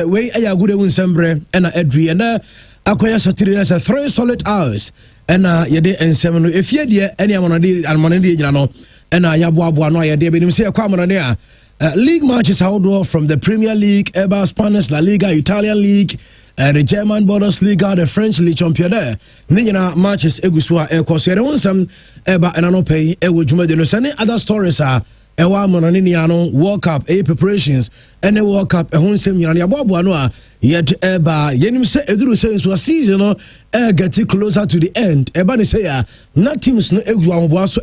say we aya good won sembre and adri and akoya satire as 3 solid hours and yede ensem no efie de ene amonade almonade gyina no and yaboabo no yede benim say kwamonade league matches outdoor from the Premier League, Spanish La Liga, Italian League, the German Bundesliga, the French League Championnat. Nina matches eguswa ekose. There was some eba enano pay ewujuma de no sane other stories are ewa monaniniano World Cup preparations and the World Cup ehun nyana yaboabo ano a yet eba yenim se eduru se so season no getting closer to the end. Eba ne say ya na teams no egwa mboa so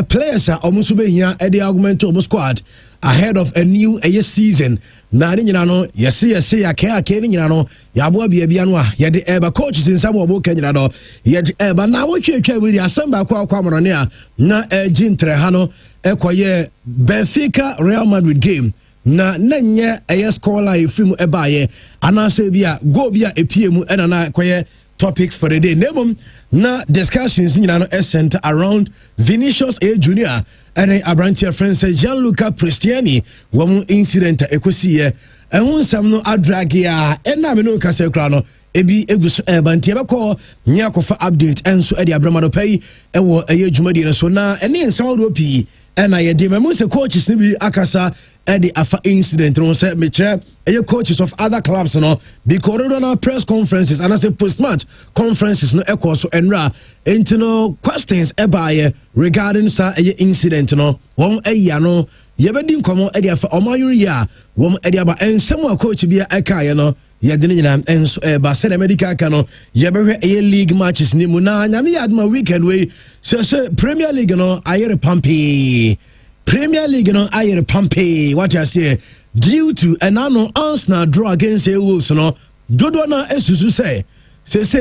players are almost be here at the argument to squad ahead of a new season. Na ni nyina no yes ake ni nyina no yabo bia no a ye de eba coaches in some obo kanyina no ye de eba na wo twetwa we asamba kwa monone a na gintre ha no ekoye Benfica Real Madrid game na nye score line film eba ye anase bia go bia epie mu ena na ekoye topic for the day. Nemum na discussions in center around Vinicius Junior and Abrantia friend Gianluca Prestiani woman incident ekosi and one some no adragia and na me no kase kra no ebi egus bantia bako nyako for update and so edi abramado pay ewo jumadi no so na ene nsam do pi and I did my se coaches ni bi akasa the afa incident no say me kire coaches of other clubs no because no press conferences and I say post match conferences no echo so enra into questions about regarding sa incident no won no yebedi nkomo e afa omayun ya won e aba ensem coach bia eka no yedine nyina enso ba se medical ka no yebehwe league matches ni mu na nyame yadma weekend we so Premier League no ayere pampi Premier League no ayere pampi what you say due to an Arsenal draw against the Wolves no dodo na esusu say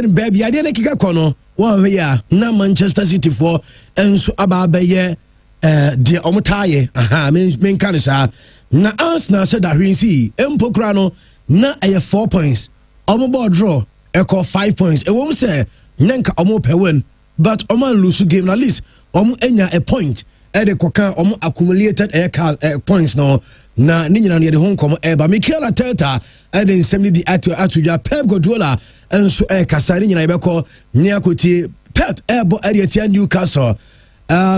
baby ade na kika kono one ya na Manchester City for enso aba ye de omtaye men kanisa na Arsenal said that we see empokra no na 4 points omo draw equal 5 points e won say nanka omo pe win but omo lose game at least omo enya a point e de koka omo accumulated points no na ni nyina no de hon komo ba Mikel Arteta e de nsem di atuja Pep Guardiola enso kasa ni nyina be ko ni akoti Pep ebo area Newcastle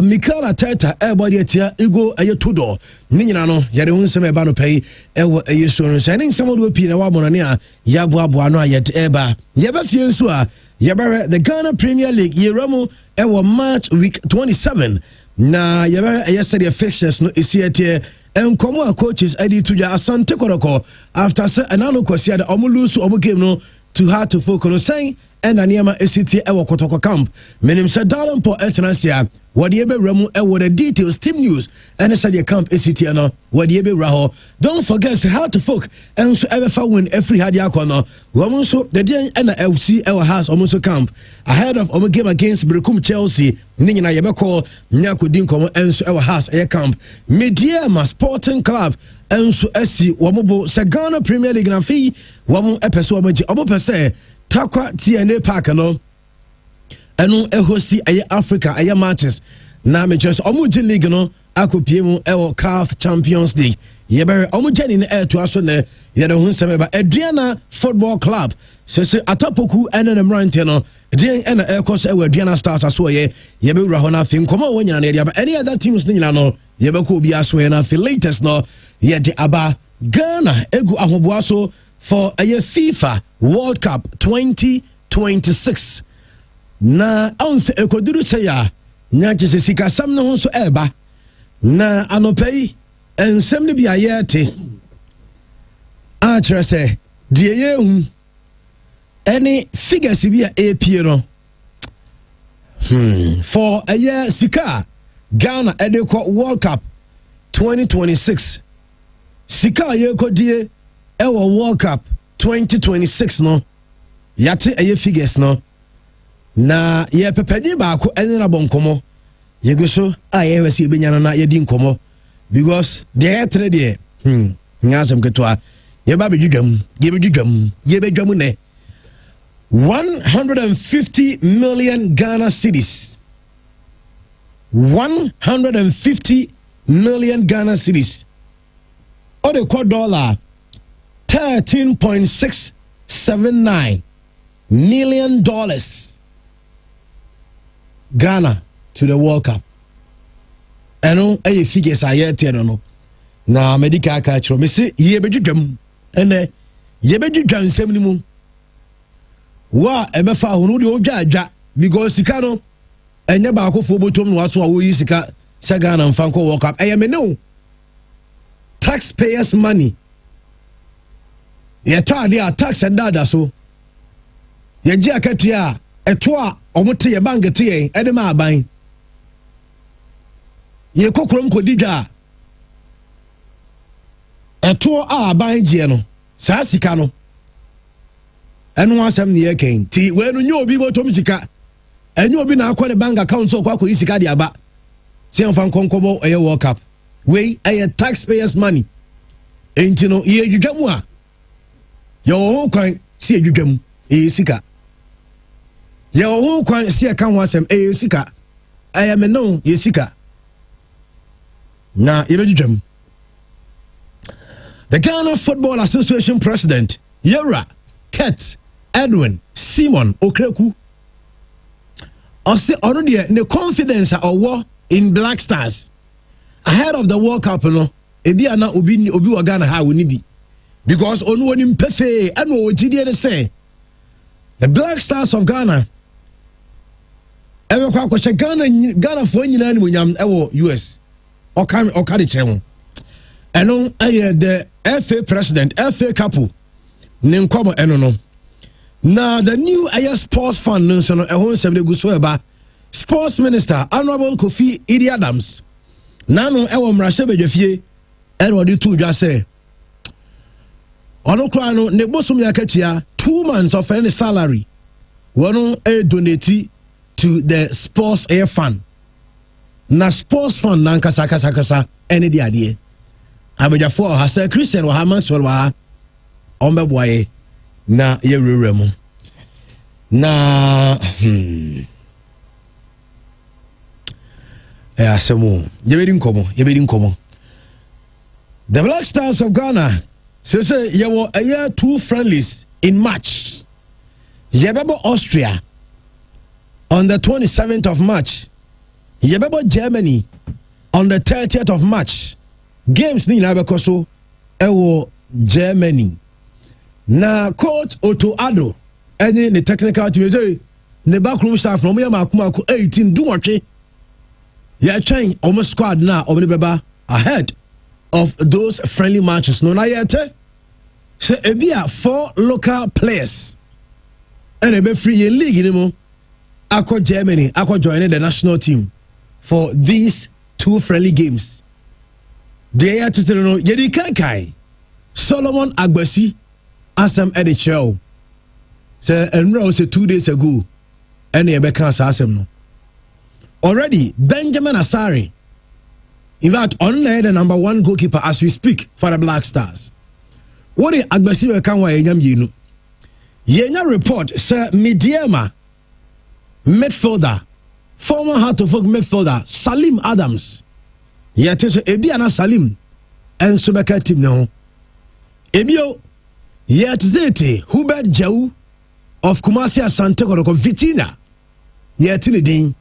Mikel Arteta body etia ego tudo ni nyina no yare hu nsem eba no pay ewo so no say nsem do pi na wa bonane a yaboabo ano ayet eba yeba fie nso a yeba the Ghana Premier League yeramu ewo March week 27 na yeba yesterday fixtures no isiete enkomo a coaches edi tuja Asante Koroko after say anano kwasi ada omo lose omo game no too hard to focus saying and Aniama City ewo Kotoko camp menim say Darren po etnasia what you be ramu the details team news and say your camp city no what you be raho don't forget how to folk and so ever win every had yakono woman so the day and FC our house almost camp ahead of our game against Brekum Chelsea ni na yebe call nyako din komo and so our house air camp Mediama Sporting Club and so SC womo se Ghana Premier League na fi womo epeso omoji omo pese takwa TNA Park no enu hosti Africa matches na me just omuji league no akopie mu CAF Champions League yebe omuji ni to aso ne yede hu nsem ba Adriana Football Club se atapoku ene ne mrante no Adrian ena ekos Adriana Stars aso yebe wura ho na fi nkoma wo nyina na yede ba any other teams ni nyina no yebe ko obi aso na fi latest no yede aba Ghana egu ahoboaso for FIFA World Cup 2026 na onse ekoduru se ya nya chese sika sam no so eba na anopei ensem ne bia yete a chere se de yehu any figures bia apie no for a year sika Ghana edeko World Cup 2026 sika ye kodie ewo World Cup 2026 no yate aye figures no na ye pepeji ba ko ene na bonkomo ye go so aye wesi benya na ye di nkomo because the trade there nyasem ketwa ye ba bedwudwam ye bedwam ne 150 million Ghana cedis 150 million Ghana cedis or the $1 $13.679 million Ghana to the World Cup. Eno eye figures ayete no na medical ka chro me se ye bedwudwam ene ye bedwudwan nsem ni mu wa ebefa hunu de odwaadwa because sika no enye ba akofo botom no ato a wo yi sika se Ghana mfanko World Cup eye me no taxpayers money ye to ade a tax dada so ye gi akatua eto a omote ye bank te ye ede ma aban ye kokrom kodidwa eto a aban gie no saa sika no eno asem ne ye ken ti we no nyo obi botom sika enyo obi na akọ ne bank account so kwa yi sika de aba se mfa nkonkobo eye World Cup we eye taxpayers money enti no ye dwudwamu a ye wo kwan si dwudwam sika ye wo kwan si aka ho asem sika eye me no ye sika na yebedwam. The Ghana Football Association President Yera Ket Edwin Simon Okreku already the confidence or in Black Stars ahead of the World Cup no ebi ana obi wa Ghana ha woni bi because onu woni mpefe eno ogidie de say the Black Stars of Ghana ewe kwa Ghana fo nyina ni monyam ewo US okade chere eno the FA president FA couple ne nkomo eno no na the new sports fund no so no ehon semde gu so eba sports minister Honorable Kofi Idi Adams nanu ewo mrahye bedwafie eno de tu dwa say ono kra no ne bosom yakatua 2 months of any salary wono donate to the sports air fund na sports fund na kasa ene di ade abejafo ha say Christian wa ha Maxwell wa ombeboaye na yerere mu na asemu yebedi nkomo the Black Stars of Ghana say yewo a year 2 friendlies in March yebebo Austria on the 27th of March yebebo Germany on the 30th of March games ni na bekoso ewo Germany na coach Otto Addo any the technical team say the backroom staff from yamakuma 18 do watch ya train almost squad na omni beba ahead of those friendly matches no na yete say ebia 4 local players and ebe free in league ni mo akọ Germany akọ join the national team for these 2 friendly games they are to no yedi kai Solomon Agbasi asem edichel say enroll say 2 days ago and Ebeka asem no already Benjamin Asari in fact on the number 1 goalkeeper as we speak for the Black Stars what the Agbasi kan wa enyam yinu yenya report say Midiema midfielder former Heart of Oak midfielder Salim Adams yete so ebiana Salim en so beka team no ebio yete Hubert Jau of Kumasi Asante Kotoko Vitina yete din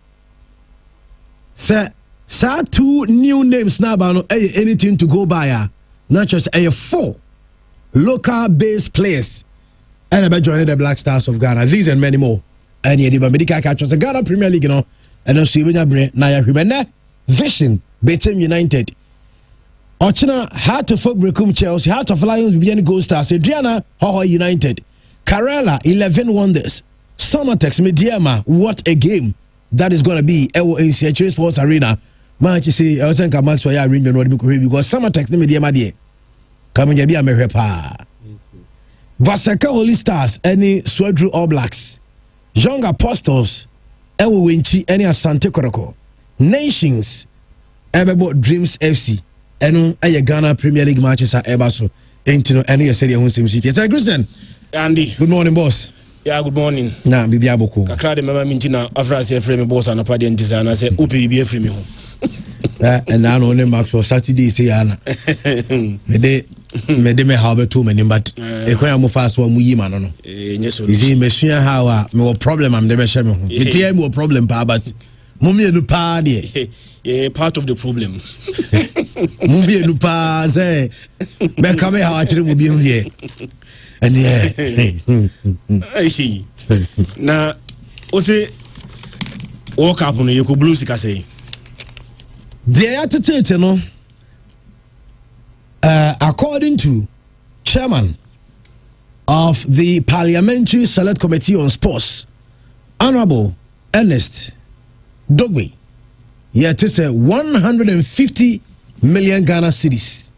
say 2 new names now no anything to go by not just 4 local based players and about joining the Black Stars of Ghana these and many more and yedi ba medical catch the Ghana Premier League no and no siwenya bre na ya hwemene Vision Betem United Ochina Heart of Oak Brekum Chelsea Heart of Lions begin Gold Stars Adriana Hoho United Karela 11 Wonders Somatex Mediama what a game that is going to be in CHA Sports Arena match you see I was saying Max for ya ring no because Somatex Mediama there come ya be a merepa Vaseka Holy Stars any Swedru All Blacks Young Apostles ewo wenchi any Asante Koroko Nations Ebebo Dreams FC eno eye Ghana Premier League matches are ebaso entino eno ye said ehun city it's a Christian Andy good morning boss yeah good morning na bibia boko kakra de mama mintina afrase frame boss na pade ntisa na say ope bibia frame ho and now on Max for Saturday say ana me de me de me how be too many but e kwan am fast one mu yi ma no no yes so is me sua how me wo problem am de be hye me ho me tie me wo problem pa but mo me enu pa de part of the problem mo me enu pa say be come how a kire mo bi hu de and na o say walk up no you ko blue sika say they attitude no according to chairman of the Parliamentary Select Committee on Sports, Honorable Ernest Dogwe, yet it's 150 million Ghana cedis.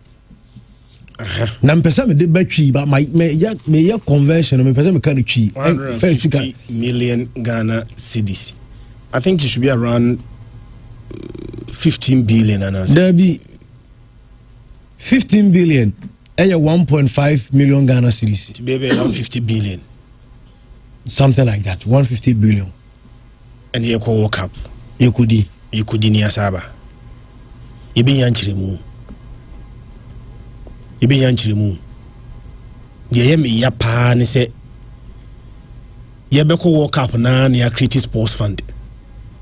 Na mpesa me de batwi ba me ya conversion me pesa me kan twi 150 million Ghana cedis. I think it should be around 15 billion and there be 15 billion and 1.5 million Ghana cedis. It be around 50 billion. Something like that. 150 billion. And you call walk up. You could ni asaba. You be yanchirimu. You be yanchirimu. Ye me ya pa ni se. Ye be ko walk up na ni creative sports fund.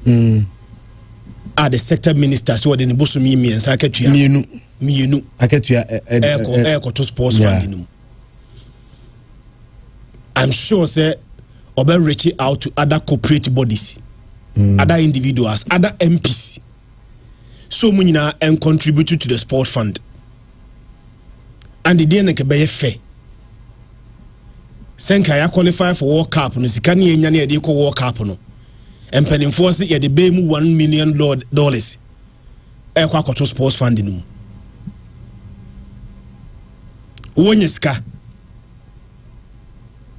The sector minister so the Busumi me and Sakatua Mienu Akatua Eko to sports fund. I'm sure say obe reach out to other corporate bodies, other individuals, other MPs. So many na and contribute to the sport fund. And the day neke be fair. Senka ya qualify for World Cup no sikani enya na de ko World Cup no. Empenimforce ye de be mu $1 million ekwa koto sports fund no wonyeska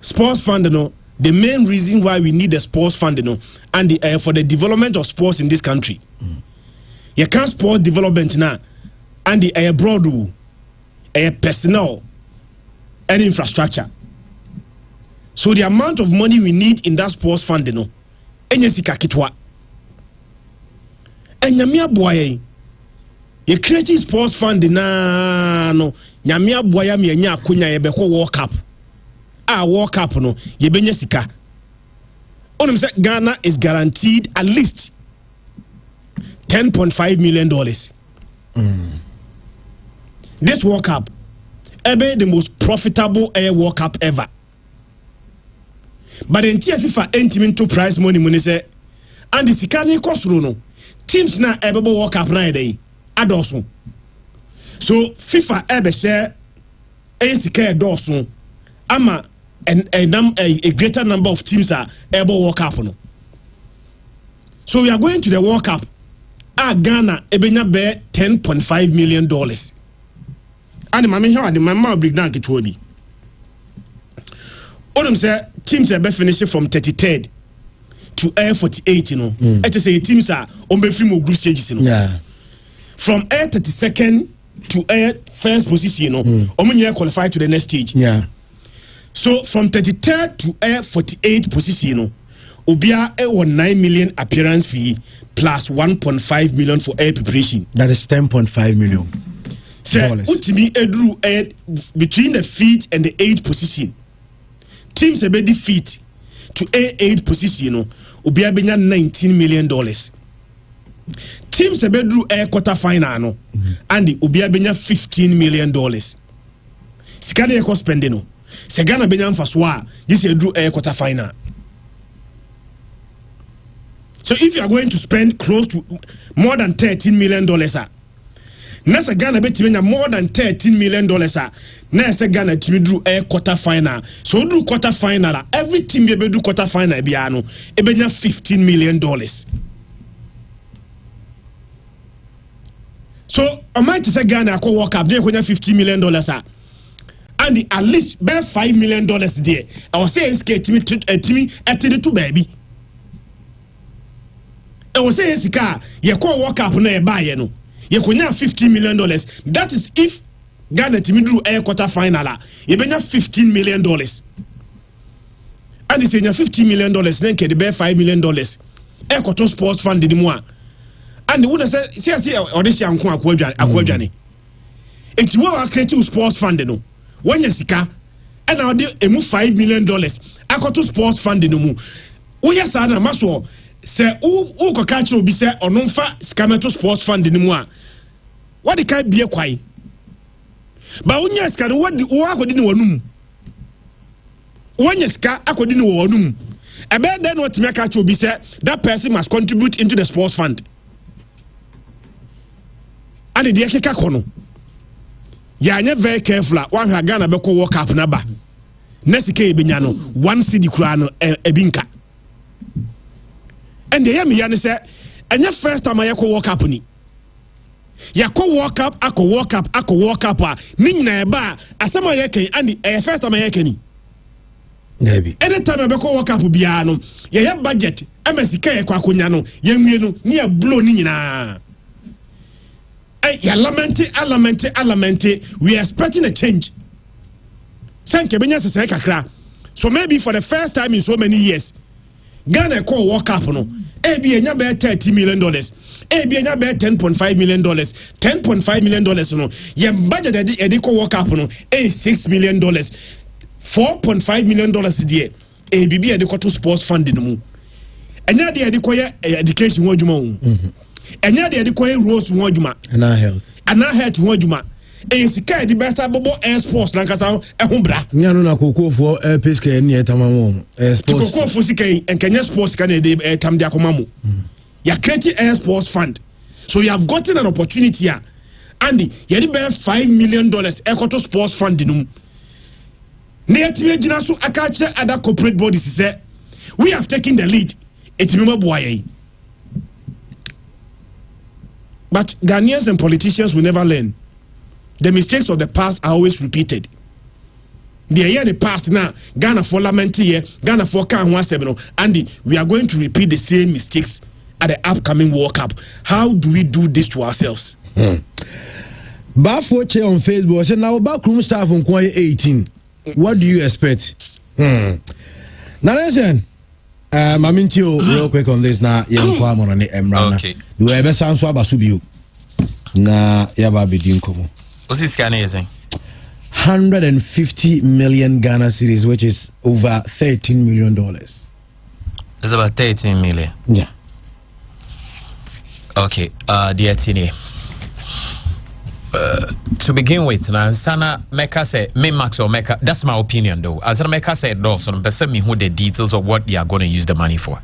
sports fund no. The main reason why we need the sports fund no and the for the development of sports in this country. You can't sport development now and the broad personnel and infrastructure. So the amount of money we need in that sports fund no enyesika kitwa enyamia boye ye creative sports fund na no nyamia boya me enya akonya ye beko World Cup World Cup no ye benya sika onim say Ghana is guaranteed at least $10.5 million. This World Cup ebe the most profitable World Cup ever. But in FIFA entiminto prize money say and the sikani kosro no teams na ebebo World Cup na dey adoso. So FIFA ebe share sika adoso ama a greater number of teams are able World Cup no. So we are going to the World Cup. Ghana ebenya be $10.5 million. And mama here and my mom bring down kitwodi. Onum say teams are be finishing from 33rd to air 48, you know. It is say teams are on be free group stages, you know. Yeah. From air 32nd to air first position, you know. Omunya qualify to the next stage. Yeah. So from 33rd to air 48 position, you know, Obia a 9 million appearance fee plus 1.5 million for air preparation. That is 10.5 million. So ultimately Edru between the 5th and the 8th position. Teams be defeat to A8 position, you know, Obia benya $19 million. Teams be drew a quarter final no, and the Obia benya $15 million. Sikane e ko spend no. Se Ghana benya mfaswa, this e drew a quarter final. So if you are going to spend close to more than $13 million, Nasa Ghana beti more than $13 million. Nasa Ghana team drew a quarter final. So do quarter final. Every team be do quarter final biano. Ebenya $15 million. So I might say Ghana ko work up there $15 million. And at least be $5 million there. I was saying skate team at the baby. I was saying sika ye ko work up na e buy no. Ye konya $15 million. That is if Ghana team drew a quarter final, ye benya $15 million. And it's $15 million, then ke the bear $5 million. E quarter sports fund di mo. And would say audition ko akwadwane. Enti wo create sports fund no. When sika and now they $5 million akoto sports fund no mu. Wo yes na maso say who ko catch obi say onumfa sikameto sports fund no mu a. What the kind be kwai. Ba unya sika no what akodi ni wanum. When sika akodi ni wanum. Ebe then what me catch obi say that person must contribute into the sports fund. And the keka kono. Ya anya very careful. One Ghana beko World Cup na ba. Nesike ebenya no 1 cedi kura no ebinka. And the hear me yan say anya first time I World Cup ni. Yako World Cup ako World Cup ako World Cup a ni nyina eba asema yake and first time yake ni. Maybe. Anytime I beko World Cup bia no ye budget emesika ye kwa akonya no ye nwie no ni e blow ni nyina. Ya lamenting. We are expecting a change. Thank you, so maybe for the first time in so many years, Ghana call World Cup no. Ebi enya be $30 million. Ebi enya be $10.5 million. $10.5 million no. Ye budget edi call World Cup no. $6 million. $4.5 million there. Ebi bi edi to sports fund no mu. Enya de edi call education wo djuma wo. Enya de koye rules ho adwuma ana health ho adwuma sika de besta bobo air sports na kasa ho bra nya no na kokofo Fiscal ni etamamo sports kokofo sika enkanya sports kan de tam de akomamo ya create air sports fund, so you have gotten an opportunity here and you de $5 million equity sports fund num na yetime gina so aka che other corporate bodies say we have taken the lead etime maboaye. But Ghanaians and politicians will never learn. The mistakes of the past are always repeated. The year the past now, Ghana for lament here, Ghana for and we are going to repeat the same mistakes at the upcoming World Cup. How do we do this to ourselves? Bafo Che on Facebook said now backroom staff on Kwai 18. What do you expect? Now listen. Mamintio real quick on this na young farmer on the Emrana. Okay. You ever sound so abasubiu. Na yaba bidin kovo. What's this Ghana saying? 150 million Ghana cedis, which is over $13 million. It's about 13 million. Yeah. Okay. Dear Tini. To begin with, Sana Mecca said, me Max or Mecca, that's my opinion though. As Mecca said, no, so me who the details of what they are going to use the money for.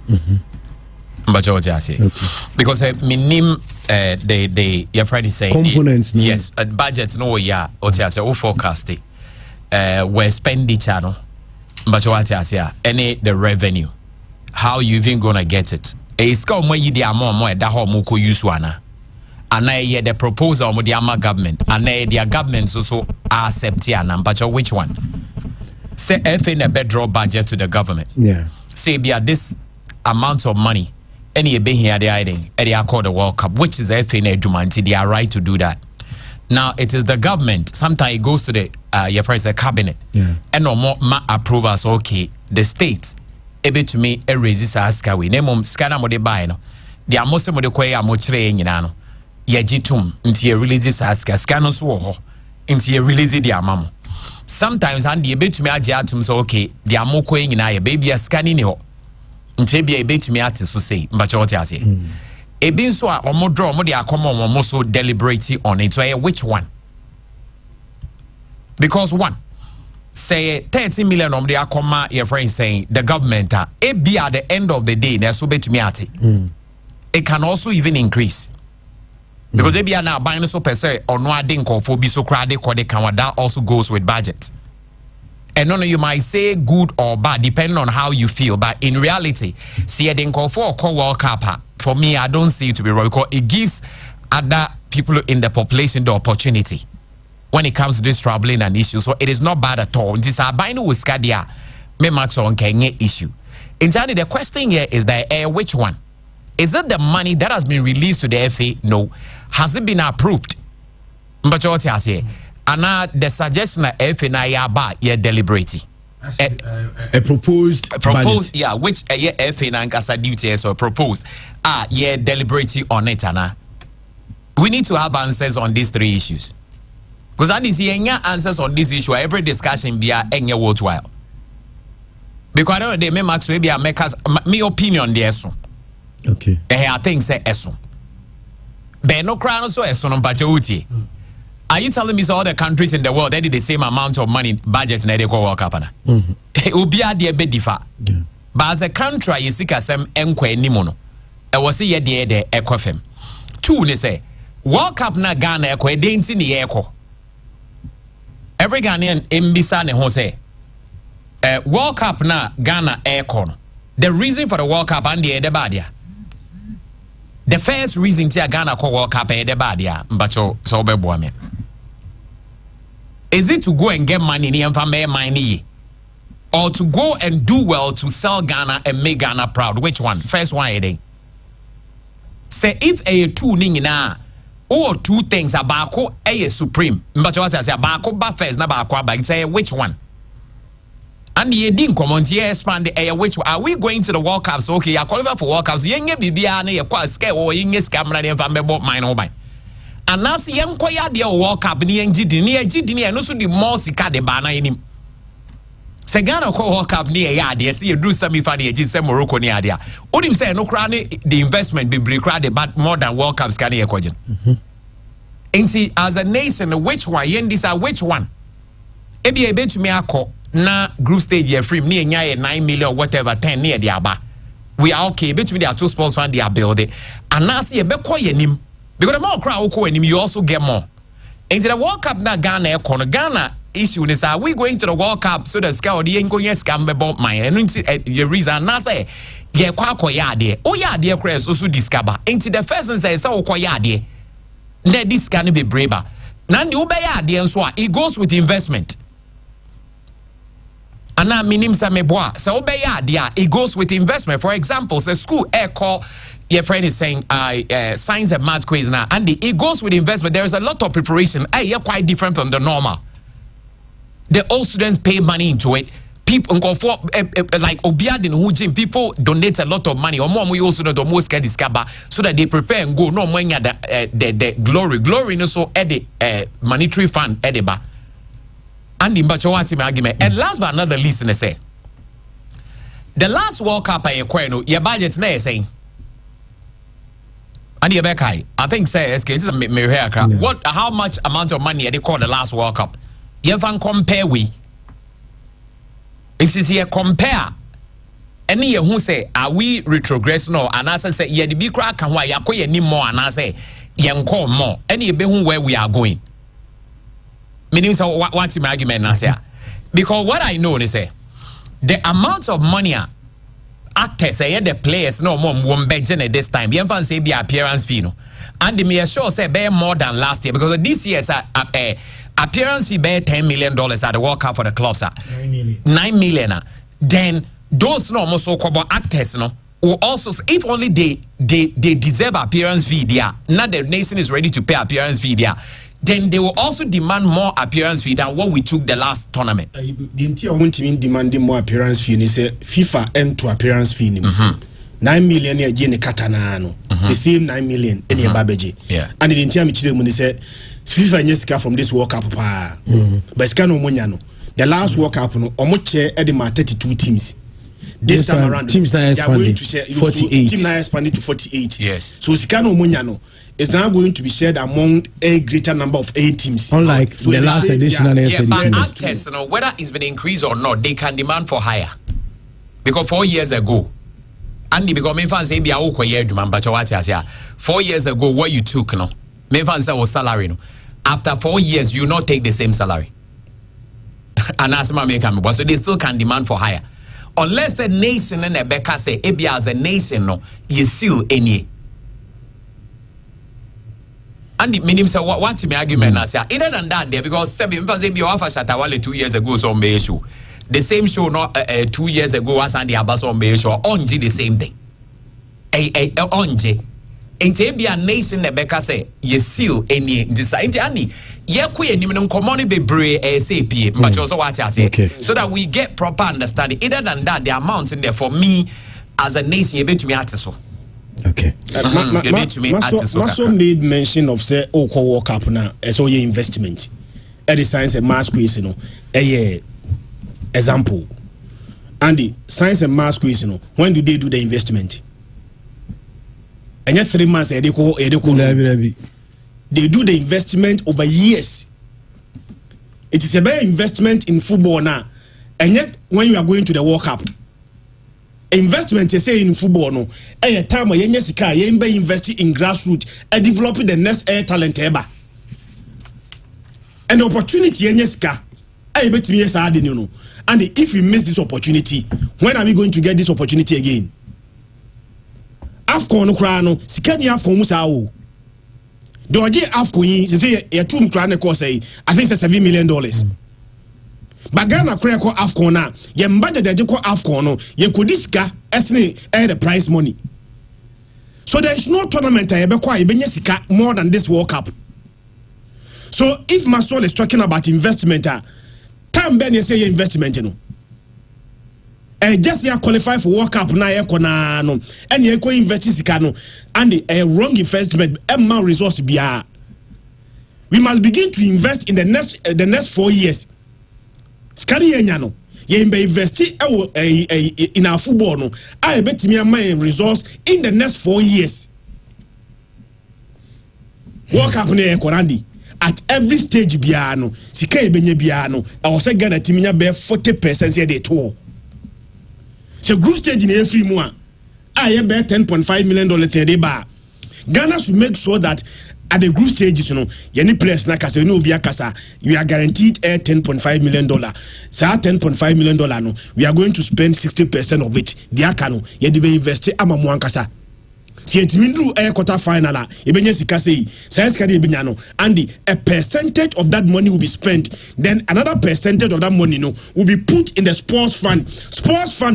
But George, I say, because me name your friend is saying components, yes, budgets, no, yeah, or say, or forecast it, where expenditure, no, but what I say, any the revenue, how you even gonna get it? It's come when you the amount more that how muko use one. And I the proposal of the Ama government, and their governments also accept here. But which one? Say if in a bedrock budget to the government. Yeah. Say be this amount of money, any be here the hiding, and they are called the World Cup, which is if in a Jumanti, they are right to do that. Now it is the government. Sometimes it goes to the your first cabinet, and no more approvals. Okay, the states able to me a resist ask away. Name scanner mo de buy no. The most of the kwaya mo chire nyina no. Yajitum into a release as Cascanos war into a release the amamo. Sometimes and the bit to me ajatum so okay, the amokoing in a baby a scanning ho. Until be a bit to me at to say, but what I say. A bin so or more draw more the common or more so deliberating on it. So which one? Because one say 30 million of the akoma your friend saying the government it be at the end of the day, there's so bit to me at it. It can also even increase. Because they be now buying so per se or no adding for be so crowded that also goes with budget. And no, you might say good or bad depending on how you feel, but in reality, see a call for World Cup. For me, I don't see it to be wrong because it gives other people in the population the opportunity when it comes to this traveling and issue. So it is not bad at all. This is buying with Scadia, me max on Kenya issue. Entirely, the question here is that which one? Is it the money that has been released to the FA? No. Has it been approved? But what I say, and now the suggestion that FA na ya ba ye deliberating. A proposed, yeah, which a FA na nkasa duty so proposed. Yeah, deliberating on it, Anna. We need to have answers on these three issues. Because I see any answers on this issue. Every discussion be any worthwhile. Because I don't know, they max maybe I make us my opinion there so. Okay. I think say eso. But no crown so eso no pacha. Are you telling me so all the countries in the world they did the same amount of money budget na they go World Cup na? Obi ade be differ. But as a country you see kasem enkwa animu no. E wo se ye de ekofem. Two ne say World Cup na Ghana ekwa de nti ne ye ekọ. Every Ghanaian embisa ne ho say World Cup na Ghana ekọ no. The reason for the World Cup and the badia. The first reason to Ghana call World Cup the badia, mbacho so be boame. Is it to go and get money in money, or to go and do well to sell Ghana and make Ghana proud? Which one? First one, I say if a two nina or two things abako a supreme. Mbacho what I say abako ba first na abako ba say which one? And the didn't come on here expand the which are we going to the World Cup? So okay, you qualify for World Cups. You ain't be you quite scared or you ain't scammer and family about mine or by. And now see young quite the World Cup near GD and also the more sika de banner in him. Segano call World Cup near yard, see you do semi funny some Morocco near there. What him say no cranny the investment be break but more than World Cups can you question? And see as a nation, which one? Yen this are which one? Ebi a bet me a call. Na group stage year free near 9 million whatever 10 near the aba. We are okay between the two sports fund they are building. And now see a be nim because the more crowd ko nim you also get more. Into the World Cup na Ghana Ghana issue is are we going to the World Cup so the scout the ain't going scam about mine and the reason na say ye kwa ya de oh ya de crash also discover into the first and say so kwa ya de let this can be braver na the ube ya de so it goes with investment. And now minim sa meboa so obeya dia it goes with investment. For example, say school air call your friend is saying science and math quiz now and it goes with investment. There is a lot of preparation. You're quite different from the normal. The old students pay money into it. People go for like obiadin hujin people donate a lot of money or more we also know most get discover so that they prepare and go no more the glory no so at the monetary fund edeba. And in Bachawati argument. And last but not the least, say the last World Cup I acquired, your budget na saying. And your back I think say what how much amount of money they call the last World Cup? You can compare we. It is here compare. Any who say are we retrogressing or and I say yeah the big crack can why you any more and I say call more. Any be where we are going. Meaning so what's my argument now say? Because what I know is say the amount of money actors say the players no more one budget at this time. You can say be appearance fee no. And the me sure say bear more than last year because this year's appearance fee bear $10 million at the World Cup for the clubs. 9 million. Then those no more so called actors no will also if only they deserve appearance fee there. Not the nation is ready to pay appearance fee there. Then they will also demand more appearance fee than what we took the last tournament. The entire won't mean demanding more appearance fee. Say FIFA end to appearance fee. 9 million a year Katanano. The same 9 million in your babaji. Yeah. And the entire Michele when he said FIFA Nyeska from this World Cup. But Scano Moniano. The last World Cup no Omoche Edema 32 teams. This time around teams now expanded to 48. Team now expanded to 48. Yes. So Scano Moniano is now going to be shared among a greater number of 8 teams. Unlike so the last edition and but actors, you know, whether it's been increased or not, they can demand for higher. Because 4 years ago, and because me fans say be a year demand, but what I say 4 years ago, what you took, no, me fans say was salary, no. After 4 years, you not take the same salary. And that's my make but so they still can demand for higher. Unless a nation and a Becca say, Ebi as a nation, no, you still any. And the minimum say what's my argument now? Say other than that, there because seven say be offer Shatawale 2 years ago so on the show. The same show not 2 years ago as Andy Abbas on the show. Onji the same thing. Onji. Ente be a nation that Becca say you seal any decide Andy. Ye kwe ni mno common be bre ASAP. But also what I say so that we get proper understanding. Other than that, the amounts in there for me as a nation, you bet me at so. Okay. Maso made mention of say World Cup now as all your investment. the science and maths quiz, you know, example. And the science and maths quiz, you know, when do they do the investment? And yet 3 months, they do the investment over years. It is a better investment in football now. And yet, when you are going to the World Cup, investment you say in football no, a time where you invest in grassroots and developing the next air talent ever. An opportunity yenyeska, I bet me yes I didn't know. And if we miss this opportunity, when are we going to get this opportunity again? Afcon no krano, sikani Afcon musao. Doje Afcon yi say a 2 krano cost say I think it's $7 million. But Ghana kra ko Afcon na, ye mbadde de ko Afcon no, ye kodiska esne the prize money. So there is no tournament e be kwa e benye sika more than this World Cup. So if Masol is talking about investment, time ben you say investment, you know. And just you qualify for World Cup na no, and you go invest sika no, and a wrong investment, amount resource biya. We must begin to invest in the next 4 years. Skani yenyano, ye imbe invest in our football no. I bet me my resource in the next 4 years. World Cup ne korandi. At every stage biano, sika ebenye biano, I was saying that Timinya bear 40% here they tour. So group stage in every month, I bear $10.5 million in the bar. Ghana should make sure that at the group stages, you know, any place like Kasa, you are guaranteed $10.5 million. So $10.5 million, no, we are going to spend 60% of it. Diakano, you be invested amamwan Kasa. Si etimindru quarter final ebenye sika sei science kadi ebinyano and a percentage of that money will be spent, then another percentage of that money no will be put in the sports fund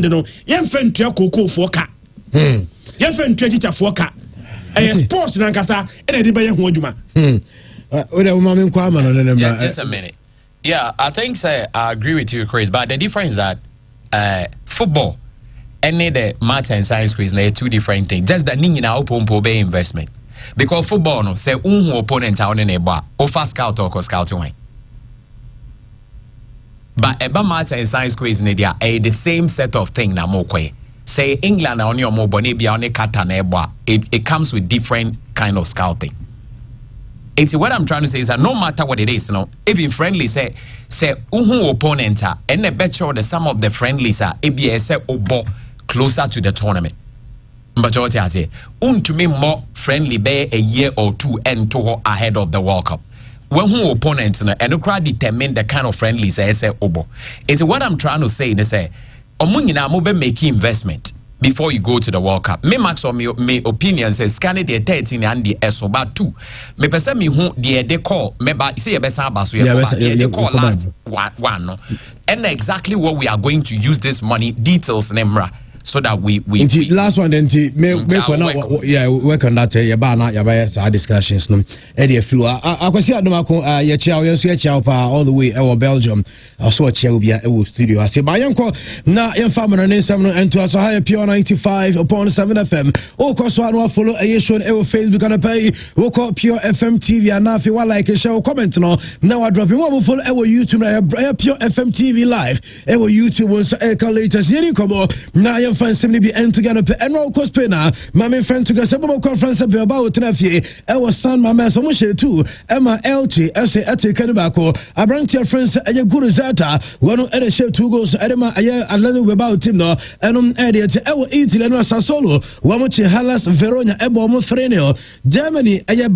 no yemfen tua koko foka yemfen tua teacher foka sports na nkasa e de be ye ho adwuma just a minute. Yeah, I think I agree with you, Chris, but the difference is that football and the math and science quiz are 2 different things. Just that ninja na opompo be investment. Because football no say opponent on a bar offer scout or scouting way. But eba math and science quiz are the same set of thing na mo kwe. Say England on your mobile be on a kata na eba. It comes with different kind of scouting. And see what I'm trying to say is that no matter what it is, you know, even friendly say opponent and the bet sure that some of the friendlies are say obo closer to the tournament. But what I say, to me more friendly be a year or 2 and 2 ahead of the World Cup. When who opponents and crowd determine the kind of friendlies I say obo. It's what I'm trying to say is say omunyina mo be make investment before you go to the World Cup. Me max on me opinion says scan the 13 and the esoba 2. Me person me who the call me ba say be san ba so the call last one no. And exactly what we are going to use this money details nemra so that we last one then me work on that ya discussions no e dey flow akwasi adoma ko ya chia pa all the way e Belgium so chia obi e studio ase ba yenko na yemfa mo ne nsam no ento aso ha pure 95.7 FM o ko so anu follow e show e Facebook and pay o ko Pure FM TV na fi wa like share comment no na wa drop mo follow e YouTube na Pure FM TV live e YouTube so e ka latest yeni komo na fan simply be end together and no cost pay na mama friend to go sebo conference be about na fie e was son mama so mo share too Emma LT say ate kan ba ko abrantia friends e good zata one e share 2 goals e ma another about team no enum e de e wo Italy no Sassuolo wo mo che Hellas Verona e bo mo 3-0 Germany e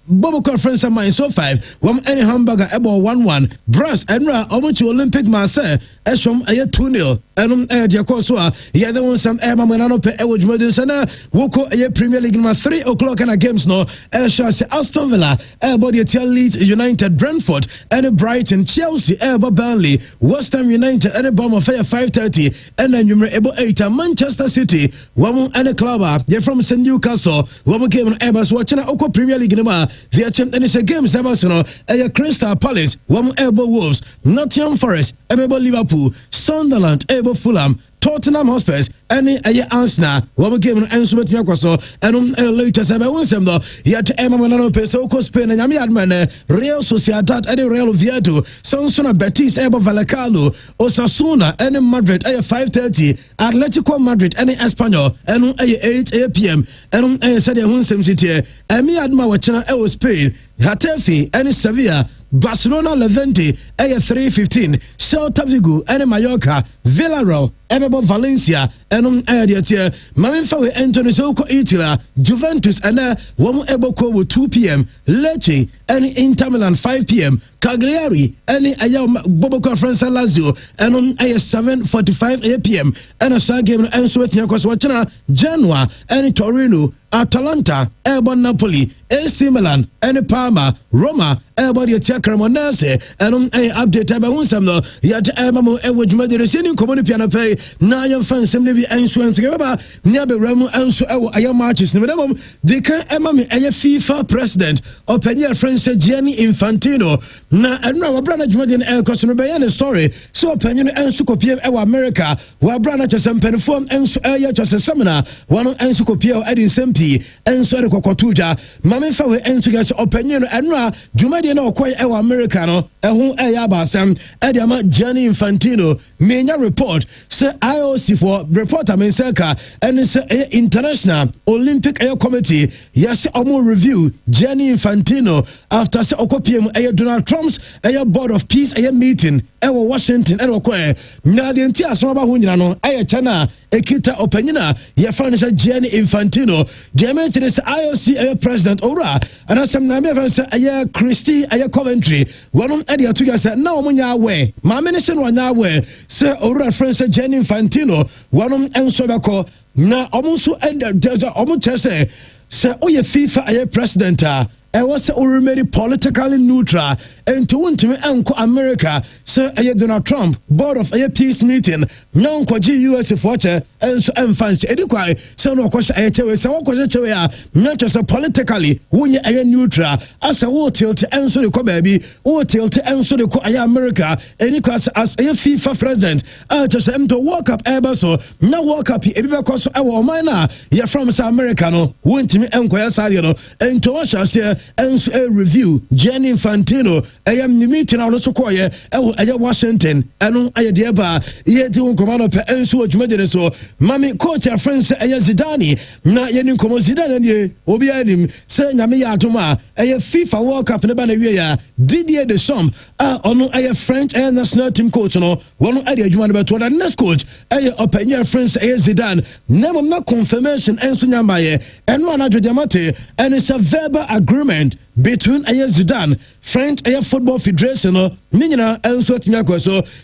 bobo conference mine so 5 wo any Hamburger e bo 1-1 Brass enra o mo che Olympic Marseille e som e 2-0 enum e de ko so ya the one some Emma Manano pe e wojumedin sana woko e Premier League no 3 o'clock na games no e sha Aston Villa e body Leeds United Brentford and Brighton Chelsea e Burnley West Ham United and Bournemouth 5:30 and then you able 8 Manchester City one and club they from Newcastle one game on Evers watching oko Premier League no ma the champion is a game Evers no e Crystal Palace one able Wolves Nottingham Forest able Liverpool Sunderland able Fulham Tottenham Hotspurs any Arsenal wɔn game no enso betumi akɔ so ɛno later sɛ bɛ wɔn nsɛm no yɛte ɛma mo nano pɛ sɛ okɔ Spain na nyame adman Real Sociedad ɛne Real Oviedo sonso na Betis ɛbɔ Vallecano Osasuna ɛne Madrid ɛyɛ 5:30 Atletico Madrid ɛne Espanyol ɛno ɛyɛ 8 p.m. ɛno ɛyɛ sɛdeɛ ho nsɛm sitie ɛmi adma wɔkyena ɛwɔ Spain Getafe ɛne Sevilla Barcelona Levante ɛyɛ 3:15 Celta Vigo ɛne Mallorca Villarreal ɛbɛbɔ Valencia ɛno ɛyɛ deɛ tiɛ mamemfa wɔ Anthony sɛ wokɔ Italy Juventus ɛnɛ wɔn ɛbɔ kɔ wɔ 2 p.m. Lecce ɛne Inter Milan 5 p.m. Cagliari ɛne ɛyɛ bɔbɔ Conference Lazio ɛno ɛyɛ 7:45 p.m. ɛna saa game no ɛnso ɛtia kɔ so wɔkyena Genoa ɛne Torino Atalanta ɛbɔ Napoli AC Milan ɛne Parma Roma ɛbɔ deɛ tia Cremonese ɛno ɛyɛ update ɛbɛho nsɛm no yɛde ɛma mo ɛwɔ dwumadi no sɛni nkɔmmɔ no piano pɛi na yɛmfa nsɛm no bi ɛnso kɛbɛba ne abɛwura mu ɛnso ɛwɔ ɛyɛ matches no medɛmom de ka ɛma me ɛyɛ FIFA president ɔpanyi a friend sɛ Gianni Infantino na ɛno a wɔbra no dwumadi no ɛkɔ so no bɛyɛ ne story sɛ ɔpanyi no ɛnso kɔpie ɛwɔ America wɔabra no kyɛ sɛ mpanifoɔ ɛnso ɛyɛ kyɛ sɛ seminar wɔno ɛnso kɔpie ɛde nsɛm pii ɛnso ɛde kɔkɔto dwa mamemfa wɔ ɛnso kɛ sɛ ɔpanyi no ɛno a dwumadi no ɔkɔɛ ɛwɔ America no ɛho ɛyɛ abaasɛm ɛde ama Gianni Infantino menya report sɛ IOC for report amenseka ɛne sɛ ɛyɛ International Olympic Air Committee yɛsɛ ɔmo review Gianni Infantino after sɛ ɔkɔpie mu ɛyɛ Donald Trump's ɛyɛ Board of Peace ɛyɛ meeting ɛwɔ Washington ɛne ɔkɔɛ na deɛ nti asɛm aba ho nyina no ɛyɛ kyɛ na ekita ɔpanyina yɛfa no sɛ Gianni Infantino deɛ mɛkyerɛ sɛ IOC ɛyɛ president owura anasɛm na mɛfa sɛ ɛyɛ Christie ɛyɛ Coventry wɔnom ɛde ato yɛ sɛ na ɔmo nyɛ awɛ maame ne sɛ no ɔnyɛ awɛ sɛ owura friend sɛ Gianni Infantino wɔnom ɛnso bɛkɔ na ɔmo nso ɔmo kyerɛ sɛ ɔyɛ FIFA ɛyɛ president a ɛwɔ sɛ ɔremedi politically neutral ɛnti wontumi ɛnkɔ America sɛ ɛyɛ Donald Trump board of ɛyɛ peace meeting na nkɔgye US foɔ kyɛ ɛnso ɛmfa nhyɛ ɛdi kwae sɛ no ɔkɔhyɛ ɛyɛ kyɛwe sɛ wɔkɔhyɛ kyɛwe a na kyerɛ sɛ politically wonyɛ ɛyɛ neutral asɛ wotilte ɛnso de kɔ baabi wotilte ɛnso de kɔ ɛyɛ America ɛni kwae sɛ as ɛyɛ FIFA president a kyerɛ sɛ mto World Cup ɛbɛ so na World Cup ebi bɛkɔ so ɛwɔ ɔman no a yɛfrɛ sɛ America no wontumi ɛnkɔyɛ saa deɛ no ɛnti wɔhyɛ aseɛ ɛnso review Gianni Infantino ɛyɛ meeting a ɔno so kɔɔyɛ ɛwɔ ɛyɛ Washington ɛno ayɛ deɛ ba yɛdi ho nkɔmmɔ no pɛ ɛnso wɔ dwumadi no so mame coach a friend sɛ ɛyɛ Zidane na yɛni nkɔmmɔ Zidane nie obiara anim sɛ nyame yɛ adom a ɛyɛ FIFA World Cup ne ba na wie a Didier Deschamps a ɔno ɛyɛ French ɛyɛ national team coach no wɔno ɛde adwuma no bɛtoɔ na next coach ɛyɛ ɔpanyin a friend sɛ ɛyɛ Zidane na mmom na confirmation ɛnso nyambayɛ ɛno anadwo deɛ mate ɛne sɛ verbal agreement between Zidane, French Football Federation, Nina Enso Tinyako,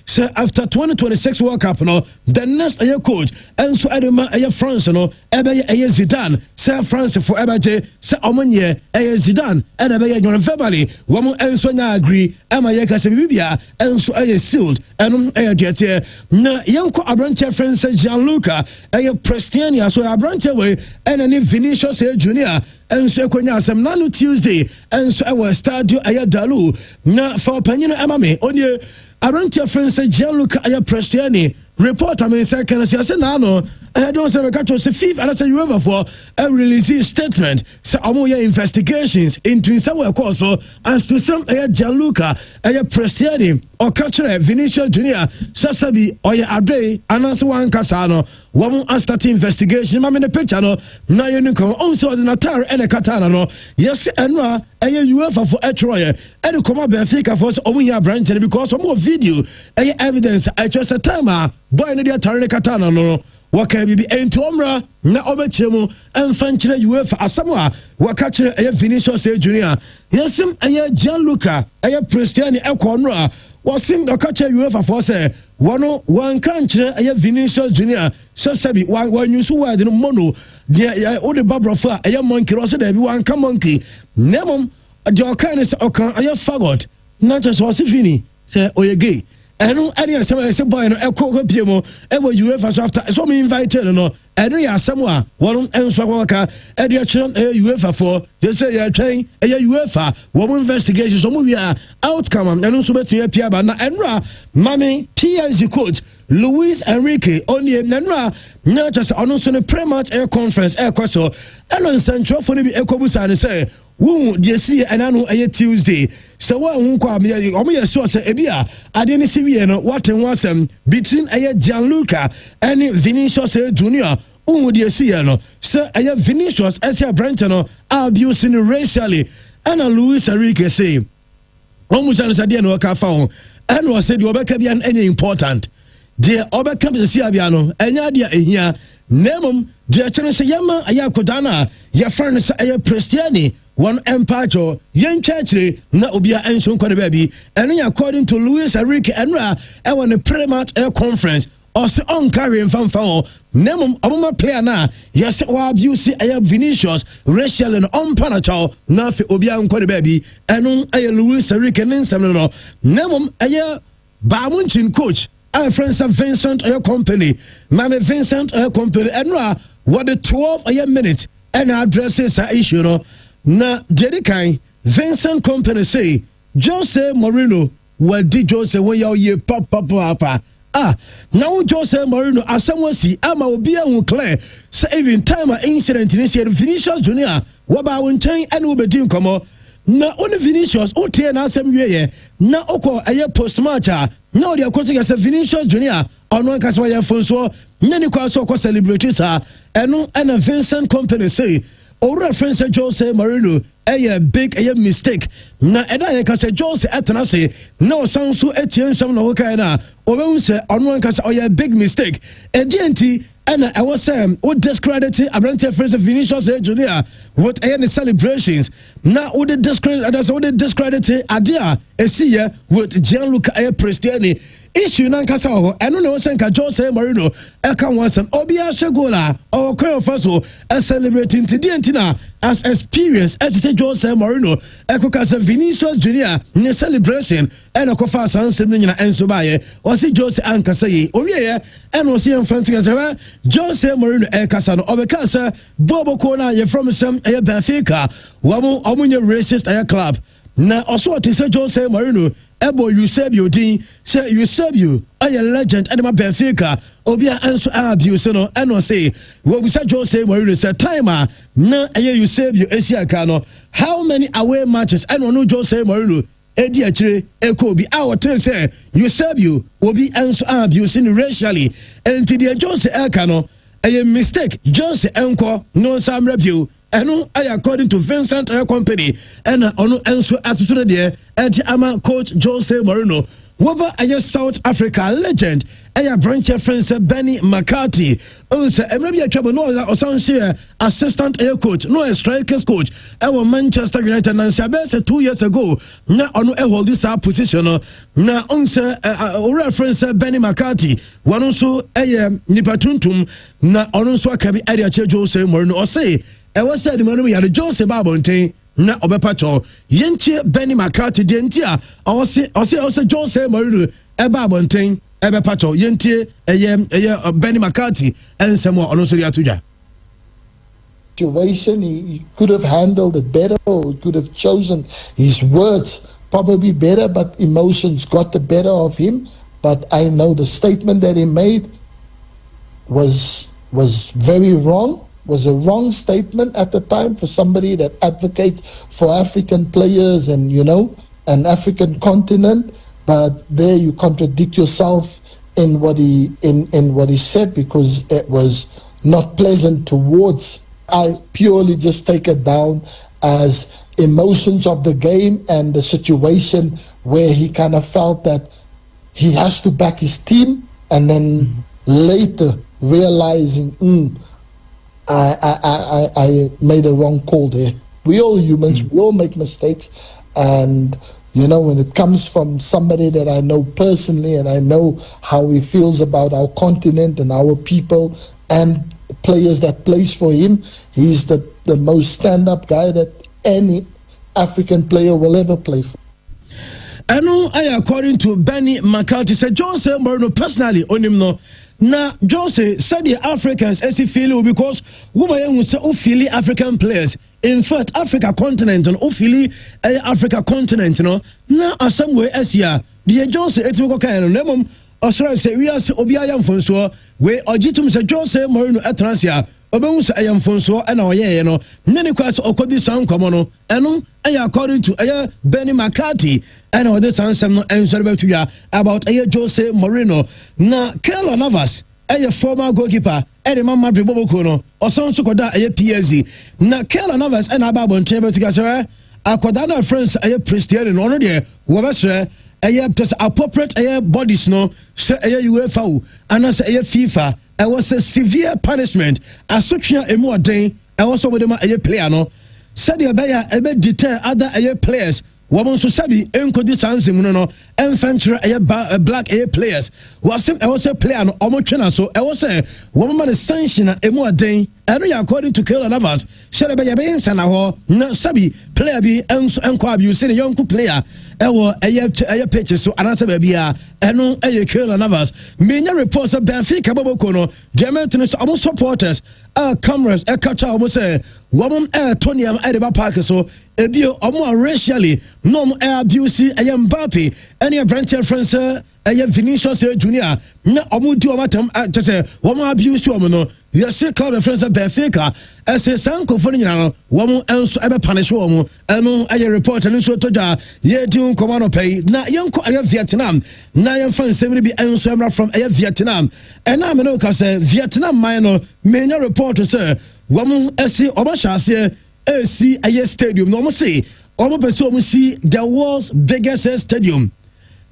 so after 2026 World Cup, no, the next coach, Enso Edema France, no, Ebe Zidane, Sir France for Ebaje, Sir Omonye, Zidane, and Ebe verbally, Woman Enso na agree, Amayaka Sebibia, Enso sealed, and Diatia, na Yanko Abranche France Gianluca, Prestiania, so Abranche way, and any Vinicius Junior. Enso konya asem nanu Tuesday enso ewa stadio aya dalu na for panyino emame onye arantia friend say Gianluca aya Prestiani report I say can say na no I don't say we catch us fifth and I say you ever for a release statement say omo your investigations into somewhere course as to some Gianluca aya Prestiani or catch Vinicius Junior sasabi or ya adre ananso wan kasa no woman start investigation mama in the picture no na you come also the natar and katana no yes enra UEFA for etroye and come Benfica for omo ya branch because some video evidence I just a time boy no dia tare katana no waka bibi entomra na obechemu emfanchire UEFA asamwa waka chire Vinicius Junior yesim Gianluca Prestiani ekonro wasim okache UEFA for say one country Vinicius Junior sabi one you so wide no mono dia o de babrofo monkey ro so da bi one ka monkey nemom the kind is okan fagot not just was fini say oye gay ɛno ɛne asɛm a ɛsɛ boy no ɛkɔ pie mu ɛwɔ UEFA so after so me invited no ɛno yɛ asɛm a wɔn nso akɔka ɛde akyerɛ UEFA for they say yɛ twɛn ɛyɛ UEFA wɔn investigation so mo wia outcome ɛno nso betumi apia ba na ɛnura mami PSG coach Luis Enrique onie nanura na just ɔno nso ne pre-match air conference ɛkɔ so ɛno nsɛntwerɛfo no bi ɛkɔbusa ne sɛ wo deɛ si ɛna no ɛyɛ Tuesday so wo hu kwa ɔmo yɛ sure sɛ ebi a ade ne si wie no what and wasem between Gianluca and Vinicius Junior wo deɛ si no so Vinicius ɛsɛ Brent no abusing racially and Luis Enrique say ɔmo chance ade no ka fa ho and was said you obeka bia any important deɛ obeka bia si abia no enya deɛ ehia nemom deɛ kyerɛ sɛ yɛma ayɛ akodana yɛfrɛ no sɛ ɛyɛ Prestiani one empacho yen church na obia enso nkɔ ne baabi ɛno according to Luis Enrique enra ɛwɔ ne pre-match air conference ɔsɛ ɔnkarɛ mfamfa ho nemom ɔmoma player na yɛsɛ wɔ abuse ɛyɛ Vinicius racial and ɔmpanakyɛw na afei obia nkɔ ne baabi ɛno ɛyɛ Luis Enrique ne nsɛm no nemom ɛyɛ baamunchin coach our friends of Vincent Air Company Mame Vincent Air Company enra what the 12 minutes and addresses a issue no na Jedikai Vincent Company say Jose Mourinho wadi Jose when ye papa now Jose Mourinho as someone see ama obi a clear say even time a incident in here Vinicius Junior waba won chain and we be komo na only Vinicius o tie na asem wie na okọ aye post match na o de akosi say Vinicius Junior ono nkasa ya fon so na ni kwa so ko celebrate sa eno and Vincent Company say or reference Jose Mourinho a big mistake na eda ka say Jose atena say no sound so etien sam na woka na o say ono nka say o big mistake enti and I was saying who discredited Abrante friends of Vinicius Junior with any celebrations now who discredit that's what they discredited Adia Esia with Gianluca Prestiani issue nankasa ho eno na wosenka Jose Mourinho eka wansam obia shegola or kwan faso celebrating tidientina as experience at say Jose Mourinho ekoka se Vinicius Junior ne celebration eno kofa sansem nyina enso baye o se Jose ankasa yi owie eno se emfanti se Jose Mourinho ekasa no obeka se bobo ko na ye from some Benfica wamo omunye racist club na also to say Jose Mourinho ebo Eusebio din say Eusebio a legend and my Benfica obia anso abuse no eno say we say Jose Mourinho say timer na Eusebio esiaka no how many away matches eno no Jose Mourinho edi akire eko bi a woten say Eusebio obi anso abuse racially and the Jose eka no a mistake Jose enko no sam review eno according to Vincent Air Company and ono enso atutu de enti ama coach Jose Mourinho woba aye South Africa legend branch friends Benny McCarthy also emrebi atwabo no osanhye assistant air coach no strikers coach Manchester United na sabese 2 years ago na ono hold this position na onse reference Benny McCarthy wano so nipa tuntum na ono so akabi area Jose Mourinho o say was said man we had Jose Babonten na obepacho yentie Benny McCarthy de ntia o se Jose Mourinho Babonten ebepacho yentie Benny McCarthy ensemo ono so yatuja situation. He could have handled it better, or he could have chosen his words probably better, but emotions got the better of him. But I know the statement that he made was very wrong, was a wrong statement at the time for somebody that advocates for African players and, you know, an African continent. But there you contradict yourself in what he said, because it was not pleasant towards. I purely just take it down as emotions of the game and the situation where he kind of felt that he has to back his team, and then later realizing I made a wrong call there. We all humans, we all make mistakes, and you know, when it comes from somebody that I know personally and I know how he feels about our continent and our people and players that plays for him, he's the most stand-up guy that any African player will ever play for. ɛno ayɛ according to Benny McCarthy sɛ Jose Mourinho personally onim no na Jose said the Africans as feel because woman yɛhu sɛ ofili African players in fact Africa continent no ofili Africa continent no na asɛm wei asia deɛ Jose etimi kɔkae no na mmom ɔsrɛ sɛ wiase obi ayɛ mfonsoɔ wei ɔgye tom sɛ Jose Mourinho ɛtransia obɛhu sɛ ɛyɛ mfonsoɔ ɛna ɔyɛɛ no ne ne kwa sɛ ɔkɔdi saa nkɔmmɔ no ɛno ɛyɛ according to ɛyɛ Benny McCarthy ɛna ɔde saa nsɛm no ɛnsɔre bɛto dwa about ɛyɛ Jose Mourinho na Keylor Navas ɛyɛ former goalkeeper ɛde ma Madrid bɔbɔko no ɔsan nso kɔda ɛyɛ PSG na Keylor Navas ɛna aba abɔnten bɛto dwa sɛ akɔda no friends ɛyɛ Cristiano no ɔno deɛ wɔbɛsrɛ ɛyɛ just appropriate ɛyɛ bodies no sɛ ɛyɛ UEFA o anaasɛ ɛyɛ FIFA ɛwɔ sɛ severe punishment asotwea emu ɔden ɛwɔ sɛ ɔmode ma ɛyɛ player no sɛdeɛ ɛbɛyɛ ɛbɛ deter other ɛyɛ players wɔn nso sɛbi nkodi saa nsɛm no ɛmfɛnkyerɛ ɛyɛ black ɛyɛ players wɔsɛm ɛwɔ sɛ player no ɔmo twena so ɛwɔ sɛ wɔn ma ne sanction a emu ɔden ɛno yɛ according to Keylor Navas sɛdeɛ ɛbɛyɛ nsana hɔ na sɛbi player bi ɛnso ɛnkɔ abuse ne yɔnko player ɛwɔ ɛyɛ pitch so anaasɛ baabi a ɛno ɛyɛ Keylor Navas menya report sɛ Benfica bɔbɔko no Germany no sɛ ɔmo supporters cameras ɛkata ɔmo sɛ wɔn ɛɛtɔ nneɛma ɛde ba park so ebio ɔmo a racially na ɔmo abuse ɛyɛ Mbappe ɛne aberanteɛ friends ɛyɛ Vinicius Junior na ɔmo di ɔmo atam kyɛ sɛ wɔn abuse ɔmo no yɛsɛ club friends Benfica ɛsɛ saa nkɔfo no nyinaa no wɔn nso ɛbɛpanish wɔn ɛno ɛyɛ report ɛno nso tɔgya yɛdi nkɔmɔ no pɛyi na yɛnkɔ ɛyɛ Vietnam na yɛmfa nsɛm no bi nso ɛmra from ɛyɛ Vietnam ɛna amena ka sɛ Vietnam man no menya report sɛ wɔn ɛsi ɔmo hyɛ aseɛ ɛsi ɛyɛ stadium na ɔmo se ɔmo pɛ sɛ ɔmo si the world's biggest stadium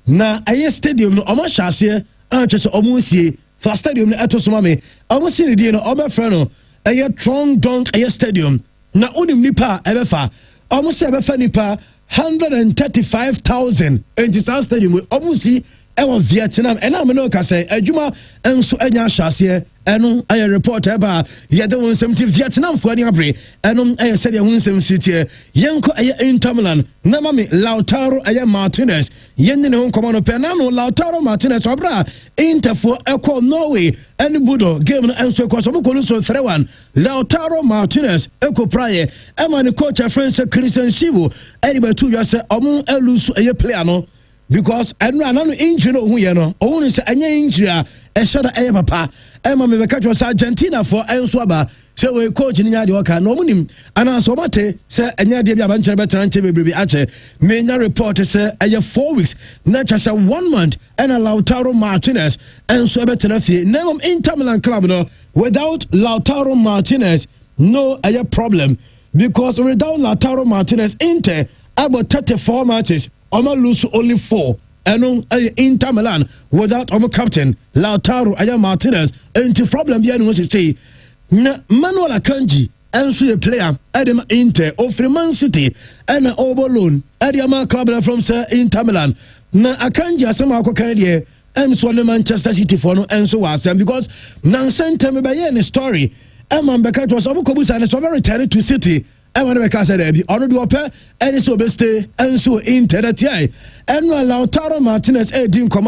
na ɛyɛ stadium no ɔmo hyɛ aseɛ ankyɛ sɛ ɔmo nsie fa stadium no ɛto so ma me ɔmo si ne die no ɔbɛfrɛ no ɛyɛ Trong Dong ɛyɛ stadium na onim nipa a ɛbɛfa ɔmo sɛ ɛbɛfa nipa 135,000 enti saa stadium ɔmo si ɛwɔ Vietnam ɛna amena ka sɛ adwuma nso anya ahyɛaseɛ ɛno ɛyɛ report ɛba yɛde wɔn nsɛm ti Vietnam fo ani abere ɛno ɛyɛ sɛdeɛ wɔn nsɛm si tie yɛnkɔ ɛyɛ Inter Milan na mami Lautaro ɛyɛ Martinez yɛne ne ho nkɔmɔ no pɛ na no Lautaro Martinez ɔbra Inter fo ɛkɔ Norway ɛne Budo game no ɛnso ɛkɔ so mokɔ no so 3-1 Lautaro Martinez ɛkɔ praeɛ ɛma ne coach friend sɛ Christian Chivo ɛde bɛtu dwa sɛ ɔmo ɛlusu ɛyɛ player no because anano injury no hu ye no ohun sɛ anya injury a ɛhyɛ da ɛyɛ papa ɛma me bɛka kyerɛ sɛ Argentina for ɛnso aba sɛ we coach ni nya de ɔka no munim ana so mate sɛ anya de bi abankyerɛ bɛtena nkyɛ bebrebe akyɛ menya report sɛ ɛyɛ 4 weeks na kyerɛ sɛ 1 month ɛna Lautaro Martinez ɛnso ɛbɛtena fie na Inter Milan club no without Lautaro Martinez no ɛyɛ problem because without Lautaro Martinez Inter about 34 matches Oma lose only 4 ɛno ɛyɛ Inter Milan without ɔmo captain Lautaro ɛyɛ Martinez enti problem bi ɛne ho sisi na Manuel Akanji ɛnso yɛ player ɛde ma Inter ofiri Man City ɛna ɔbɔ loan ɛde ama club from sɛ Inter Milan na Akanji asɛm akɔka deɛ ɛnso ne Manchester City for no ɛnso wɔ asɛm because nansɛntɛm bɛyɛ ne story ɛma mbɛka to sɛ ɔmo kɔbusa ne sɛ ɔbɛ return to City ɛma ne bɛka sɛ dɛbi ɔno de ɔpɛ ɛne sɛ ɔbɛstay ɛnso internet yɛ ɛno Lautaro Martinez ɛdi nkɔmɔ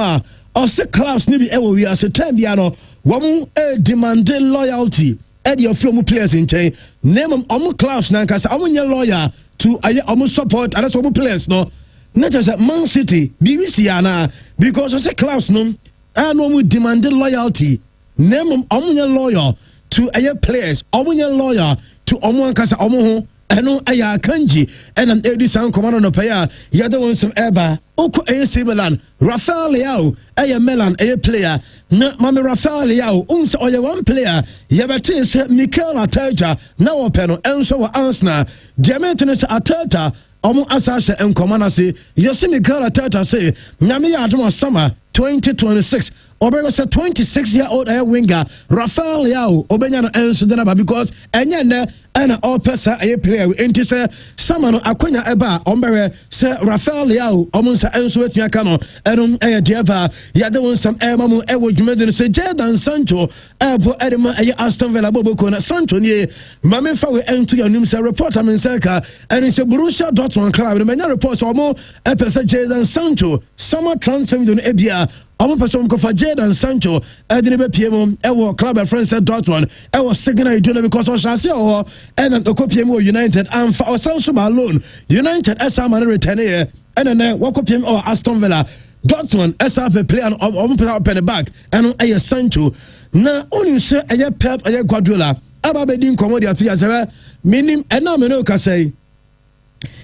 a ɔse clubs ne bi ɛwɔ wiase time bia no wɔn demand loyalty ɛde ɔfiri ɔmo players nkyɛn na mmom ɔmo clubs nankasa ɔmo nyɛ loyal to ayɛ ɔmo support anasɛ ɔmo players no na kyerɛ sɛ Man City BBC ana because ɔse clubs no ɛna ɔmo demand loyalty na mmom ɔmo nyɛ loyal to ayɛ players ɔmo nyɛ loyal to ɔmo ankasa ɔmo ho ɛno ɛyɛ Akanji ɛna ɛdi saa nkɔmɔ no pɛyɛ a yɛde wɔn nsɛm ɛba ɔkɔ AC Milan Rafael Leao ɛyɛ Milan ɛyɛ player na mame Rafael Leao sɛ ɔyɛ one player yɛbɛte sɛ Mikel Arteta na wɔpɛ no ɛnso wɔ Arsenal deɛ mɛto no sɛ Arteta ɔmo asa hyɛ nkɔmɔ no ase yɛsɛ Mikel Arteta sɛ nyame yɛ adom summer 2026 Obero say 26-year-old winger Rafael Leao obenya no enso denaba because enye ne ana all person player enti say samano akwanya eba ombere say Rafael Leao omunsa enso wetua ka no enum deva yade won sam mamu ewo dwumede say Jadon Sancho ebo edema Aston Villa boboko na Sancho nie mame fa we ento yanum say reporter men say ka eni say Borussia Dortmund club no menya reports omo epese Jadon Sancho summer transfer window no ebia omo person ko fa Jadon Sancho edine be piem ewo club friend said Dortmund ewo signal you because o chance o and the copy mo United and for Sancho alone United esa man return here and then what copy or Aston Villa Dortmund esa play and omo put the back and aye Sancho na only say aye Pep aye Guardiola aba be din komo dia to ya say minim ena me no ka say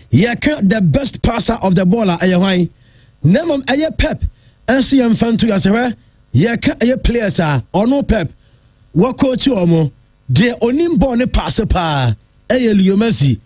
ye can the best passer of the ball aye hwan nemam aye Pep ensi emfantu ya say ye ka aye players or no Pep what coach omo de onim ball ne pass pa Leo Messi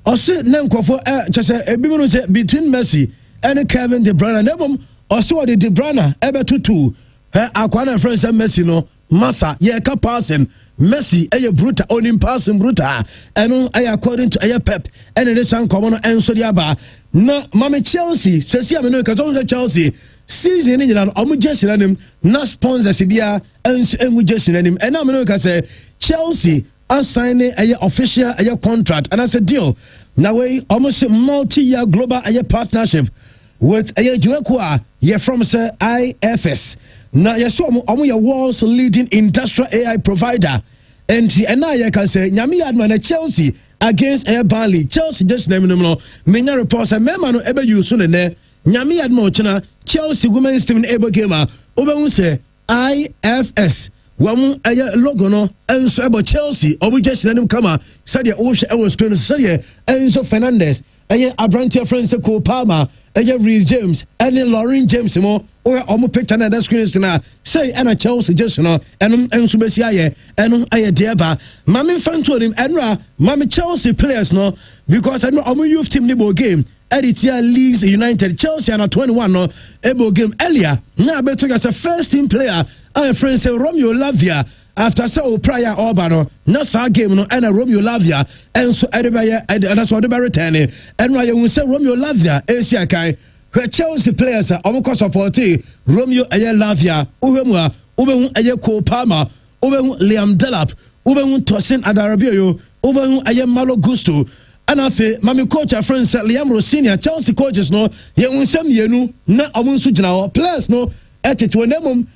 o se na nkofo chese ebimu no say between Messi and Kevin De Bruyne nebom o se o De Bruyne ebetutu akwana friend say Messi no massa ye ka passing Messi brutal onim passing brutal eno according to Pep and it is san komo no enso dia ba na mama Chelsea sesi ameno ka so Chelsea season ni na omu jersey nanim na sponsors bia enso emu jersey nanim and ameno ka say Chelsea assigning official contract and as a deal now we almost multi-year global partnership with Juekua ye from say IFS now you saw your world's leading industrial AI provider and now you can say nyami adman Chelsea against Burnley Chelsea just name no many reports and member no ebe use ne nyami adman china Chelsea women's team able gamer obe say IFS wamu logo no enso ebo Chelsea obu just nanim kama said o hwe e screen said Enzo Fernandez Abrantia friends Cole Palmer Reece James and Lauren James mo or omu picture na screen na say ana Chelsea just no enso besia enum deba mame fanto nim enra mame Chelsea players no because enra omu youth team ni game Editia Leeds United Chelsea and 21 no ebo game earlier na beto as a first team player and friend say Romeo Lavia after so prior Obano na sa game no and Romeo Lavia and so everybody that's what they return and why you say Romeo Lavia Asia kai where Chelsea players are almost supporting Romeo Lavia ubemwa ubemu Cole Palmer ubemu Liam Delap ubemu Tosin Adarabio ubemu Malo Gusto and afe mami coach a friend said Liam Rossini Chelsea coaches no ye unsem yenu na omunsu jina players no echetu enemum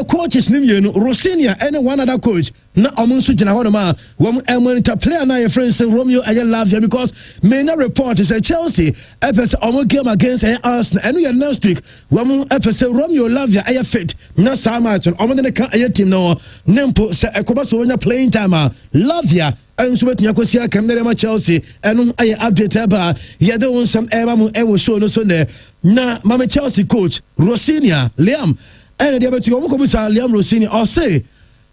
coaches nim yenu Rossini and one other coach na omunsu jina ho ma wom monitor player na your friend say Romeo Lavia because many report is Chelsea FS omo game against Arsenal and we next week wom FS Romeo Lavia fit na Samaritan omo de ka team no nempo se ekoba so nya playing time Lavia and so bet nyakosi akam na Chelsea enum update aba yede won some mamu e wo show no so ne na mama Chelsea coach Rossini Liam and the betu omo ko bisa Liam Rossini or say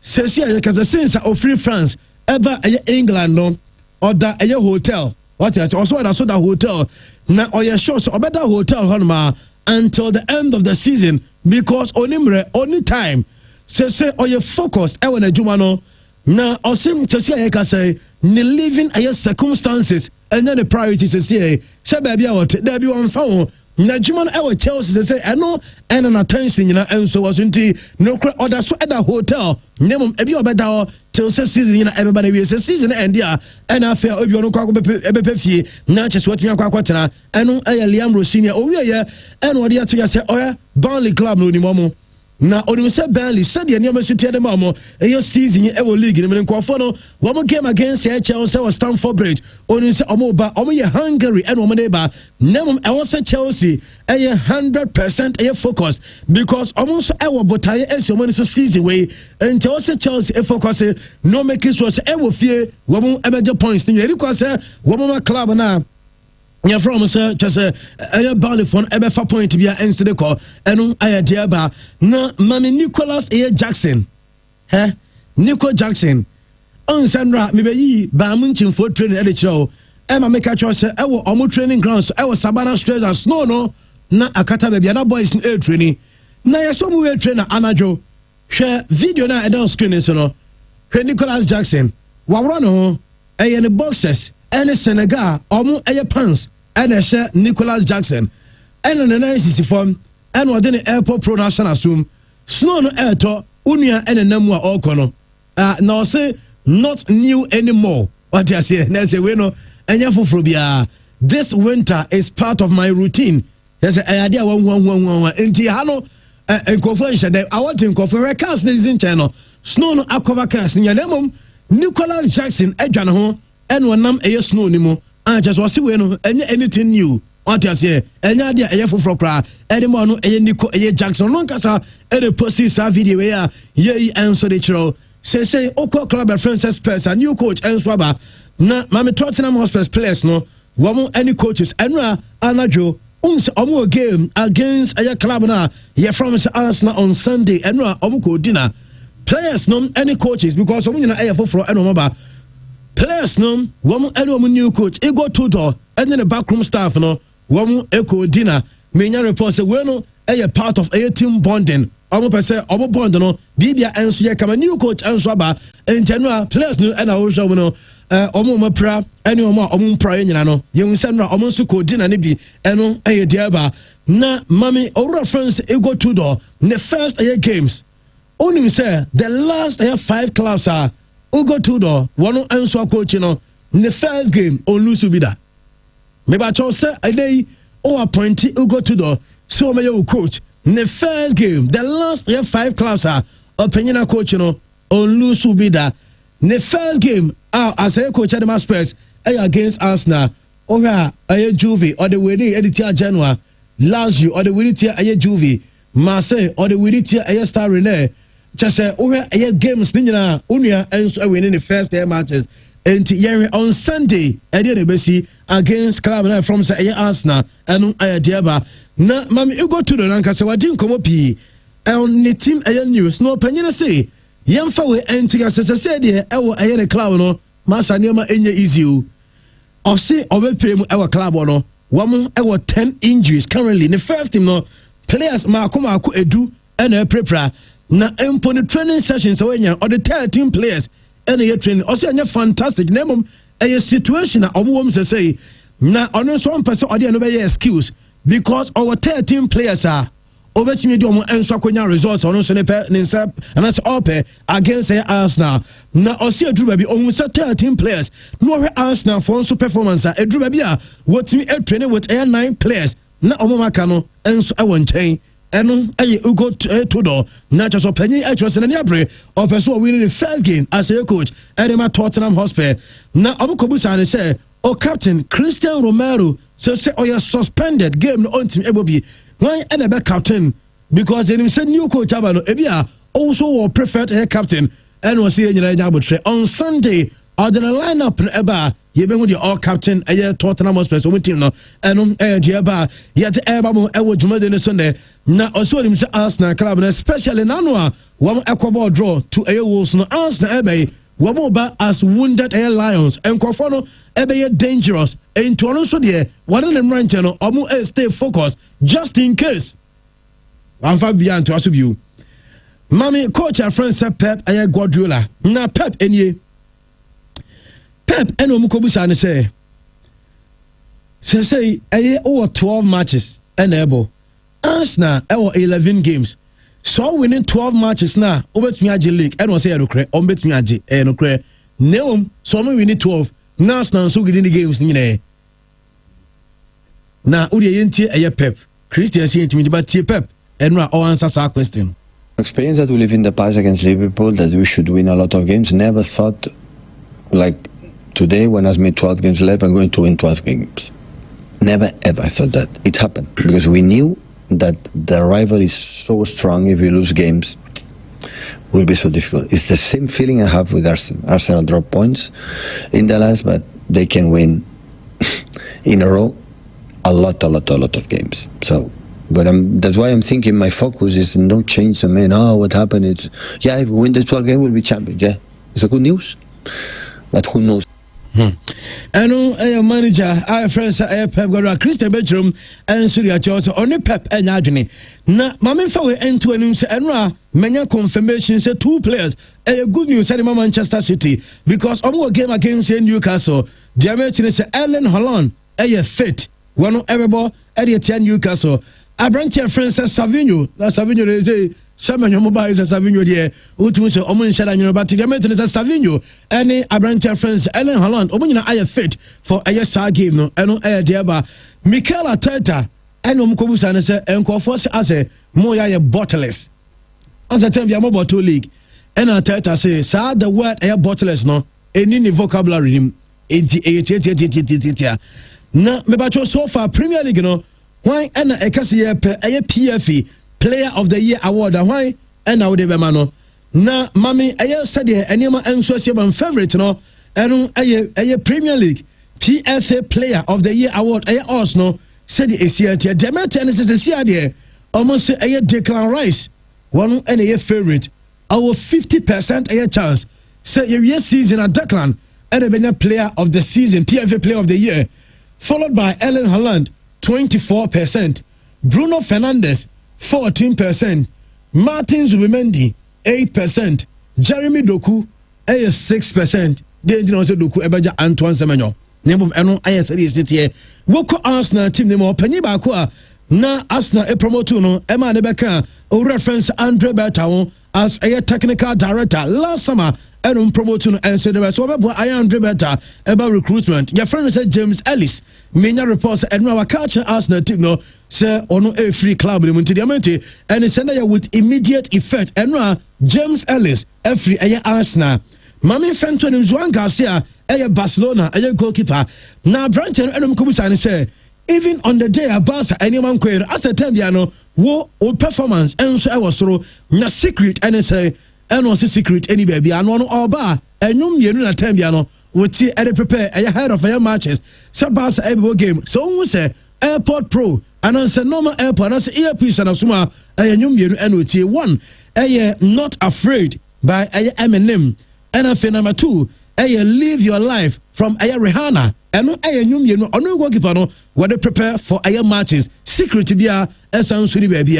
because since free France ever England no or that hotel what else also that hotel na or sure so better hotel honma until the end of the season because only time say or your focus e wona adwuma no na osim tese ka say ni living circumstances and then the priorities say baby what there be one phone na juman ewo Chelsea say eno and an attention nyina enso wasnti no order so at the hotel nemum ebi obeda till season nyina everybody we say season end dia and after obi ono kwa ebe fie na chese watumi akwa kwatena eno Liam Rossini o wie ye eno ode ato ya say oya Burnley club no ni momo na onim say Burnley said the name city dem amo season ewo league ni nkofo no wo game against Chelsea was Stamford Bridge onim say omo ba omo ye Hungary and omo neighbor nemum e was Chelsea 100% focus because omo so ewo botaye omo so season way until also Chelsea focus no make it so ewo fie wo mo ebeje points ni because wo mo club na yeah, from sir, just a Burnley phone, ever 4 point to be an answer the call, and I dear ba no, Mammy Nicholas A. Jackson, Nico Jackson, on Sandra, maybe Bamunchin for training at the show, Emma make a choice, I will training grounds, I was Sabana Stress and Snow, no, not a Kata baby, and boys in air training. na yeso mu we trainer anajo hwe video na edon screen so no hwe Nicholas Jackson wawro no eye ne boxers ene Senegal omu eye pants ene hwe Nicholas Jackson ene ne nice form ene ode ne airport pro national zoom snow no airto unia ene namu a okono na say not new anymore what you say na say we no enya foforo bia this winter is part of my routine there's a idea one enti ha no enkofo nhede I want enkofo records in channel snow no akova cars nya nemom Nicholas Jackson adwane ho ene wonam eye snow ni mu just wose we no enya anything new what you say enya dia eye foforo kra ene mo no eye Nico eye Jackson no nkasa ene post sa video we ya ye enso de chiro say Oko Club of Francis Spurs a new coach Enswaba na mame Tottenham Hotspur players no womo any coaches enra anajo omo game against a club na ye from Arsenal on Sunday enra omo ko dinner players no any coaches because omo na foforo eno ba players no womo any omo new coach e go to door and then the backroom staff no womo eko dinner menya report say we no part of a team bonding omo pese omo bond no bibia enso ye kama new coach enso aba in general players no and I show no omo mapra ene omo mpra nyina no ye nsanra omo nso ko di na ne bi eno eye dia ba na mami owura France e go to door the first aye games onim say the last 5 clubs are go to door one enso coach no the first game on lose bi da me ba cho say adey o appoint go to door so me your coach the first game the last 5 clubs are opinion coach no on lose bi da the first game as a coach at the Spurs against Arsenal or a Juve or the winning editor Genoa Lazio or the winning a Juve Marseille or the winning a Star Rene just say a games nina unia and winning the first 10 matches and on Sunday I did a against club from say Arsenal and I diaba na mami you go to the ranka so I didn't come up on the team a news no opinion say yemfa we entiga say de ewo eye club no masa nioma enye easy o se obepere mu ewo club no wom ewo 10 injuries currently the first team no players makoma edu ena prepare na empo the training sessions so enya or the 13 players ena ye training o se enya fantastic nemom eye situation na omwom say na ono so mpese ode no be excuse because our 13 players are obetimi di omo enso akonya results ono so ne pe ninsa anase ope against Arsenal na osi adruba bi ohun say 13 players no we Arsenal for so performance adruba bi a wotimi train with 9 players na omo maka no enso awon chen eno aye ugo to do na just opanyi actually na niabre ope so winning the first game as a coach Edema Tottenham Hotspur na omo kobusa ne say o captain Christian Romero so say oya suspended game no on team ebobi why and a captain because in said new coach abano ebia also will prefer to captain and was here on Sunday or the lineup eba ye be the all captain Tottenham Hotspur so team no and eba yet eba mo ewo juma de Sunday na also him say Arsenal club especially nanwa one equable draw to Wolves no Arsenal eba Wamoba as wounded lions and Kofono ebe dangerous and to also there one of them right channel omu stay focused just in case I'm far beyond to asubu mami coach our friend said Pep aye Guardiola na Pep enye Pep eno mukobusa ne say aye over 12 matches and ebo Arsenal 11 games so winning 12 matches now obetumi age league and say edokre obetumi age enokre neom so no winning 12 now so winning the games nyine na odi yentie eye Pep Christian say intimi ba tie Pep enra o answer that question. Experience that we live in the past against Liverpool that we should win a lot of games. Never thought like today when I made 12 games left I'm going to win 12 games. Never ever thought that it happened because we knew that the rival is so strong. If we lose games, will be so difficult. It's the same feeling I have with Arsenal. Arsenal drop points in the last, but they can win in a row a lot of games. So, but that's why I'm thinking my focus is no change. I mean, what happened? It's if we win this 12 game, we'll be champions. Yeah, it's a good news, but who knows? ɛno ɛyɛ manager a friends ɛyɛ Pep Guardiola Christian Bedroom ɛnso de akyerɛ sɛ ɔne Pep ɛnya adwene na mamemfa we ɛnto anim sɛ ɛno a manya confirmation sɛ 2 players ɛyɛ good news sɛ ma Manchester City because ɔmo game against Newcastle deɛ mɛkyerɛ sɛ Erling Haaland ɛyɛ fit wɔno ɛbɛbɔ ɛde atia Newcastle abranteɛ friends sɛ Savinho na Savinho de say Savinho mobile is Savinho there utum say omo nhyɛ da but deɛ mɛkyerɛ sɛ Savinho ɛne abranteɛ friends Erling Haaland omo nyina ayɛ fit for ɛyɛ saa game no ɛno ɛyɛ deɛ ba Mikel Arteta ɛne ɔmo kɔbusa ne sɛ nkɔfoɔ sɛ asɛ mo yɛ bottleless asɛ tɛm bia mo bottle league ɛna Arteta say saa the word ɛyɛ bottleless no ɛni ne vocabulary nim enti ɛyɛ tia na mebacho so far Premier League no why ɛna ɛkase yɛ pɛ ɛyɛ PFA Player of the Year award why ɛna wo de bɛma no na mami ɛyɛ sɛdeɛ ɛnema ɛnso asie ban favorite no ɛno ɛyɛ Premier League PFA Player of the Year award ɛyɛ us no sɛdeɛ ɛsi ɛteɛ dɛmɛtɛ ne sɛ si adeɛ ɔmo sɛ ɛyɛ Declan Rice wɔn ɛna ɛyɛ favorite our 50% ɛyɛ chance sɛ yɛwie season a Declan ɛna bɛnya Player of the Season PFA Player of the Year followed by Erling Haaland 24%, Bruno Fernandes 14%, Martin Zubimendi 8%, Jeremy Doku 6%. They didn't also Doku ebeja Antoine Semenyo. Name eno ayeseri sitie. Woko Arsenal team name opanyi ba ko a na Arsenal e promote no e ma ne beka o reference Andre Bertawo as a technical director last summer. And promote and say the rest. So I am better about recruitment. Your friend said James Ellis. Many reports and our culture Arsenal team no say on a free club in the and it's with immediate effect. And James Ellis every Arsenal. Mami Fenton and Juan Garcia Barcelona goalkeeper. Now Branton and Kubusan say even on the day Barca anyone queer as a tembiano wo performance and so I was through na secret and say and was a secret any baby and one oba and you na time piano would see and prepare ahead of your matches so Barca every game so we say airport pro and I said normal airport and I say earpiece and asuma and you and with one not afraid by a Eminem and I number 2 live your life from Rihanna and you no goalkeeper no what they prepare for matches secret to be a sound sweet baby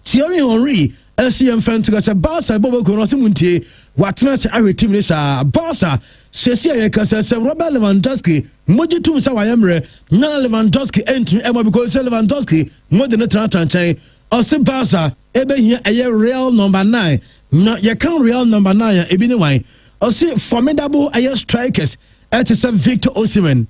Thierry Henry SCM fan to say Barca Bobo Konosimunti watna se awe team ni sa Barca sesi ayeka se Robert Lewandowski mojitum sa wayemre na Lewandowski entry ema because Lewandowski mo de netra chan o se Barca ebe hia real number 9 na ye kan real number 9 ebi ni wan o se formidable strikers et se Victor Osimhen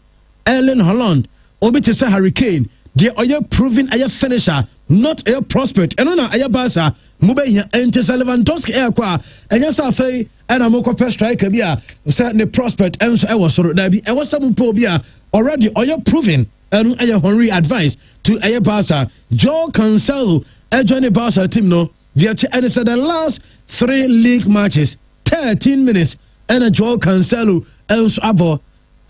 Erling Haaland obi te se Harry Kane the proven finisher not a prospect and na Barca mube hia ente Lewandowski kwa enya sa fei and amoko per striker bia say ne prospect enso e was so da bi e was some po bia already proven and Henry advice to Barca Joe Cancelo join the Barca team no via and said the last 3 league matches 13 minutes and Joe Cancelo enso abo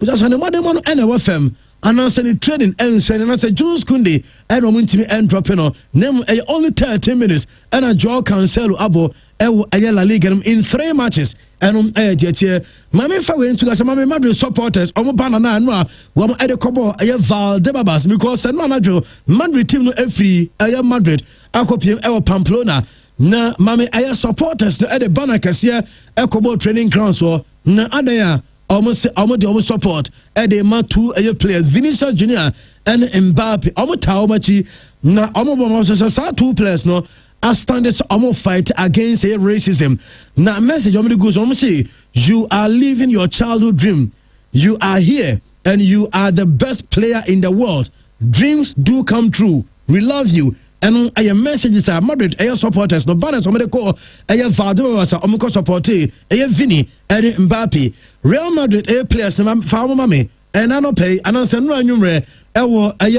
just on the modern one and our fam announcing the training and saying and I said Jules Kunde and Romintimi and dropping on name only 13 minutes and a Joao Cancelo abo La Liga in 3 matches and Mami fa we to gas Mami Madrid supporters omo banana no wo mo kobo Valdebebas because no anajo Madrid team no free Madrid akopiem Pamplona na Mami supporters no banner kase kobo training ground so na adaya almost support the ma 2 players Vinicius Junior and Mbappe taomachi na so 2 players no are standing fight against racism na message goes say you are living your childhood dream, you are here and you are the best player in the world, dreams do come true, we love you. And I messages are Madrid supporters no banners on the call Valdebebas support Vini and Mbappe Real Madrid players farm mommy and I no pay and I said no number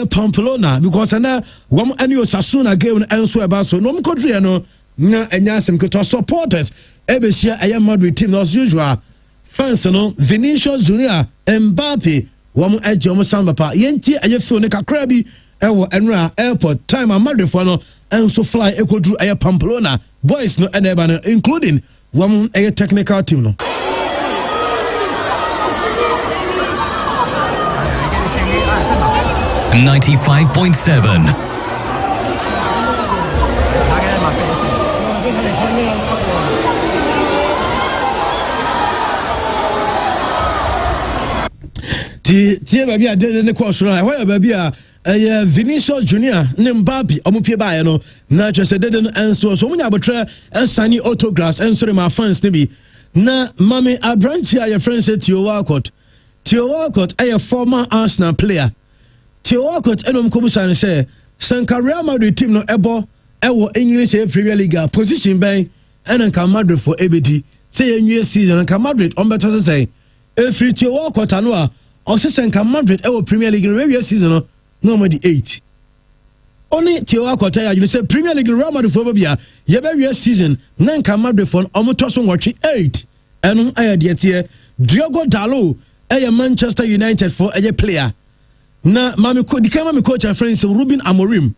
Pamplona because na one annual Sasuna game and so about so no country no na enyasem to supporters share Madrid team as usual fans no Vinicius Junior Mbappe one samba pa yenti feel ne kakra bi Enra airport time and Madrid for no and so fly ekodru Pamplona boys no eneba including one technical team no 95.7. Tie baby a de ne course no why baby a Vinicius Junior ne Mbappe omupie ba no na twese de no enso so munya botre ensani autographs enso ma fans ne bi na mami abranchi a your friend say Theo Walcott a former Arsenal player. Theo Walcott enom kobusan say Sanka Real Madrid team no ebo ewo English Premier League position ben enanka Madrid for ABD say new season enanka Madrid on better say every Theo Walcott anwa Sanka Madrid ewo Premier League review season no more the 8 only Theo Walcott you say Premier League Real Madrid for bia ye season nanka Madrid for omotoso watch 8 enu aya de tie Diogo Dalot Manchester United for a player na mami coach and friends Ruben Amorim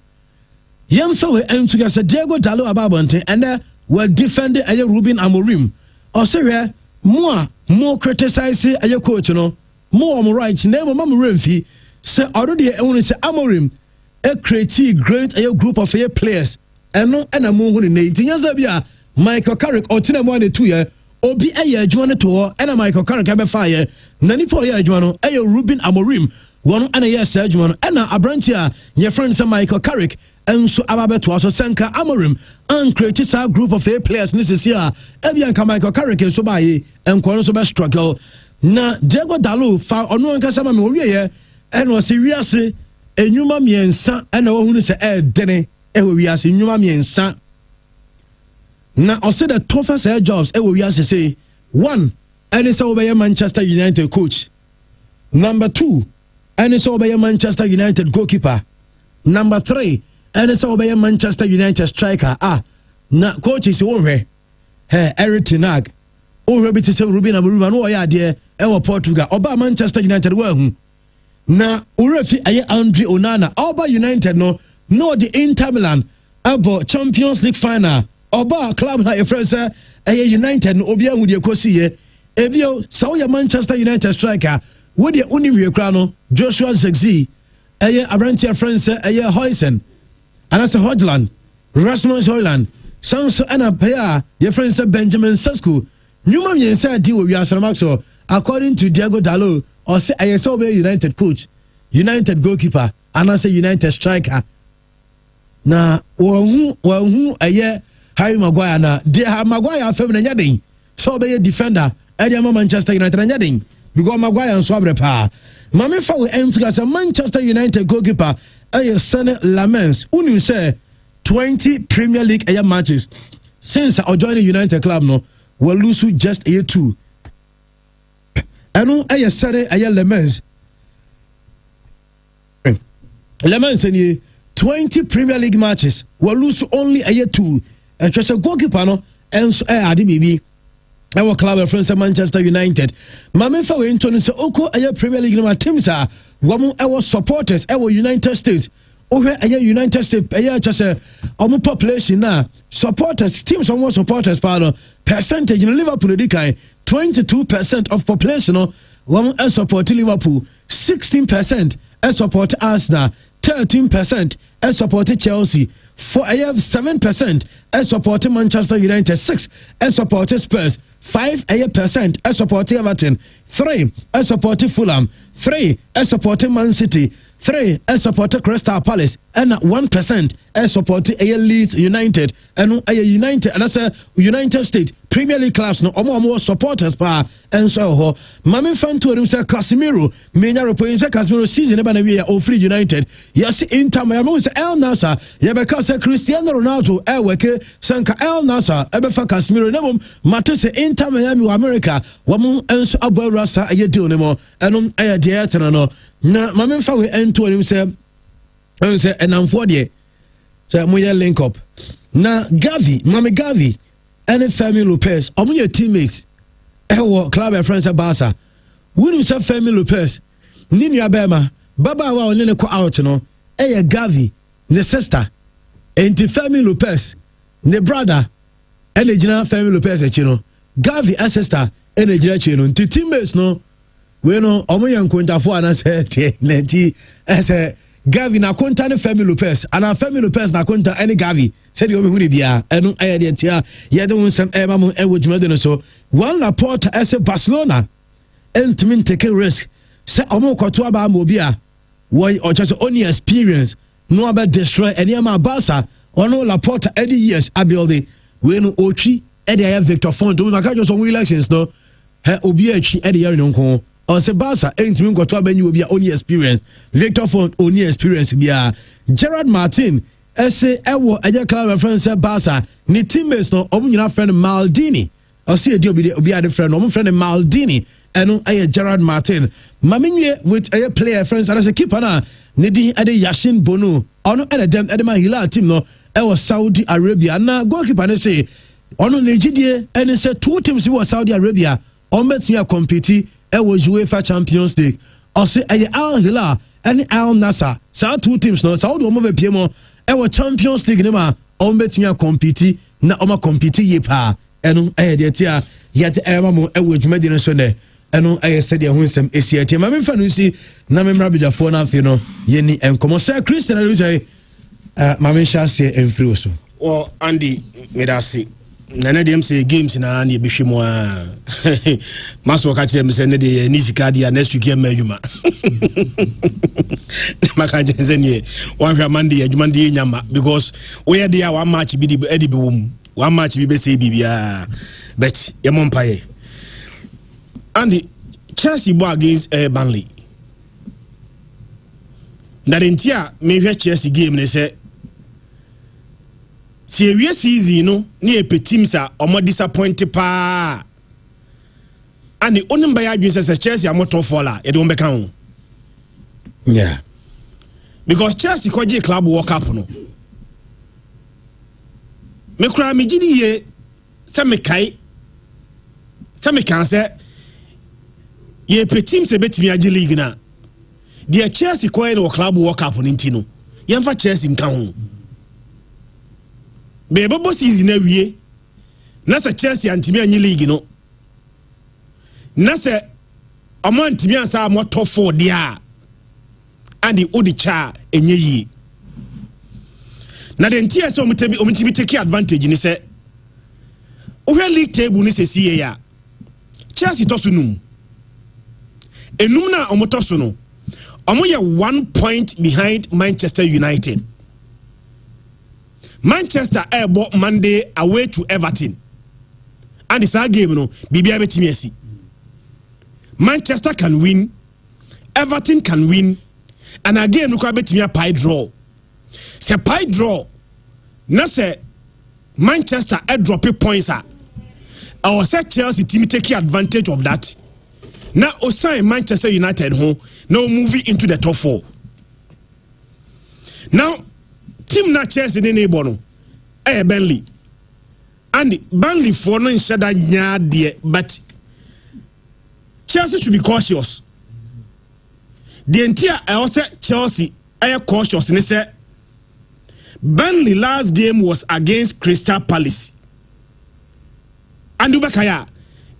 yamfa we entuga say Diogo Dalot ababonte and we defend Ruben Amorim or say more criticize a coach no more right name mama Remfi say already only say Amorim create great group of players and no and a mo in 18 years bia Michael Carrick or tina mo 2 year obi adwuma to and Michael Carrick be fire nani po adwuma no Ruben Amorim one and yes adwuma no and abrantia your friend say Michael Carrick and so ababeto so Sanka Amorim and create a group of players this year ebianka Michael Carrick so baye and kono so be struggle na Diogo Dalot fa ono nkasa ma me wiye and was wiase enyuma miensa and wo hunu se dene wiase enyuma miensa na ose the toughest jobs wiase say one and is over Manchester United coach, number 2 and is over Manchester United goalkeeper, number 3 and is over Manchester United striker na coach is over Eric Ten Hag over bit say Ruben Amorim no ya de Portugal oba Manchester United wa na urefi Andre Onana oba United no the Inter Milan about Champions League final oba club na e friend say United no obi ahu de kosi ye evio saw Manchester United striker wo de uniwie kra no Joshua Zexi abrantia friend say Hoysen anase Hodgland Rasmus Højlund sanso ana player your friend say Benjamin Sesko Newman yensa di wo wiase maxo according to Diogo Dalot or say United coach, United goalkeeper, and I say United striker. Na who Harry Maguire na de Maguire feminine nyadin. So be defender, Ediama Manchester United nyadin. Because Maguire and Swabre pa. Mame fa we enter as a Manchester United goalkeeper, Sene Lamens. Unu say 20 Premier League matches since I joined the United club no, we lose just 2. Anu sare Lemens any 20 Premier League matches will lose only 2 and just a goalkeeper no and so adibibi our club friends Manchester United mame fa we into so oko Premier League no teams are wamu our supporters our United States over United States just a population na supporters teams almost supporters percentage in Liverpool dikai 22% of population one support Liverpool, 16% support Arsenal, 13% support Chelsea, 7% support Manchester United, 6% support Spurs, 5% support Everton, 3% support Fulham, 3% support Man City, 3% support Crystal Palace, and 1% support Leeds United, and United, and that's a United States Premier League clubs no more supporters pa and so mame fan to him say Casemiro menya repo say Casemiro season e ba na we o free United yes Inter Miami say El Nassr ye be ka say Cristiano Ronaldo work Sanka El Nassr e be fa Casemiro na mum mate say Inter Miami America wo mu enso abo rasa ye deal ne mo enom e de etena no na mame fa we ento him say enamfo de say mo ye link up na Gavi and Femi Lopez, your teammates, club and friends at Barca. When you say Femi Lopez, Nini Abema, Baba wa only ko out no, Gavi, the sister, and Femi Lopez, the brother, and the general Femi Lopez, Gavi a sister, and the general teammates no, we know Omoyan Kunta for and I said, Neti, as a Gavi na konta ne Femi Lopez ana Femi Lopez na konta any Gavi said you be bia eno aye de tia ye de wonsam e ma mo e wo dwuma de no so one Laporta as Barcelona entimin take a risk say omo kwato aba ma obi a wo o just only experience no about destroy any ma Barca ono Laporta 80 years a building we no ochi e de Victor Font we maka just on elections no he obi achi e de yare no nko or se Barca entimin kwato aba nyi obi a only experience Victor Font only experience bia Gerard Martin ese ewo eje club reference Barca ni teammates no omo nyina friend Maldini o se edi obi a de friend omo friend Maldini eno aye Gerard Martin maminye with a player friends and as a keeper na ne din ade Yashin Bono ono ene dem ede ma Hilal team no ewo Saudi Arabia na goalkeeper ne say ono ne gidie ene say two teams wo Saudi Arabia on betia compete ewo UEFA Champions League o say aye Al Hilal and Al Nassr sa two teams no Saudi omo be pie mo ewo Champions League ne ma on betia compete na omo compete ye pa eno aye de tia yet ema mo ewo dwumadi no so ne eno aye said ya hunsem esiate ma memfa no si na memra bidafo na afi no yeni enkomo say Christian ali say ma men sha se enfri so o Andy medasi nana dem say games na na ebehwemo a maso ka kire me say ne de ni sika dia next week ma adwuma maka jenze ne one hwa Monday adwuma de nyama because we dey one match bi di edi bi wom one match bi be say bibia but ye mompaye and Chelsea go against Burnley. That intia me hwe Chelsea game ne say see we season no na e teams a omo disappoint pa and the only by adwin say Chelsea am top faller e don be kan. Yeah. Because Chelsea ko je club World Cup no. Me kura me gidi ye se me kai se me kan say ye pe team se betimi age league na de Chelsea ko e no club World Cup no ntino ye mfa Chelsea nka ho be bobo season na wie na se Chelsea antimi anye league no na se amo antimi ansa amo top 4 dia and the odicha enye yi na de ntia se omutibi take advantage ni se o league table ni se sie ya Chelsea to sunum enum na omotoso no omo ye 1 point behind Manchester United. Manchester ebo Monday away to Everton and this game no bibia betimi asi. Manchester can win, Everton can win, and again no kwa betimi a pie draw. Se pie draw na se Manchester drop points a or say Chelsea team take advantage of that. Now osign Manchester United home now moving into the top 4. Now team na Chelsea ne neighbor no Burnley and Burnley for no shada nya de but Chelsea should be cautious. The entire also Chelsea cautious and say Burnley last game was against Crystal Palace and Ubakaya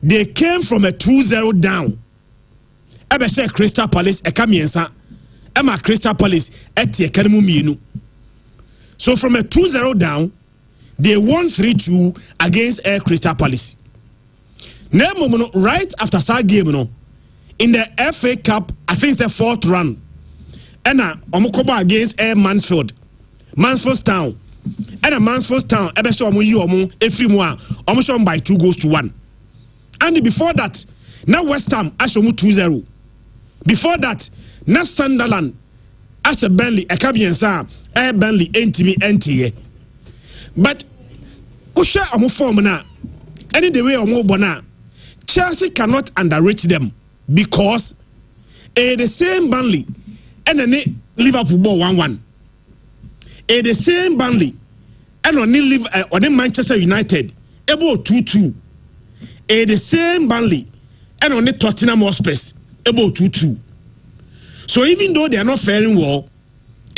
they came from a 2-0 down. Ebe say Crystal Palace ekamiensa ema Crystal Palace etie kanemu mienu. So from a 2-0 down they won 3-2 against Crystal Palace. Nemono right after that game no in the FA Cup I think it's the 4th run. Ena omokoba against Mansfield Town. Ena Mansfield Town ebe show omo yi omo efri mu a omo show by 2-1. And before that now West Ham ashomu 2-0. Before that, na Sunderland as a Burnley ekabiensa Burnley entimi entiye. But usha omo form na any the way omo bona Chelsea cannot underrate them because the same Burnley and then Liverpool ball 1-1. The same Burnley and on Manchester United able 2-2. The same Burnley and on the Tottenham Hotspur about 2-2. So even though they are not faring well,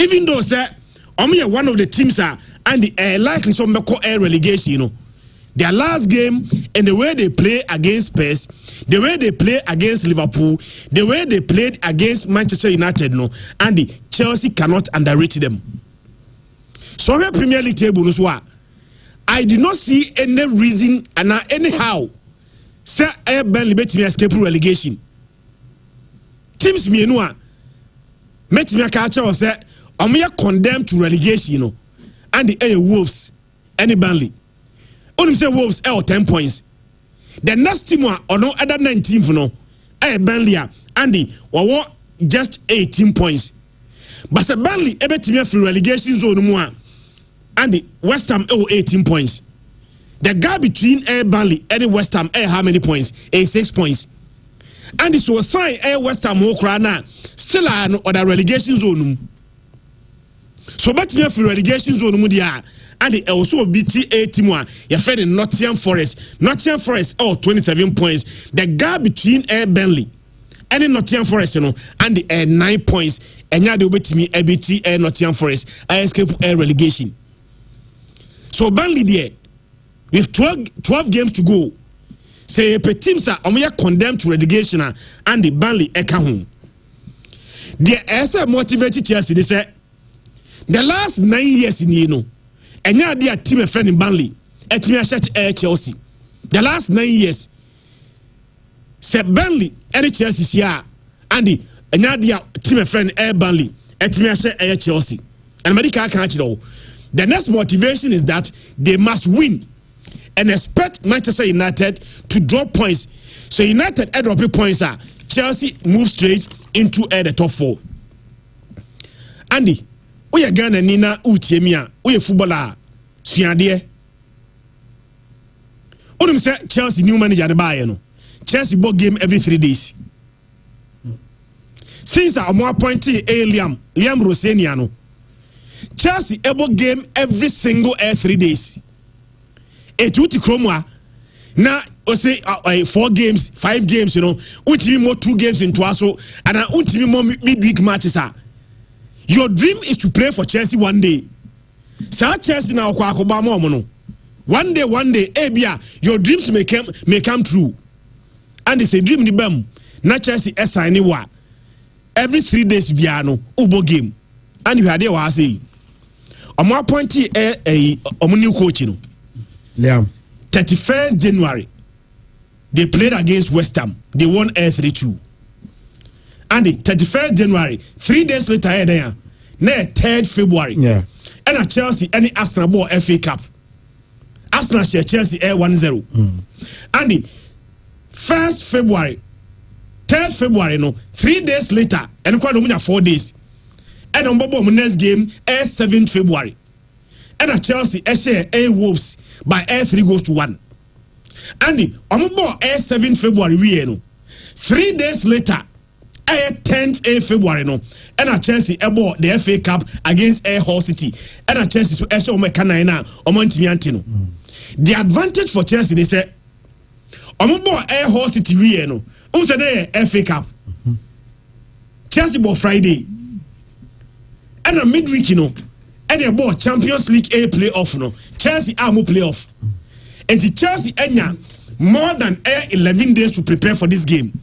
even though say one of the teams are and the likely some air relegation, their last game and the way they play against Spurs, the way they play against Liverpool, the way they played against Manchester United, no, and the Chelsea cannot underrate them. So here Premier League table no so I did not see any reason and anyhow say Burnley bet me escape relegation. Teams me no met me catch or say condemned to relegation, you know, and the Wolves any Burnley. Only say Wolves 10 points. The next team or no other 19 for no Burnley and the just 18 points. But say Burnley bet me free relegation zone more. And the West Ham 18 points. The gap between Burnley and West Ham how many points? 6 points. And this was sign West Ham now still on the relegation zone. So bet me for relegation zone and the also BTA team your friend in Nottingham Forest. Nottingham Forest 27 points. The gap between Burnley and Nottingham Forest and the 9 points. And now they bet me BT Nottingham Forest escape relegation. So Burnley there, with 12 games to go, say the teams are condemned to relegation and the Burnley eka home. The essay motivated Chelsea. They say the last 9 years in and now they are team a friend in Burnley, a team Chelsea. The last 9 years, say Burnley and Chelsea here and the now they are team a friend Burnley, a team Chelsea. And Medica can't you know. The next motivation is that they must win and expect Manchester United to drop points. So United dropping points Chelsea move straight into the top 4. Andy, we are Ghana Nina Utiemia, we are footballer. Suadie. Only say Chelsea new manager the Bayern. Chelsea ball game every 3 days. Since I'm appointing Liam Roseniano. Chelsea able game every single 3 days. Etuti Kromwa now say 4 games, 5 games, you know, ultimately more 2 games in Twaso and ultimately more midweek matches. Your dream is to play for Chelsea one day. Sa Chelsea now no. One day, Abia, your dreams may come true. And it's a dream the bam. Na Chelsea assign every 3 days biano ubo game. And you had there was say I'm appointing a new coach, you know. Yeah. 31st January, they played against West Ham. They won 3-2. And the 31st January, 3 days later, there, 3rd February. Yeah. And at Chelsea, any Arsenal ball FA Cup. Arsenal share Chelsea 1-0. And the 1st February, 3rd February, no, 3 days later, and quite 4 days. And on Bobo next game 7th February. And at Chelsea share Wolves by 3-1. And the on 7th February we no. 3 days later 10th February no. And at Chelsea bought the FA Cup against Hull City. And at Chelsea so share Omekana no. The advantage for Chelsea they say Hull City we no. Say FA Cup. Chelsea bought Friday. And a midweek, you know, and they bought Champions League A playoff, no. Chelsea are more playoff. And the Chelsea enya more than 11 days to prepare for this game.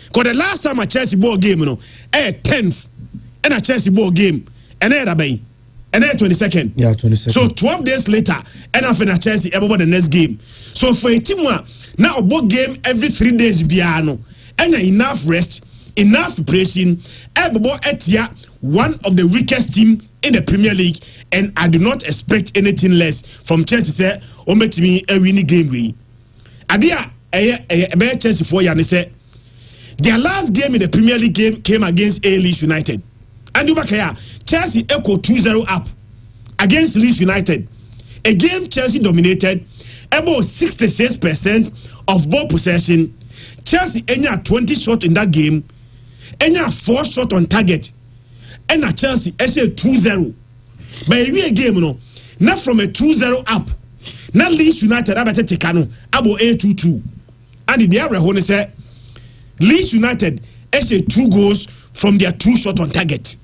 Because the last time a Chelsea ball game, you know, 10th, and a Chelsea ball game, and and 22nd. Yeah, 22nd. So 12 days later, and after a Chelsea about the next game. So for a team now a ball game every 3 days biano, and enough rest, enough preparation, one of the weakest team in the Premier League, and I do not expect anything less from Chelsea. Say, "Omet me a winning game we." Adia, a Chelsea for you say their last game in the Premier League came against Leeds United, and you back here, Chelsea echo 2-0 up against Leeds United, a game Chelsea dominated, about 66% of ball possession. Chelsea enya 20 shots in that game, enya 4 shots on target. And at Chelsea, I say 2-0. But a game, no, not from a 2-0 up. Not Leeds United, I better take about 8-2-2. And the other one say Leeds United, I say 2 goals from their 2 shots on target.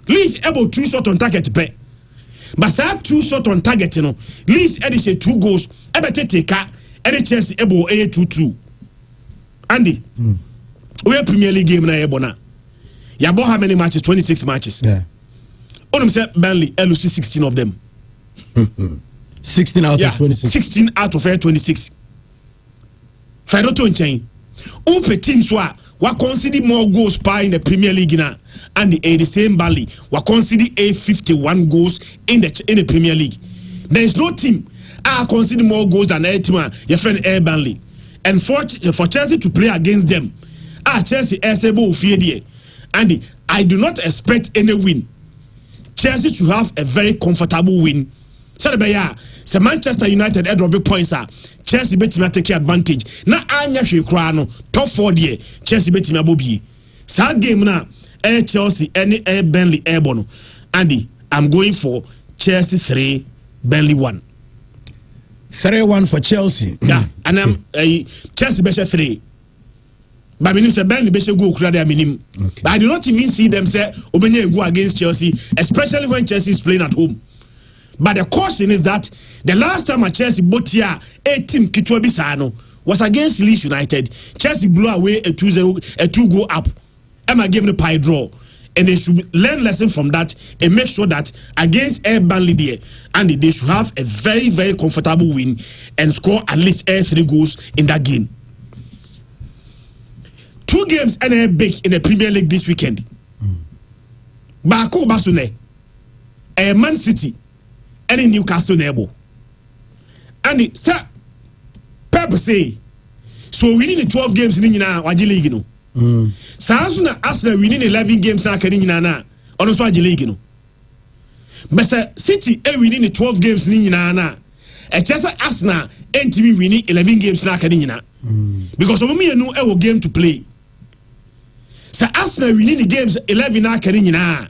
Leeds able 2 shots on target. but say 2 shot on target no Leeds edi say 2 goals ebete take edi Chelsea ebo 2-2 Andy we Premier League game na ebo na ya bo how many matches 26 matches onum say Burnley lose 16 of them 16 out of 26 16 out of 26 Fedo to nchen upe teams wa concede more goals in the Premier League now, and the same Burnley wa concede 51 goals in the Premier League. There is no team concede more goals than a team your friend Burnley, and for Chelsea to play against them, Chelsea able to and I do not expect any win. Chelsea should have a very comfortable win. So Manchester United head of the points Chelsea bet me take advantage. Na anya hwe kra no top 4 there Chelsea bet me abobi. Sa game na Chelsea any Burnley no. Andy, I'm going for Chelsea 3 Burnley 1. 3-1 for Chelsea. Yeah, and I'm Chelsea bet 3. But meaning say Burnley bet go kra there minim. But I do not even see them say obenye go against Chelsea, especially when Chelsea is playing at home. But the caution is that the last time a Chelsea bought here a team Kitwa Bisano was against Leeds United. Chelsea blew away a 2-goal up. Emma gave the pie draw. And they should learn lesson from that and make sure that against Burnley there, and they should have a very, very comfortable win and score at least 3 goals in that game. 2 games and big in the Premier League this weekend. Bako Basune, Man City, and in Newcastle neighbor. And it sir Pep say so we need the 12 games in Waji League no. Sazuna Arsenal we need 11 games na kani na ono so Waji League no. But sir City we need the 12 games ni na e chesa Arsenal entimi we need 11 games na kani na. Because of me no e game to play. Sir Arsenal we need the games 11 na kani na.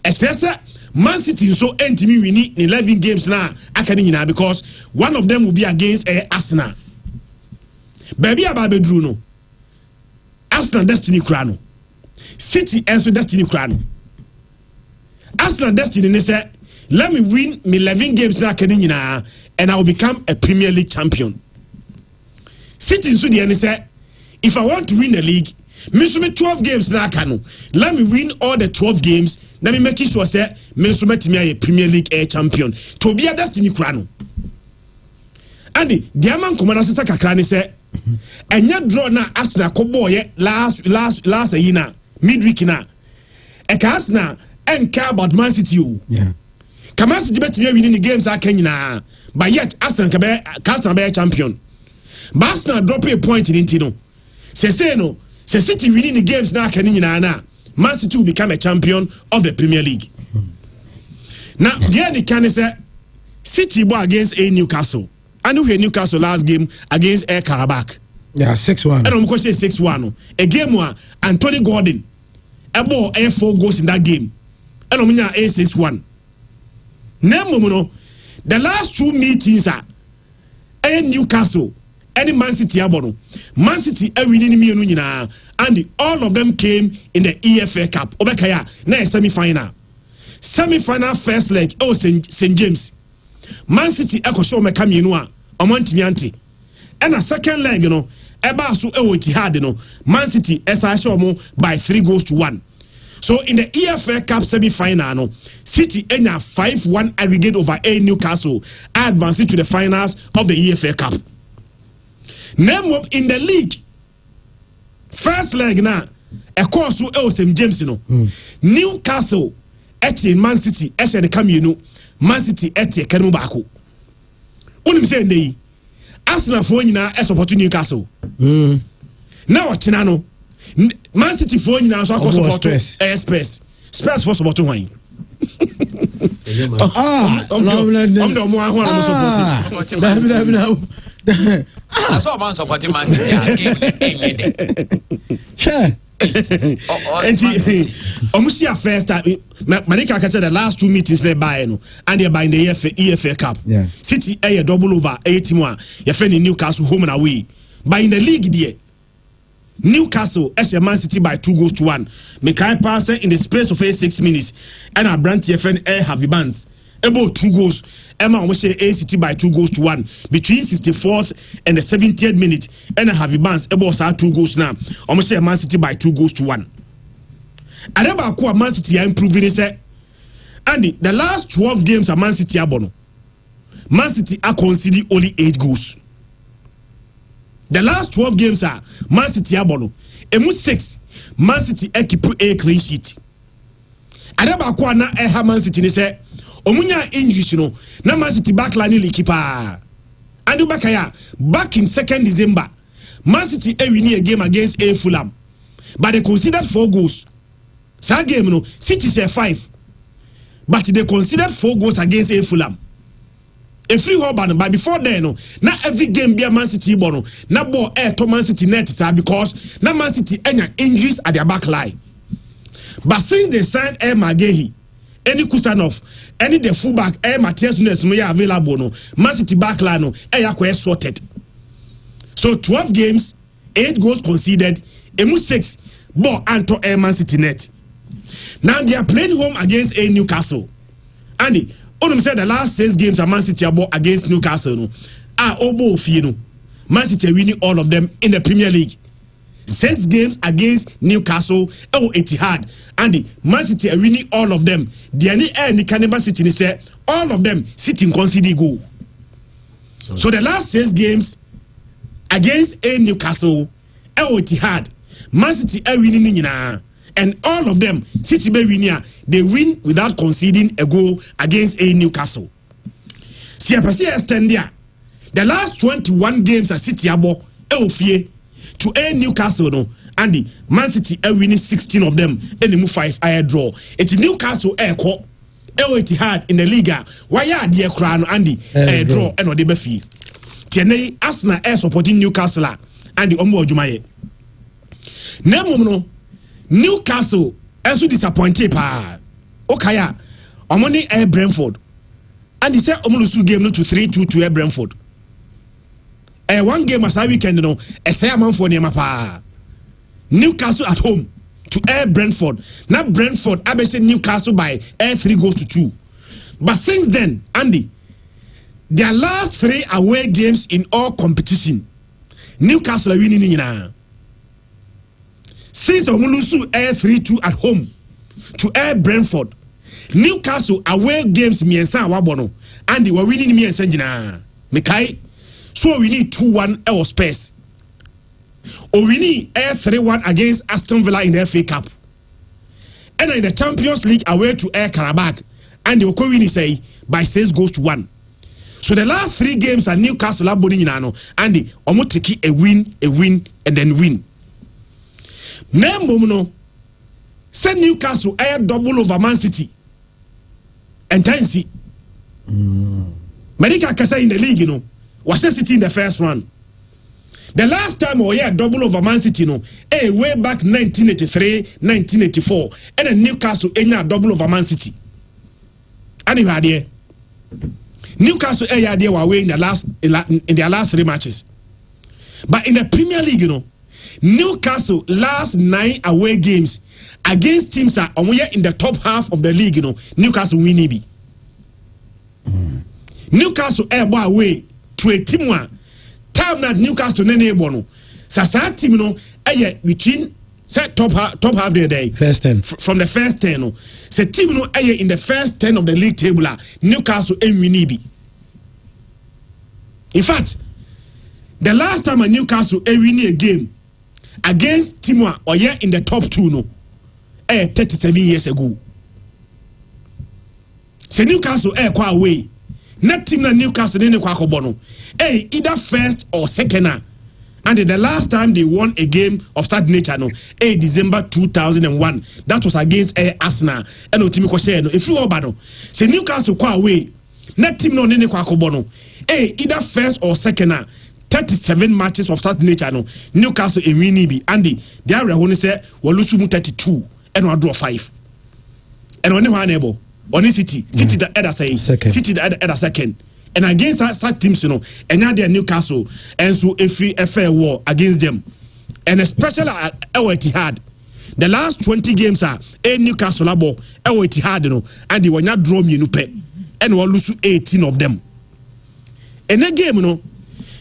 E chesa Man City so entimi we need 11 games na akani nyina because one of them will be against Arsenal. Baby ababedru no. Arsenal destiny krano. City also destiny krano. Arsenal destiny ne say let me win 11 games na akani nyina and I will become a Premier League champion. City so the say if I want to win the league me 12 games na akano. Let me win all the 12 games. Let me make sure say me so metimi a Premier League champion. To be a destiny krano. And the man komana sesa kakra ne say enya draw na Arsenal ko boy last yina midweek na. E ka Arsenal en care about Man City o. Yeah. Man City betimi win the games akan nyina. But yet Arsenal ka be champion. But Arsenal drop a point in no. Say no. Say City winning the games na kani na Man City will become a champion of the Premier League. Now, there the can say City go against Newcastle. I know here Newcastle last game against Karabakh. Yeah, 6-1. And I'm going to say 6-1. A game where Anthony Gordon about 4 goals in that game. And I'm going to 6-1. Now, the last 2 meetings are Newcastle. Any Man City abono. Man City winning me nyina and all of them came in the EFL Cup. Obekaya na semi-final. Semi-final first leg St James. Man City show me come yenu a omantimi ante. And a second leg no eba so Etihad no Man City show mo by 3 goals to 1. So in the EFL Cup semi-final no City enya 5-1 aggregate over Newcastle advancing to the finals of the EFL Cup. Name up in the league. First leg na a course St James no. Newcastle eche Man City eche de come you Man City eche kanu bako. Unim say ndey Arsenal fo nyina support Newcastle. Now ochina no Man City fo nyina so akọ support Spurs for support wine. I saw man supporting Man City Omusia first time Manika said the last 2 meetings they buy no and they buy in the EFL Cup. Yeah. City a double over 81 your friend in Newcastle home and away. But in the league there Newcastle Man City by 2 goals to 1. Mekai pass in the space of 6 minutes and a brand your friend Harvey Barnes about 2 goals. Emma almost say A City by 2 goals to 1 between 64th and the 70th minute. And Harvey Barnes about 2 goals now. Almost say Man City by 2 goals to 1. And about Man City are improving it. Andy, the last 12 games at Man City are bono. Man City are conceding only 8 goals. The last 12 games are Man City are bono. Emu 6 Man City keep a clean sheet. And about na Man City ni say omunya injuries no na Man City backline ni keeper. And bakaya back in 2nd December Man City win a game against A Fulham, but they considered 4 goals. Sa game no City say 5, but they considered 4 goals against A Fulham. A free hobby, but before then, no, not every game be a Man City bono. Na ball to Man City net because na Man City any injuries at their back line. But since they signed Magehi, any Kusanov, any the fullback, Matthias Nunes may available no, Man City back line no, sorted. So 12 games, 8 goals conceded, emu 6 ball anto Man City net. Now they are playing home against a Newcastle. Andy, Onum said the last 6 games at Man City against Newcastle no, obo ofie no. Man City winning all of them in the Premier League. 6 games against Newcastle, Etihad, Andy, Man City are winning all of them. The any Canberra City ni say all of them sitting conceding goal. So the last 6 games against a Newcastle, Etihad, Man City are winning nyina. And all of them, City be winning, they win without conceding a goal against a Newcastle. See, the last 21 games at City abo ofie to a Newcastle no, and the Man City are winning 16 of them, and they move 5 air draw. It's Newcastle air call, Etihad in the Liga. Why are the crown Andy air draw and the befi? Tiene Arsenal air supporting Newcastle and the Omo Jumaye. Nemono. Newcastle also disappointed pa. Okaya omoni air Brentford. And he said omulusu game no to 3-2 to air Brentford. One game as a weekend no say man for niema pa. Newcastle at home to air Brentford. Now Brentford abese Newcastle by air 3 goals to 2. But since then, Andy, their last 3 away games in all competition, Newcastle are winning nyina. Since Omulusu air 3-2 at home to air Brentford, Newcastle away games miensa wabono, and they were winning miensa jina. Mekai, so we need 2-1 our Spurs. Or we need air 3-1 against Aston Villa in the FA Cup. And in the Champions League away to air Karabakh, and they were winning say by 6 goals to 1. So the last 3 games at Newcastle are boning inano, and they almost take a win, and then win. Nembomuno send Newcastle air double over Man City and Tennessee. Medica Kasa in the league, was City in the first round. The last time we had double over Man City, way back 1983, 1984, and then Newcastle double over Man City. And you had here Newcastle were in their last 3 matches. But in the Premier League, Newcastle last 9 away games against teams are in the top half of the league, Newcastle win be. Newcastle away to a team one time that Newcastle nene bono. Sasa team between top half the day first 10 from the first 10 say team in the first 10 of the league table Newcastle win be. In fact, the last time a Newcastle win a game against Timwa or in the top 2 37 years ago. Se Newcastle kwa away. Not team na Newcastle nene kwa kobono. Either first or second. And the last time they won a game of that nature December 2001. That was against Arsenal. And Otimi Koshe no. If you obano, se Newcastle kwa away. Not team no nene kwa kobono. Either first or second. 37 matches of that nature Newcastle in Winibi Andy they are when say Walusu 32 and we draw 5 and only one able on City the other say second. City the other second and against that teams and now they are Newcastle and so if we a fair war against them and especially Etihad the last 20 games are a Newcastle labo Etihad and they were not draw me and we lose 18 of them. In a game, no,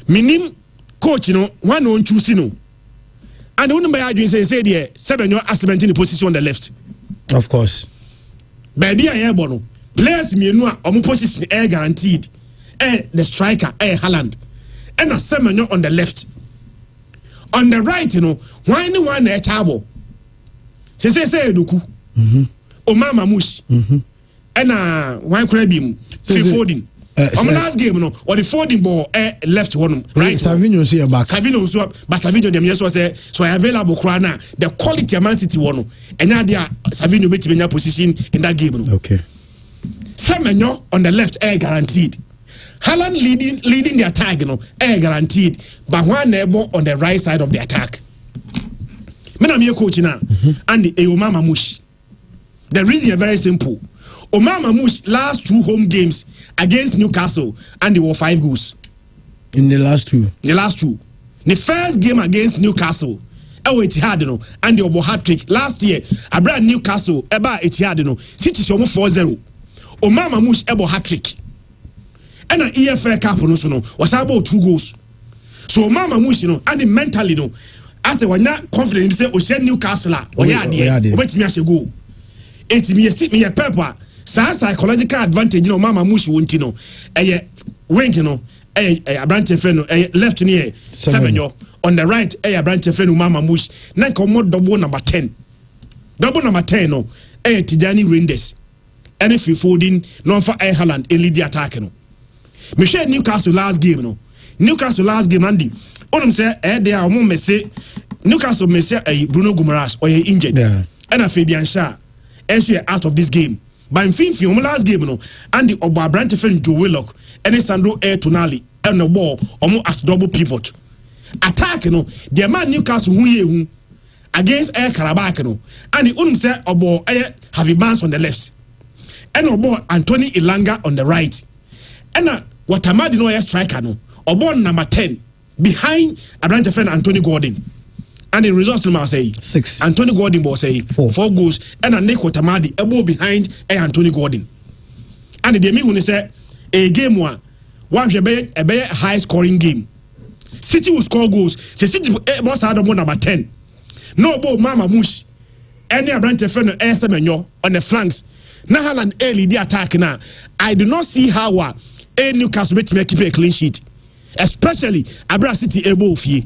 minim coach, one on choose, and one by arguing say, dear, 7 year assessment in the position on the left. Of course. Baby, I have one. Players, me no, position air guaranteed. The striker, Haaland, and a 7 year on the left. On the right, why no one a table? Say, Duku, Omama Mush, and one crabim, Folding. On the last game, or the folding ball left one, right? Savino see a back. Savino swap, but Savino them yes was so available crana, the quality of Man City one, and now they are Savino waiting in their position in that game. Okay. Semenyo on the left, guaranteed. Haaland leading the attack, guaranteed, but one neighbor on the right side of the attack. Men am here coach now, and the Omama Mush. The reason is very simple. Omama Mush last 2 home games against Newcastle, and they were 5 goals. In the last 2? The last 2. The first game against Newcastle, Etihad, and they were hat-trick. Last year, I brought Newcastle, Etihad, City 4-0. Omama Mush, hat-trick. And an EFL Cup was about 2 goals. So Omama Mush, and mentally, as they were not confident, they say, Ocean Newcastle, wait me go. It's me a pepper. Psychological advantage, Mama Mush won't wink, a branch of friend, left near 7 on the right, a branch of friend, Mama Mush, Nanko double number 10. Double number 10, Tijani Rinders, and if you folding, non for Haaland, a lead the attack. Michelle Newcastle last game, Newcastle last game, Andy. Onum say, they are more messy. Newcastle messy, Bruno Guimaraes, or injured, and a Fabian Shah, and she out of this game. But in film last game, and the Oba branch friend Joe Willock, and Sandro Air Tonali, and the ball almost as double pivot. Attack, the man Newcastle who against Air Karabakh, and the say Obo Air Javi Barnes on the left, and Obo Anthony Ilanga on the right, and what Amadi no air striker Obo number 10 behind a branch friend Anthony Gordon. And the results will say 6. Anthony Gordon will say 4 goals, and a Nico Tamadi elbow behind Anthony Gordon. And the game when say a game one a high scoring game. City will score goals. City boss had number 10. No ball Mama Mush. Any branch of friend Semenyo on the flanks. Now Haaland early the attack now. I do not see how a Newcastle make keep a clean sheet, especially Abra City able fee.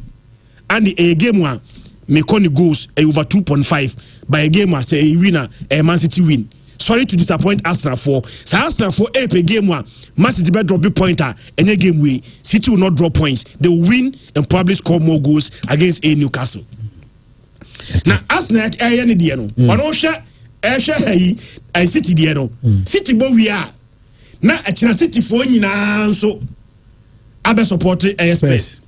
And the game one may call the goals over 2.5 by a game one say a winner a Man City win. Sorry to disappoint Arsenal for. So Arsenal for a game one Man City better drop a pointer and a game way City will not drop points. They will win and probably score more goals against a Newcastle. Now Arsenal at any diano. Onosha I City diano. City bo we are. Now a China City for you so Abe support a space.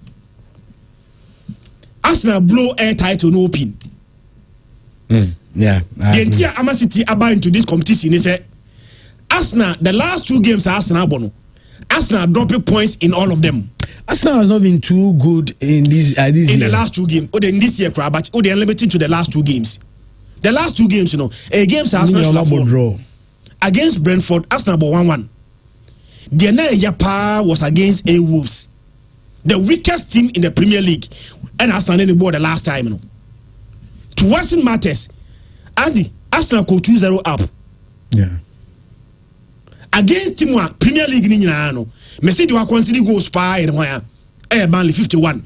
Arsenal blow air title no open. Yeah. The entire Ama City are into this competition. Is Arsenal, the last 2 games are Arsenal bono. Arsenal dropping points in all of them. Arsenal has not been too good in this in year. The last 2 games. In this year, but they are limited to the last 2 games. The last 2 games, games Arsenal draw against Brentford. Arsenal 1-1. The Yapa was against A Wolves, the weakest team in the Premier League, and Arsenal in the board the last time. To worsen matters, Andy, Arsenal go 2-0 up. Yeah. Against Team Premier League ni nyina Messi they were consider goals pa in where Burnley 51.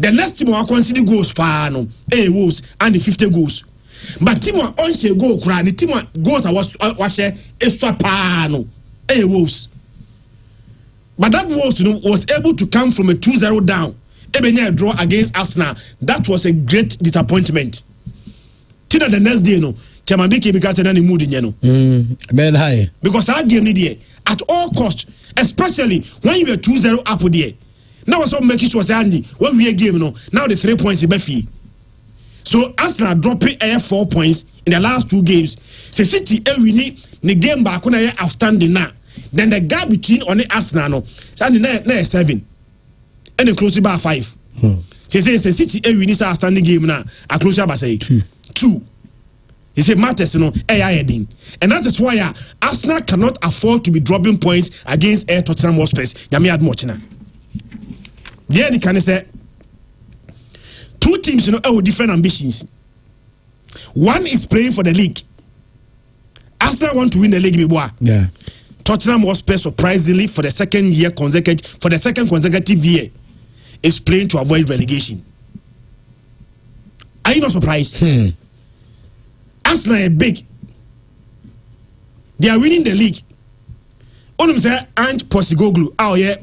The next team were consider goals pa Wolves and the 50 goals. But team on say goal kra the team goals was extra pa Wolves. But that Wolves was able to come from a 2-0 down. Ebenya draw against Arsenal. That was a great disappointment. Till the next day Chamabiki because any mood in very high. Because our game need at all cost, especially when you were 2-0 up there. Now also making sure Andy when we are game now the 3 points in Befi. So Arsenal dropping 4 points in the last 2 games. So City we need the game back when I outstanding now. Then the gap between on the Arsenal standing there 7 and the close by 5. So City we need outstanding game now. A closer by say 2. He said matters, and that is why Arsenal cannot afford to be dropping points against Tottenham Hotspur. Yami had much now. There they can say two teams, have different ambitions. One is playing for the league. Arsenal want to win the league, yeah. Tottenham Hotspur, surprisingly, for the second consecutive year, is playing to avoid relegation. Are you not surprised? Arsenal are big. They are winning the league. Only say and Postecoglou,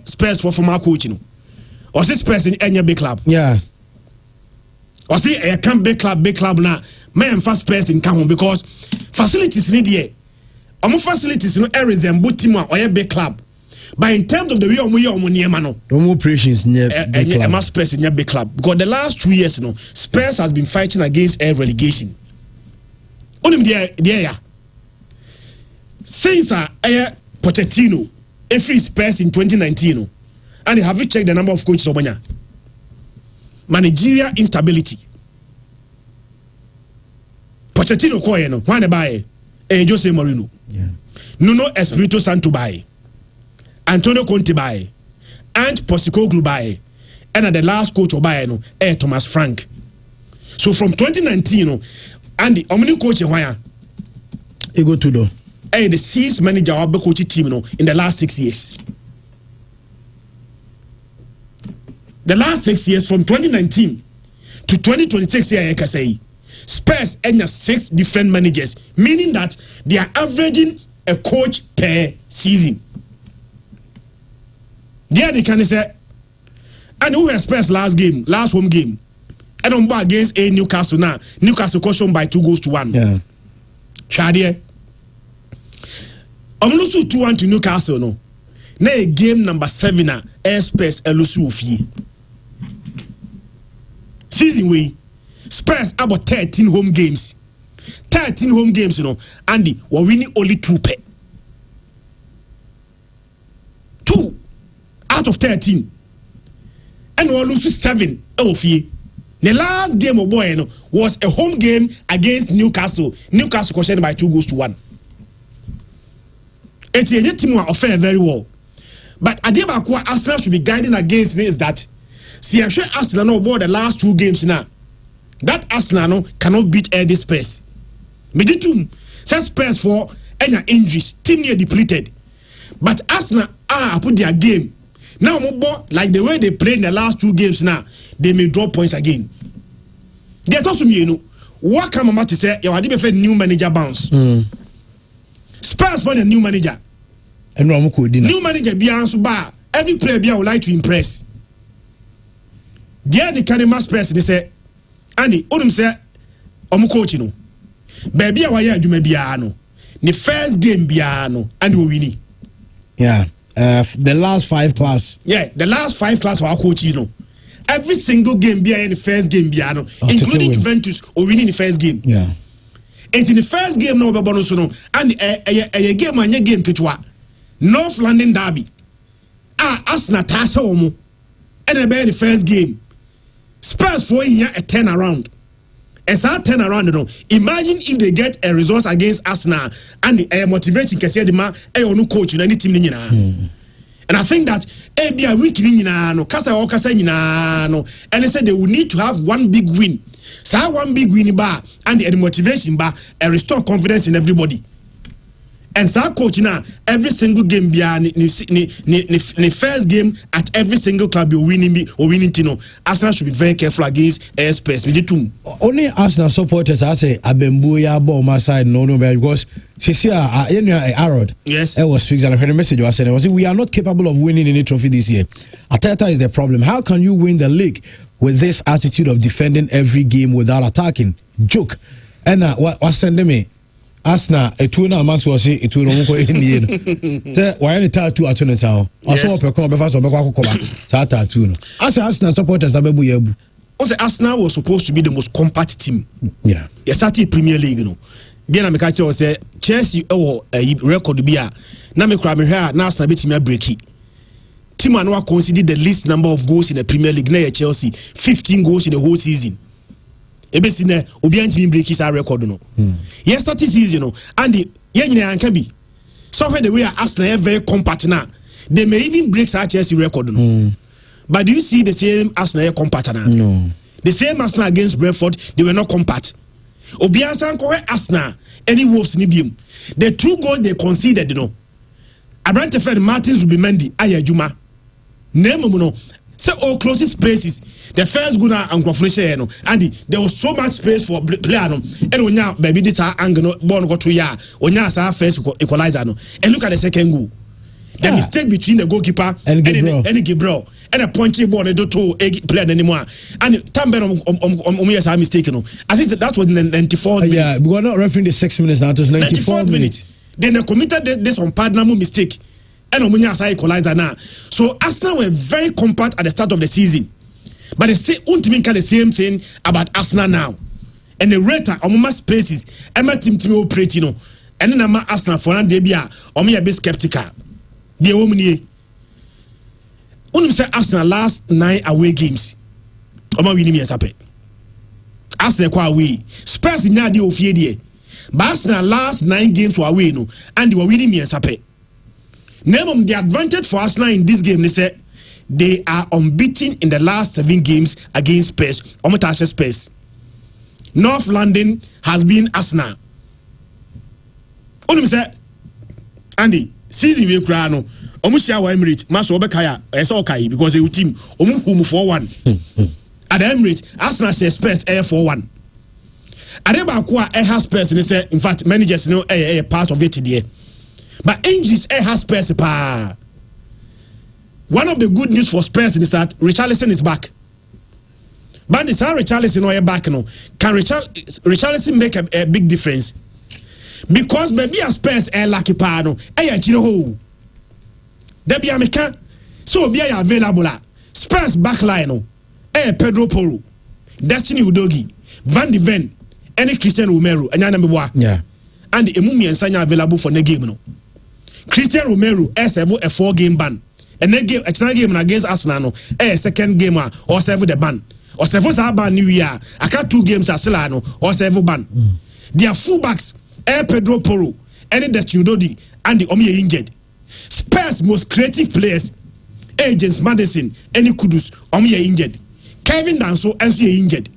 Spurs for former coach, or say Spurs in any big club. Yeah. Or say a camp big club now. Man, first Spurs in Cameroon because facilities need here. Facilities resemble team or a big club. But in terms of the way no operations near big club. Spurs in a big club. Because the last 2 years, Spurs has been fighting against air relegation. Only there. Since Pochettino, every Spurs in 2019, and have you checked the number of coaches over managerial instability. Pochettino koyeno, why buy Jose Mourinho. Yeah. Nuno Espirito Santo buy. Antonio Conte buy. And Postecoglou buy. And the last coach buy Thomas Frank. So from 2019, and the omni coach why Ego Tudo. The 6th manager of the coaching team in the last 6 years. The last 6 years from 2019 to 2026 here I can say Spurs and 6 different managers, meaning that they are averaging a coach per season. There they can say, and who has Spurs last home game, and on bar against Newcastle now. Newcastle caution by 2-1. Yeah. Shadie. Omlusu 2-1 to Newcastle no. Na game number 7 Spurs elusu ofie. Season way. Spurs about 13 home games. 13 home games, Andy, we're winning only 2 pay. 2 out of 13. And we'll lose 7 of ye. The last game of boy was a home game against Newcastle. Newcastle questioned by 2-1. It's a team who fare very well. But Adebakwa Arsenal should be guiding against is that see Arsenal no won the last 2 games now. That Arsenal cannot beat this Spurs. Meditum says Spurs for any injuries, team near depleted. But Arsenal put their game. Now like the way they played in the last 2 games now, they may drop points again. They told me, what come about to say? You are the new manager bounce. Spurs for the new manager. New manager be bar. Every player be would like to impress. There the Canema Spurs they say, Andy, Odom say, coach baby awaya adwuma bia no. The first game bia no and we win. Yeah. The last 5 clubs. Yeah, the last 5 clubs for our coach, Every single game bia in the first game bia no, including Juventus or winning the first game. Yeah. And in the first game no bonus no and a game anya game ketwa. North London derby. Arsenal tasha omo. And the first game. Spurs for here a turnaround. As I turn around, imagine if they get a result against Arsenal and the motivation can say the man no coach in any team. And I think that be a week no kasa no and they said they will need to have one big win. So one big win bar and the motivation bar and restore confidence in everybody. And so coach now every single game be the first game at every single club be winning tino. Arsenal should be very careful against Spurs. Only Arsenal supporters I say Abembuya ball my side no because she see Arrowed. Yes. I was fixed and I heard a message I said we are not capable of winning any trophy this year. Ateta is the problem. How can you win the league with this attitude of defending every game without attacking? Joke. And what send me? Arsenal a 2 na max was say 2 no ko enie say why any tattoo at no sao aso pe ko be fa so be kwa kokoba sa tattoo no Arsenal supporters abebu yabu also Arsenal was supposed to be the most compact team. Yeah, started Premier League no then I catch you say Chelsea record bi a na me kra me hwa na Arsenal betimi breaki team and we consider the least number of goals in the Premier League na Chelsea 15 goals in the whole season. ebesine obi antimi break his record no yes start season no and the yenyina anka bi so the way Arsenal very compact now they may even break Chelsea record no but do you see the same Arsenal compact now? No, the same Arsenal against Brentford, they were not compact. Obiansa ko Arsenal any Wolves ni biem. The 2 goals they conceded, you know. Abrante Fred Martins Rubimendi ayajuma. Name no. Say all closest spaces. The first goal na ankrofreshe no. And there was so much space for player no. And onya baby this angle no ball go to ya. Onya sa first equalizer no. And look at the second goal. The mistake between the goalkeeper and Gabriel and a punchy ball and to player anymore. And Tamber yes I mistaken. I think that was in the 94th minute. Yeah, we are not referring the 6 minutes now. It was 94th minute. Then they committed this on partner mistake. And Omunya sa equalizer now. So Arsenal were very compact at the start of the season. But they say ultimately the same thing about Arsenal now. And the rate of spaces Emma team operate, you know. And then I'm Arsenal for an debia or me a bit skeptical. The Omni say Arsenal last 9 away games. Oma winning me sape. Arsenal kwa away. Spurs in the ofie. But Arsenal last 9 games were away no, and they were winning me sape. Name the advantage for Arsenal in this game. They say they are unbeaten in the last 7 games against Spurs. Omotashe Spurs. North London has been Arsenal. Say Andy. Season we cry no. Omushia wa Emirates, Maso Obekaya, okay because a team Omuhum 4-1. At the Emirates, Arsenal says Spurs 4-1. Adeba Kwa has Spurs and say in fact managers know a part of it there. But injuries has Spurs pa. One of the good news for Spurs is that Richarlison is back. But this how Richarlison is back no. Can Richarlison make a big difference? Because maybe a Spurs lucky pa no chiro there be America so be available Spurs backline no Pedro Porro, Destiny Udogi, Van de Ven, any Christian Romero and yeah, and the Emumi and Sanya available for the game no. Christian Romero has a 4-game ban and then game extra game against Arsenal no second game or 7 the ban or 7 ban New Year I got 2 games as no or 7 ban their fullbacks Pedro Porro, any Destiny Udogi and the Omi injured. Spurs most creative players, James Madison, any Kudus, Omi injured. Kevin Danso, NCA injured.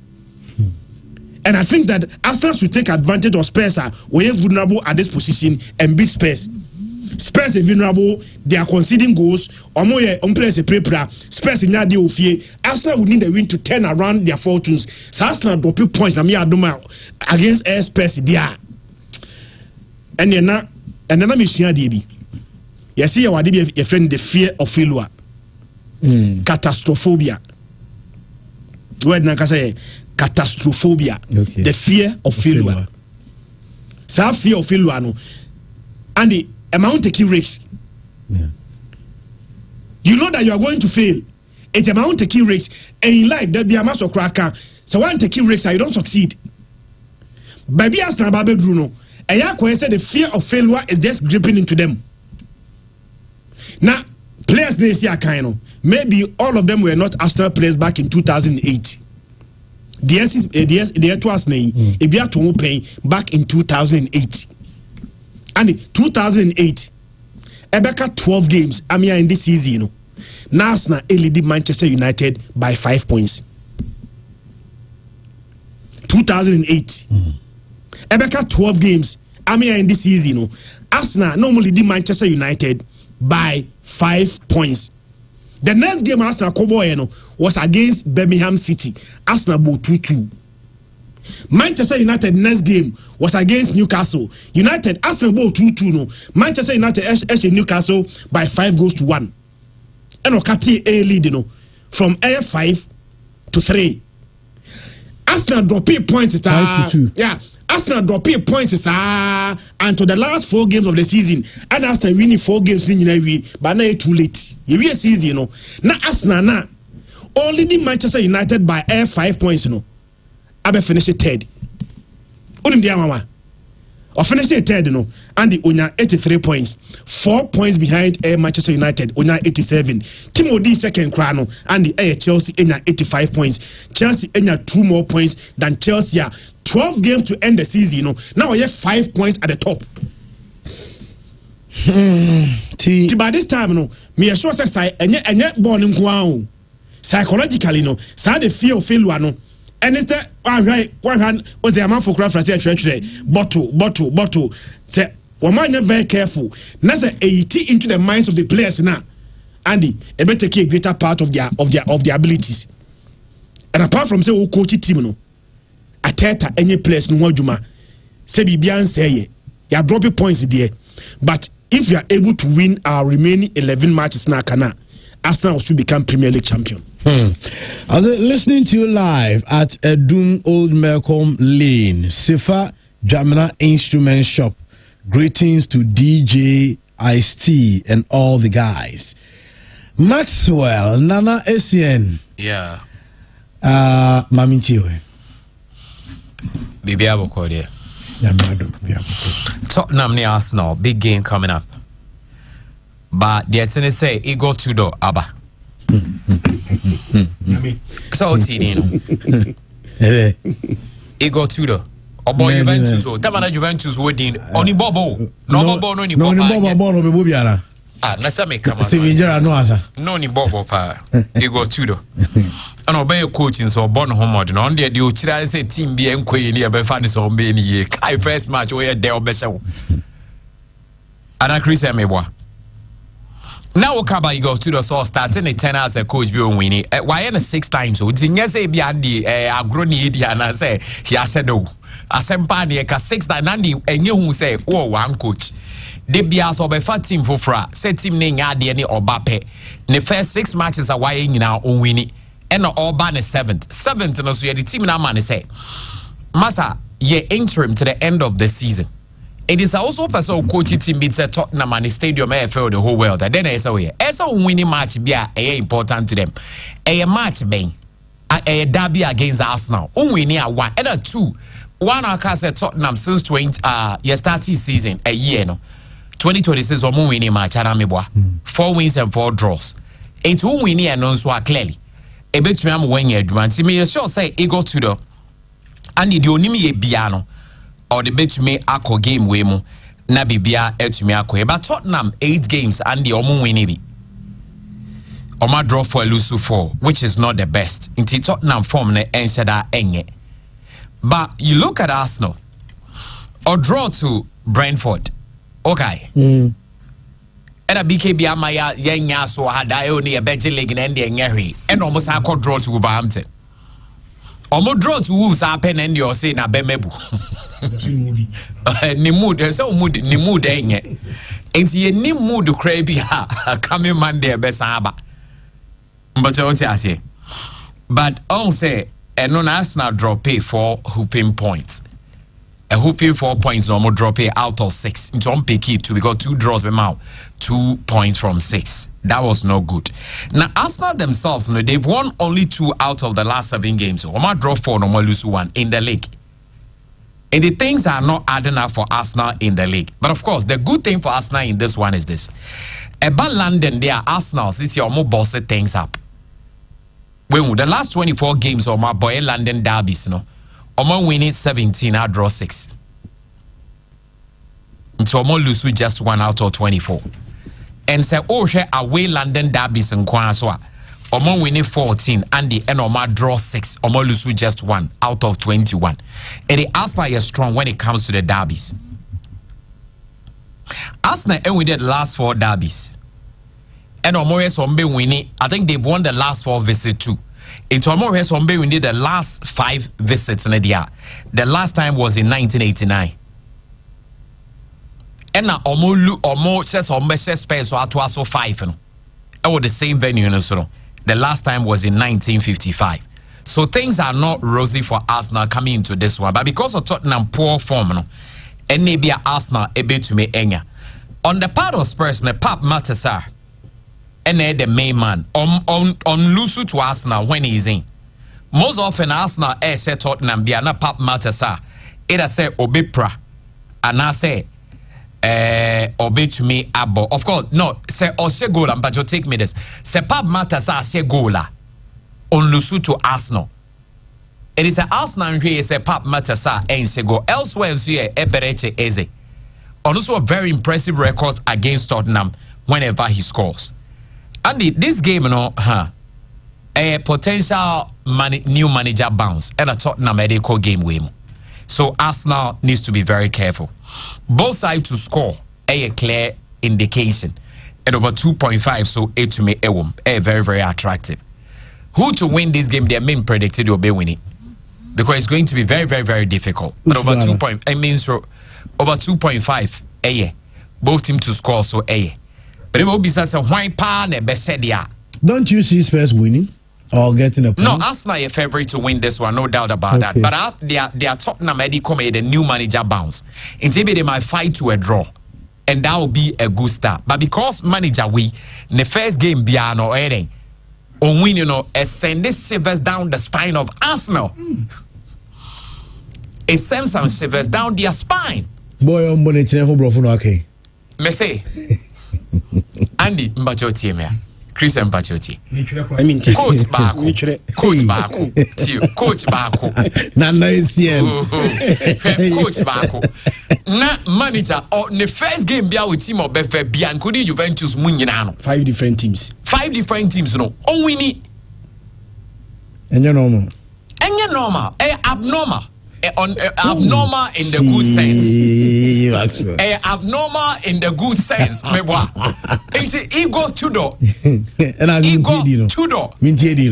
And I think that Arsenal should take advantage of Spurs were vulnerable at this position and beat Spurs. Spurs are vulnerable, they are conceding goals, Omoye players a prepara, Spurs in Yadi Ofie. Arsenal would need a win to turn around their fortunes. So Arsenal drop points against Spurs there. And then I'm DB. You see, your friend the fear of failure, catastrophophobia. Word na say catastrophophobia, okay. The fear of failure. So fear of failure no, and the amount taking risks. Yeah. You know that you are going to fail. It's amount taking risks, and in life there be a mass of cracker. So when taking risks, you don't succeed. Baby Arsenal Babe Bruno. Ayako said the fear of failure is just gripping into them. Now, players they see a kind of maybe all of them were not Arsenal players back in 2008. The to us back in 2008. And 2008, Ebeka 12 games. I'm here in this season, you know. Now Arsenal lead Manchester United by 5 points. 2008. Ebeka 12 games. I'm here in this season, you know. Arsenal normally lead Manchester United by 5 points. The next game Arsenal was against Birmingham City. Arsenal bought 2-2. Manchester United next game was against Newcastle. United Arsenal bought 2-2 no. Manchester United actually Newcastle by 5-1. And Okati A lead no from 5 to 3. Arsenal drop 8 points 5 to 2. Yeah. Arsenal drop 8 points and to the last 4 games of the season. And Arsenal winning 4 games in but now too late. You will season, you know. Now Arsenal now only the Manchester United by 5 points, you know. Abe finish 3rd. Onim dia mama. Or finish third, no, and the Unya 83 points, 4 points behind Manchester United, Unya 87. Team Odi second crown, and the Chelsea Enya 85 points. Chelsea Enya 2 more points than Chelsea. 12 games to end the season, you know. Now we have 5 points at the top. By this time, no, me sure say and yet born in Guao. Psychologically, no, so the fear of failure, no. And it's the one hand was the amount for craft bottle. Say, one man very careful. Now say 80 into the minds of the players now. Andy, they better take a greater part of their abilities. And apart from say who coach team no, ateta any place no juma. Say Bibian say you are dropping points there. But if you are able to win our remaining 11 matches now, Arsenal should become Premier League champion. I was listening to you live at Edum Old Malcolm Lane, Sifa Jamina Instrument Shop. Greetings to DJ Ice-T and all the guys. Maxwell, Nana Essien. Yeah. Mami Chiwe. Bibi Aboko there. Tottenham near Arsenal, big game coming up. But the Etene say, Igor Tudor, Abba. So TD Igor Tudor. Obo Juventus. Tabana Juventus wedding. Oni Bobo. No Bobo, no ni Bobo. No ni Bobo, no Bobo. Ah, na say me come on. Steven Gerrard no asa. No ni Bobo pa. Igor Tudor. And obey coaching so born homod. No on the ochira say team bi enkoye ni e be fa ni so be ni ye. Kai first match we there obese. Ana Chris Emeboa. Now Okaba Igor Tudor so starting a 10 as a coach be on winning. Why in 6 times so didn't say be Andy agroni idi and I say he has said no. Asempa ni ka 6 times Andy enye hu say oh one coach. De bia so be fat team for fra say team ne nya de ne obape. The first 6 matches are why nyina on winning. And all ban is 7th no so the team na man say Masa ye interim to the end of the season. It is also person coach team beats a Tottenham and stadium AFL the whole world. And then I say, as a winning match be a important to them. A match being a derby against Arsenal. Winning a 1 and a 2. One I can say Tottenham since starting season a year no. 2026 or more winning match at Amibwa. 4 wins and 4 draws. It's who winning and also clearly. A bit to me when you advance. Me sure say Igor Tudor and the only piano. Or the bet me ako game we mu na bibia etumi ako but Tottenham 8 games and the omu win bi oma draw for lose 4 which is not the best inti Tottenham form na enshada enye but you look at Arsenal or draw to Brentford okay era BKB amaya yenya so hada e oni e beje league na ndi enye hwe and almost akọ draw to Wolverhampton omo draw to Wolves happen and you say na bemebu ni mood so mood ni mood enye enti ye ni mood cry bi ha coming Monday be saba but you say but on say and non Arsenal drop pay for hooping points a hooping 4 points no more drop pay out of 6 into on pick it to because 2 draws be mouth 2 points from 6 that was no good. Now Arsenal themselves no they've won only 2 out of the last 7 games so one draw 4 no more lose 1 in the league. And the things are not adding up for Arsenal in the league. But of course, the good thing for Arsenal in this one is this. About London, there Arsenal, since you're more bossy things up. When the last 24 games of my boy London derbies, no, Omo winning 17, I draw 6. So Omo lose just 1 out of 24. And say, oh, share away London derbies in Kwanswa. Omo winning 14 and the end Omo draw 6. Omo lose just 1 out of 21. And the Arsenal is strong when it comes to the derbies. Arsenal and we did the last 4 derbies. And Omo has winning. I think they've won the last 4 visits too. Into Omo has winning the last 5 visits in the year. The last time was in 1989. And now Omo says Omo says space so at 5 no. It was the same venue no so. The last time was in 1955. So things are not rosy for Arsenal coming into this one. But because of Tottenham poor form, no, and maybe Arsenal a bit to me enya. On the part of Spurs, the Pap Matasar, and they're the main man. On lose to Arsenal when he's in. Most often Arsenal say Tottenham be na Pap Matasar. It say Obipra and I say obey to me abo. Of course, no, say or say goal, but you take me this. Say Pap matters as say goala on Lusu to Arsenal. It is a Arsenal here, say Pap matters and say go elsewhere, see Ebereche Eze. Also a very impressive record against Tottenham whenever he scores. And this game, you know, a potential new manager bounce and a Tottenham medical game win. So Arsenal needs to be very careful. Both sides to score a clear indication. And over 2.5, so it to me a very, very attractive. Who to win this game? Their main predicted will be winning. Because it's going to be very, very, very difficult. But over 2 point, I mean, so over 2.5, both teams to score, so but it will be such a wine pan and Bessedia. Don't you see Spurs winning or getting a point? No, Arsenal are favorite to win this one, no doubt about that. But as they are Tottenham already come a new manager bounce. And maybe they might fight to a draw. And that will be a good start. But because manager we the first game Biano Eden on win, you know, send this shivers down the spine of Arsenal. It sends some shivers down their spine. Boy, I'm going to bro okay. Me say Andy Mbachoti me. Chris Mbachoti. I mean, Coach Bako. Coach Bako. Coach Bako. Nana is here. Coach Bako. Na manager or the first game bia with team of Befe Biancudi Juventus Munyano. 5 different teams. 5 different teams, no. On winning. And you're normal. And you're normal. Abnormal. Abnormal in the good sense. Abnormal in the good sense. It's ego Tudor. Ego Tudor.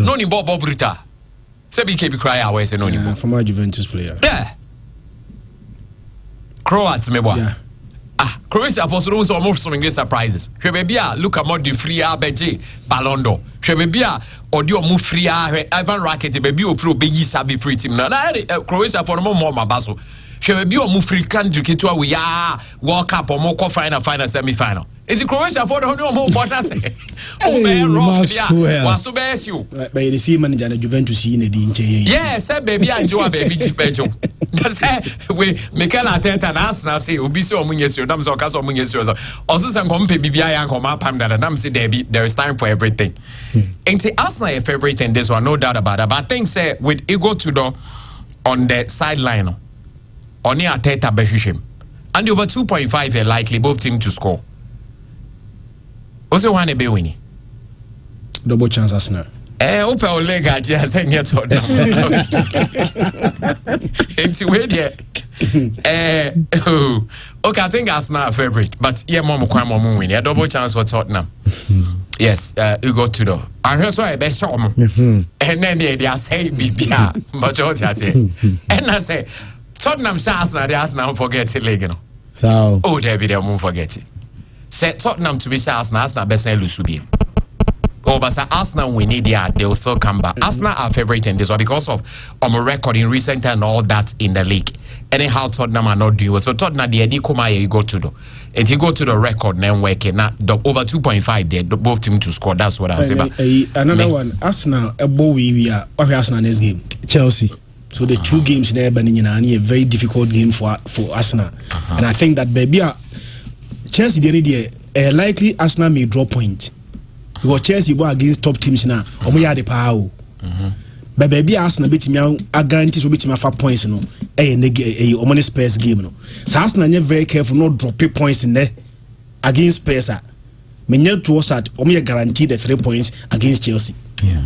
No ni Bobo Brita. Sebi kebi cry away say no ni Bobo. Former Juventus player. Yeah. Croats meboa. Yeah. Croatia for so almost some English surprises. Hwebebia look at more the free abeje Ballon d'Or. Hwebebia audio mu free Ivan Rakitic baby ofro be yi sabi free team na Croatia for more mabaso. Hwebebia mu free country ketua we ya World Cup or more final semi-final. Is it Croatia for the more important say? Oh man, rough dia. Was so best you. But the same manager Juventus in the DNJ. Yes, baby enjoy baby chipejo. We Mikel Arteta and Arsenal say obi so omunyesio dam so kaso omunyesio so also say kompe bibia yan koma pam that dam say there is time for everything. Ain't Arsenal a favorite in this one, no doubt about it. But I think say with Ego Tudor on the sideline on the Arteta behwehwem and over 2.5 are likely both teams to score. What's the one be winning? Double chance Arsenal. Open our leg at you saying yet or empty way there. Okay, I think Arsenal are favorite, but yeah, Mom Kwamo win. A double chance for Tottenham. Yes, Ugo Tudor. I heard so I best show and then they are saying BBR, but George I say, and I say Tottenham Arsenal, the Arsenal forget it, you know. So, oh, there be they won't forget it. Say Tottenham to be Arsenal best say Lusubi. Oh, but Arsenal we need they will still come back. Arsenal are favorite in this one because of a record in recent and all that in the league. Anyhow, Tottenham are not doing so. Tottenham the you go to the if you go to the record then working now over 2.5 there both teams to score. That's what I say. But another one, Arsenal we are Arsenal next game. Chelsea. So the 2 games there, but a very difficult game for Arsenal. And I think that baby Chelsea the likely Arsenal may draw point. Because Chelsea were against top teams now. We had the power. But baby Arsenal beat me I guarantee so beat me 5 points no. A Spurs game no. So Arsenal are very careful not drop points in there against Spurs. Me to us at guarantee the 3 points against Chelsea. Yeah.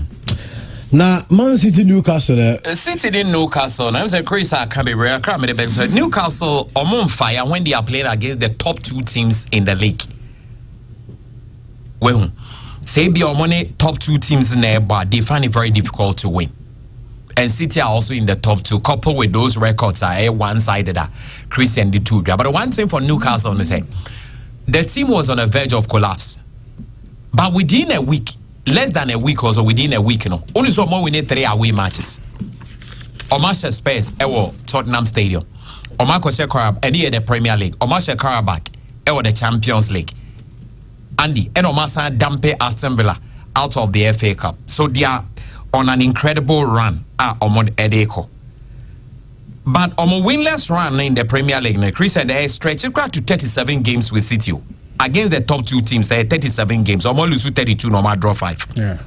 Now Man City Newcastle City in Newcastle. I was a Chris Newcastle are on fire when they are playing against the top 2 teams in the league. Well, say be money top 2 teams in there, but they find it very difficult to win. And City are also in the top 2. Coupled with those records are one-sided. Christian the 2. But the one thing for Newcastle is the team was on the verge of collapse. But within a week, less than a week or so, within a week, only so more we need 3 away matches. Omasha Spurs, Tottenham Stadium. Omakoshe Karab, and here the Premier League. Omasha Karabakh, the Champions League. Andy, and Omasa Dampe Aston Villa out of the FA Cup. So they are on an incredible run Omod Edeko. But on a winless run in the Premier League, Chris and they stretch it to 37 games with City. Against the top two teams, they 37 games. Almost lose 32, normal draw 5. Yeah.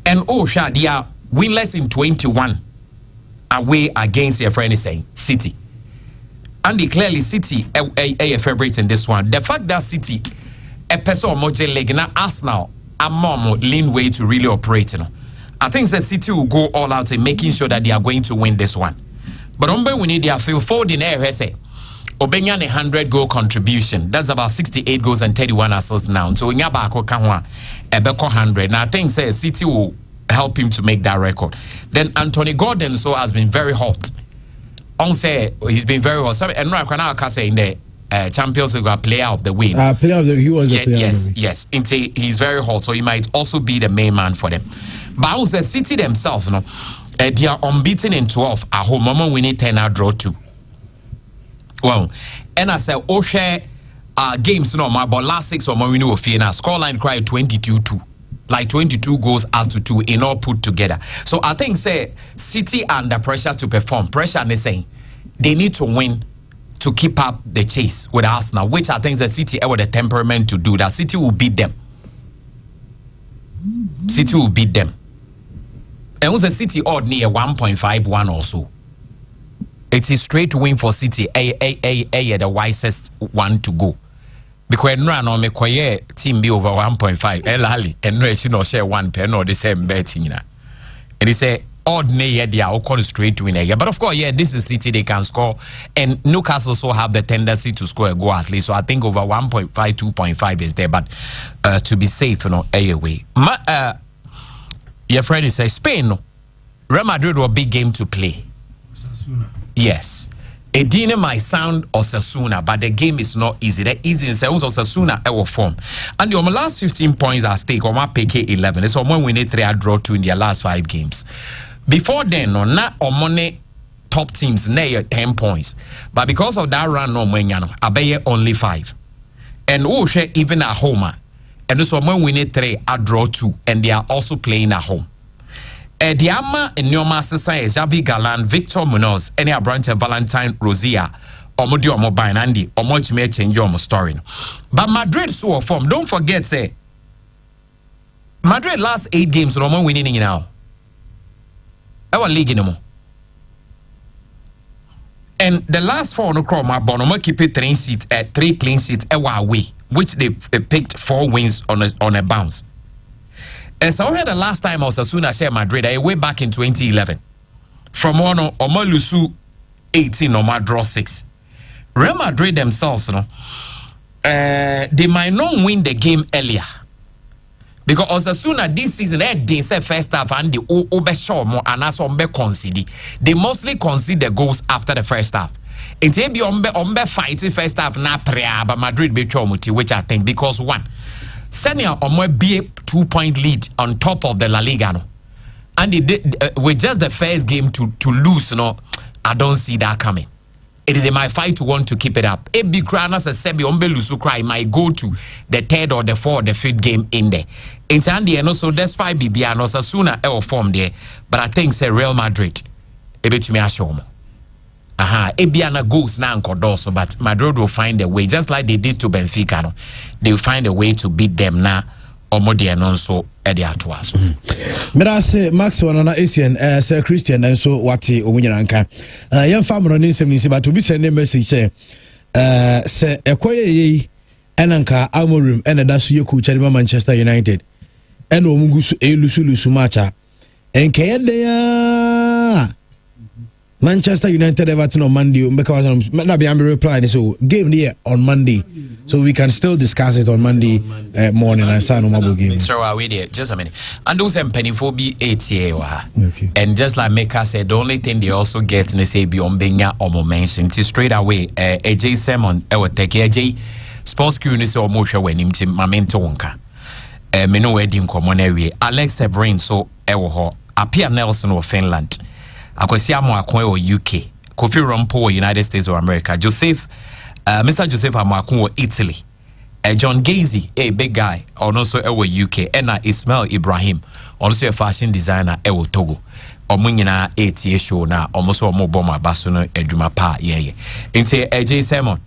And they are winless in 21 away against your friend saying City. And they clearly City a favorite in this one. The fact that City a person or moje leg na Arsenal a more lean way to really operate. I think the City will go all out in making sure that they are going to win this one. But we need their Phil Foden say Obenya 100-goal contribution. That's about 68 goals and 31 assists now. So in Yabako Kanwa Ebeko 100. Now I think City will help him to make that record. Then Anthony Gordon so has been very hot. On say he's been very hot. And now I can say in the Champions League player of the week. Player of the he was the player yes, of the week. yes. He's very hot, so he might also be the main man for them. But I would say City themselves, they are unbeaten in 12 at home. Mama winning 10 out draw 2. Well, and I said, share games but last 6 or more we know scoreline cry 22-2. Like 22 goals as to 2 in all put together. So I think say City under pressure to perform. Pressure they saying they need to win to keep up the chase with Arsenal, which I think the City have the temperament to do that. City will beat them. City will beat them. And was the City odd near 1.51 or so. It's a straight win for City. The wisest one to go. Because no me koye team be over 1.5. Elali and no share 1 pen or the same betting. And he say odd near they are all straight to win. But of course, this is City, they can score. And Newcastle also have the tendency to score a goal at least. So I think over 1.5, 2.5 is there. But to be safe, away. Your friend is Spain, Real Madrid were a big game to play. Yes. Edina might sound Osasuna, but the game is not easy. The easy is Osasuna our form. And the last 15 points at stake on my PK 11. It's on we need 3 draw 2 in their last 5 games. Before then, not on money top teams near 10 points. But because of that run on Abeye only 5. And even at home. And this one we need 3 draw 2, and they are also playing at home. Diama and Nyoma Sesa is Javi Galan, Victor Munoz, any branch of Valentine Rosia, or Modio Mobile Andy, or much may change your story. But Madrid so form. Don't forget, say Madrid last 8 games, no more winning now. Our league no more. And the last 4 no crow, my Bonomo keep it 3 clean sheets away, which they picked 4 wins on a bounce. And so the last time Osasuna share Madrid, way back in 2011. From Omalusu 18, Oma draw 6. Real Madrid themselves, they might not win the game earlier. Because Osasuna this season, they say first half and the Obe show more and also concede. They mostly concede the goals after the first half. It's a be fighting first half na prayer, but Madrid be which I think because one. Senior or be a 2-point lead on top of the La Liga, and with just the first game to lose, I don't see that coming. They might fight to want to keep it up. A big crowd as a sebi ombe lusu cry might go to the 3rd or the 4th or the 5th game in there. In Sandy and also despite Bibiano Sasuna ever form there, but I think say Real Madrid a bit to me ashomo. Ebiana goes now Cordoso, but Madrid will find a way, just like they did to Benfica. They will find a way to beat them now. Or more than also at the Atuas. Mirase Maxwell and Asian, Sir Christian, and so Wati Omunyanka. Young farmer on Insim, but to be sent a message, say, a quiet ye, Ananka, Almorum, and a Dasuyoku, Chadima, Manchester United, and Omungus, Elusulu Sumacha, and Kayadea. Manchester United Everton on Monday. Maybe I'm replying. So game there on Monday, so we can still discuss it on Monday morning. And sign on game. So are we there? Just a minute. And those penny for be 8 year. Okay. And just like Meka said, the only thing they also get in say beyond Benya or mention it straight away. AJ Simon, I would take AJ sports curious or motion when him to Mamento Wonka. Meno wedding common area. Alex Severin so Ewo Apia Nelson of Finland. Akwesiamo Akon UK, Kofi Rompo United States of America, Mr. Joseph Amakun Italy, John Gazy, a big guy, also UK, and Ismail Ibrahim, also a fashion designer, Togo. ɔmo nyinaa etie show na ɔmo so ɔmo bɔ mo abaso no adwuma pa yeye nti AJ Simon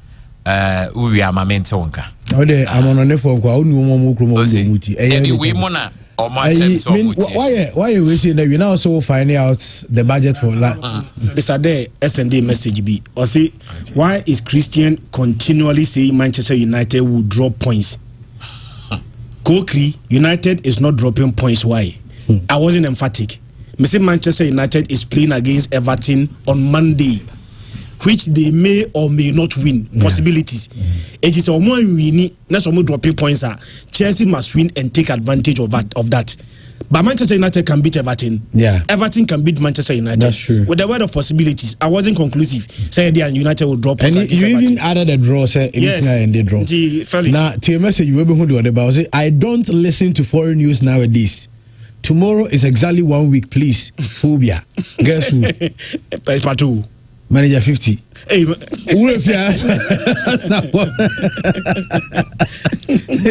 uwi amamente wonka ode amonone for kwa onu mo kromo muti ebi we mo na ɔmo akyem so muti why we say that we now also finding out the budget for that this are the SND message be or say why is Christian continually saying Manchester United will drop points? Kokri, United is not dropping points. Why? I wasn't emphatic. Mr. Manchester United is playing against Everton on Monday, which they may or may not win. Possibilities. It is a more winning, not some dropping points. Chelsea must win and take advantage of that. But Manchester United can beat Everton. Yeah. Everton can beat Manchester United. That's true. With the word of possibilities, I wasn't conclusive. Say and United will drop points. And you even added a draw, say and they draw. Now, to your message, you will be about say, I don't listen to foreign news nowadays. Tomorrow is exactly 1 week, please. Phobia. Guess who? Manager 50. Hey, that's not what.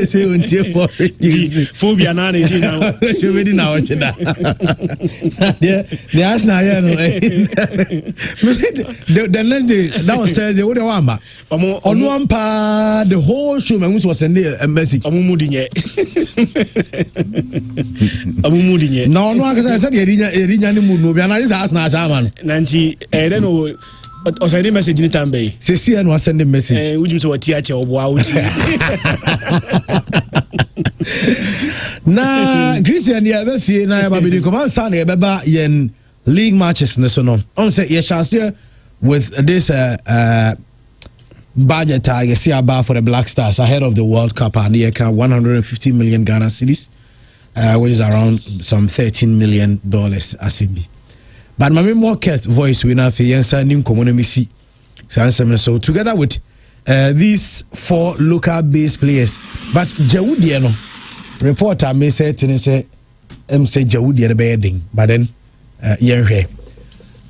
Say until phobia now is now. You ready now? The ask now, the next day, that was Thursday. What the wamba? On one part, the whole show, man, was sending a message. Amumudinye. No, because I said, Erinya Munubi, and I just asked Najaman. Nanti, I don't know. Or send a message in time, bay. Cecian was sending message. Would you say what teacher or wow? Na Christian, yeah, Befi, na baby, come on, Sunday, beba yen league matches, no, so no. On say, yes, chance here with this budget, I see about for the Black Stars ahead of the World Cup, and they account 150 million Ghana cedis, which is around some $13 million ACB. But my more cat voice we now for nim community. So together with these 4 local based players, but Jawudiano reporter may say to say Jawudia bedding, but then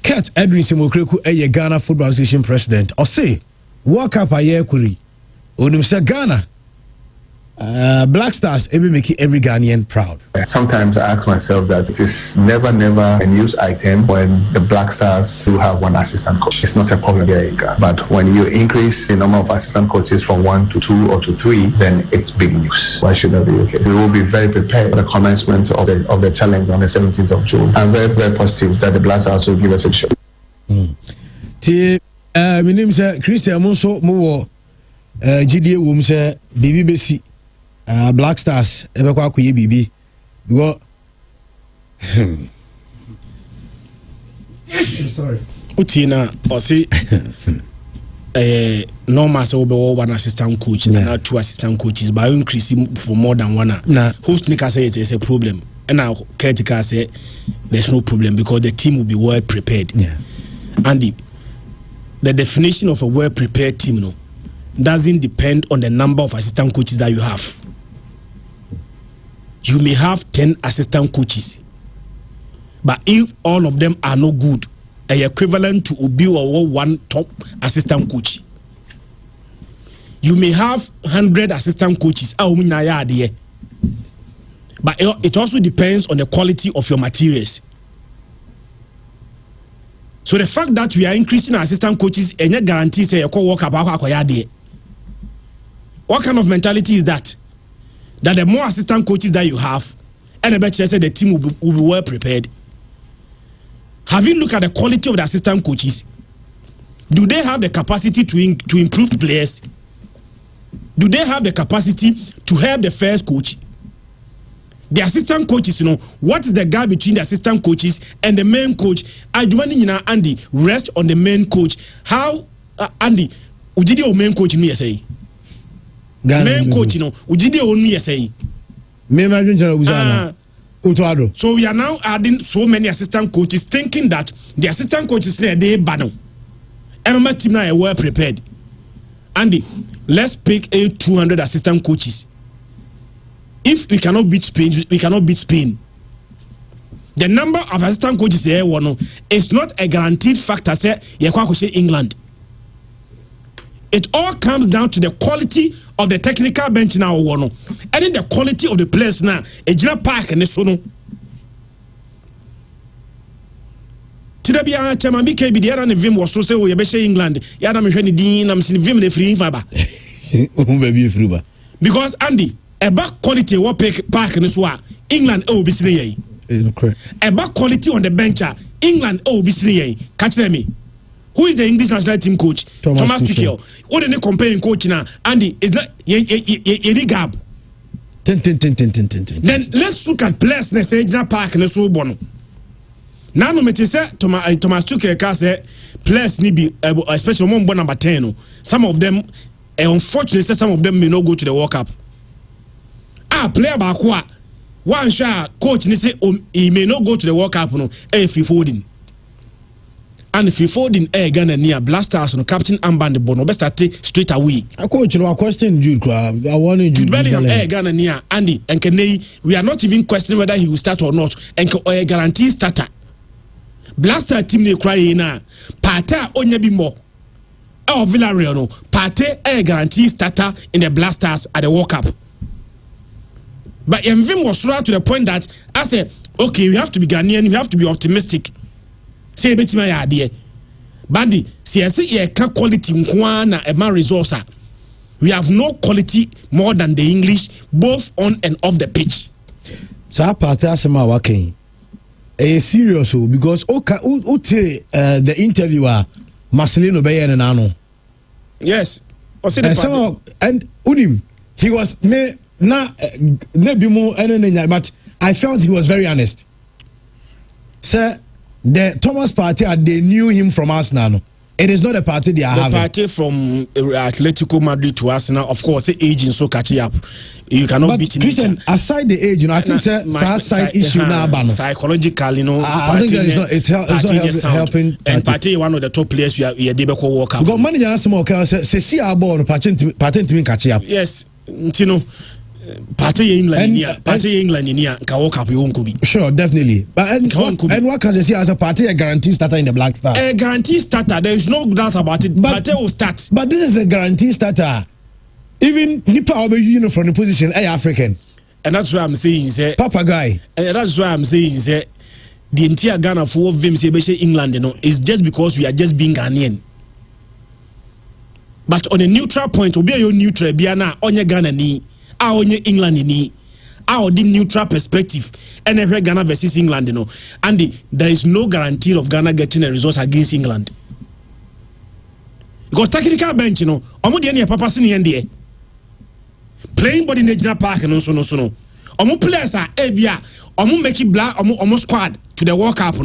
Cat Edwin Simokreku a Ghana Football Association president or say walk up a year kuri Unim say Ghana Black Stars every make every Ghanaian proud. Sometimes I ask myself that it is never a news item when the Black Stars do have one assistant coach. It's not a problem here in Ghana. But when you increase the number of assistant coaches from 1 to 2 or to 3, then it's big news. Why should that be okay? We will be very prepared for the commencement of the challenge on the 17th of June. I'm very, very positive that the Black Stars will give us a shot. My name is Christian Monso Mowo GDA Wom say BBBC Black Stars ebekwa akoye bibi go sorry Utina or say normal so be one assistant coach and not 2 assistant coaches but increasing for more than one. Host Newcastle say it's a problem and now caretaker say there's no problem because the team will be well prepared. And the definition of a well prepared team doesn't depend on the number of assistant coaches that you have. You may have 10 assistant coaches, but if all of them are no good, they are equivalent to Obi or 1 top assistant coach. You may have 100 assistant coaches, but it also depends on the quality of your materials. So the fact that we are increasing our assistant coaches and yet guarantees say work about what kind of mentality is that? That the more assistant coaches that you have, and the better say the team will be well prepared. Have you looked at the quality of the assistant coaches? Do they have the capacity to improve players? Do they have the capacity to help the first coach? The assistant coaches, what is the gap between the assistant coaches and the main coach? Andy, rest on the main coach. How, Andy, ujidi o main coach me say? Main coach, ujidi o me say? So we are now adding so many assistant coaches, thinking that the assistant coaches they battle. MMA team now are well prepared. Andy, let's pick 200 assistant coaches. If we cannot beat Spain, we cannot beat Spain. The number of assistant coaches here is not a guaranteed factor. Say England. It all comes down to the quality of the technical bench now. And then the quality of the players now. Ejina Park and Sono. Tidabia chairman BKB the other vim was to say we be England. Yada me hwani din am sin vim the free faba. Baby free. Because Andy, a back quality what park in so England be sine a back quality on the bench England be sine catch me. Who is the English national team coach? Thomas Tuchel. What are they comparing coach now? Andy is like ye gap. Then let's look at players na say na park na so bono. Now no me say Thomas Tuchel ka say players ni be especially one number 10. Some of them unfortunately some of them may not go to the World Cup. Player back one shot coach ni say he may not go to the World Cup no Fiscal. And if you fold in Ghana near Blasters no captain armband bono best start straight away. I coach no question Jude. I want Jude Bellingham Ghana near Andy and Kenny. We are not even questioning whether he will start or not. And guarantee starter. Blaster team they cry na Pata onye bi more. Our Villarreal no Pate guarantee starter in the Blasters at the World Cup. But Mvim was right to the point that I said, okay, we have to be Ghanaian, we have to be optimistic. Say beti my idea. Bandi, see ye can quality nkwana a man resource. We have no quality more than the English, both on and off the pitch. So I part asema working. Serious because the interviewer Marcelino Bayer Nano. Yes. And Unim, he was me na nebimo anything, but I felt he was very honest. Sir, the Thomas party they knew him from Arsenal. It is not a party they are having. The party from Atletico Madrid to Arsenal, of course, the age is so catching up. You cannot beat him. Aside the age, I think side issue now. Psychological, I think it's not helping. And party one of the top players we are Debeko World Cup. Because manager has more say see our ball patent to catch up. Yes, Party England in here can walk up your own could be. Sure, definitely. But and what can they see as a party a guarantee starter in the Black Star? A guarantee starter, there is no doubt about it. But will start. But this is a guarantee starter. Even Nipa will be uniform position, African. And that's why I'm saying say Papa guy. And that's why I'm saying say the entire Ghana for Vim say England, is just because we are just being Ghanaian. But on a neutral point, be your neutral biana on your Ghana ni. Onye England ni the neutral perspective and every Ghana versus England and there is no guarantee of Ghana getting a result against England because technical bench omo de na papa sene yende playing body national park no omo players are ebia omo make it black omo squad to the World Cup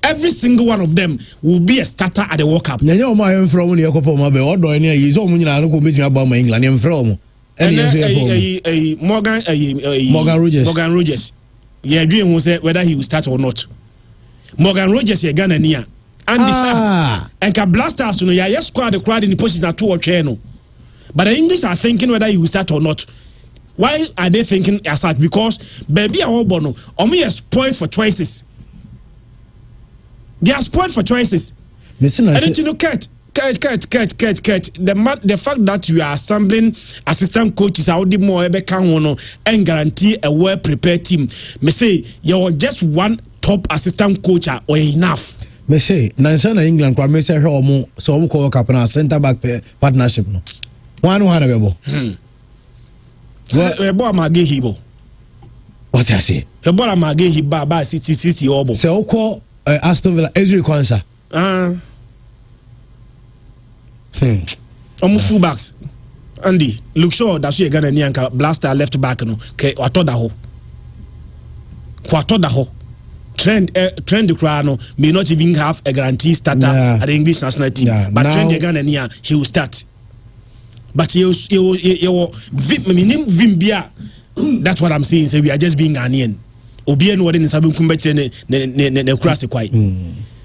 every single one of them will be a starter at the World Cup nyanya omo ayen from ne yakopo ma be odo ne yi so omo nyina no ko betumi aba ma England ne mfra Morgan Rogers. Yeah, dream was whether he will start or not. Morgan Rogers, yeah, Ghana near. And can Blasters, yes, squad the crowd in the position at 2 or channel. But the English are thinking whether he will start or not. Why are they thinking as that? Because baby are all bono, only a spoiled for choices. They are spoiled for choices. Catch. The fact that you are assembling assistant coaches out the more and guarantee a well prepared team. Me say you're just one top assistant coach or enough. Me say Nansana England kwa me say her so we call up na center back partnership no. One bebo. Ebo amage hibo. What I say? Ebo amage hiba ba city obo. Say we call Aston Villa Ezri Kwanzaa. Fullbacks. Andy, look sure that's you Ghana Nyanka Blaster left back no. Ke watoda ho. Trend the crano may not even have a guarantee starter at the English national team. But now, Trend Ghana Nya he will start. But you Vimbia. That's what I'm saying. Say we are just being Ghanaian. Obien word in Sabun Kumbete ne cross quite.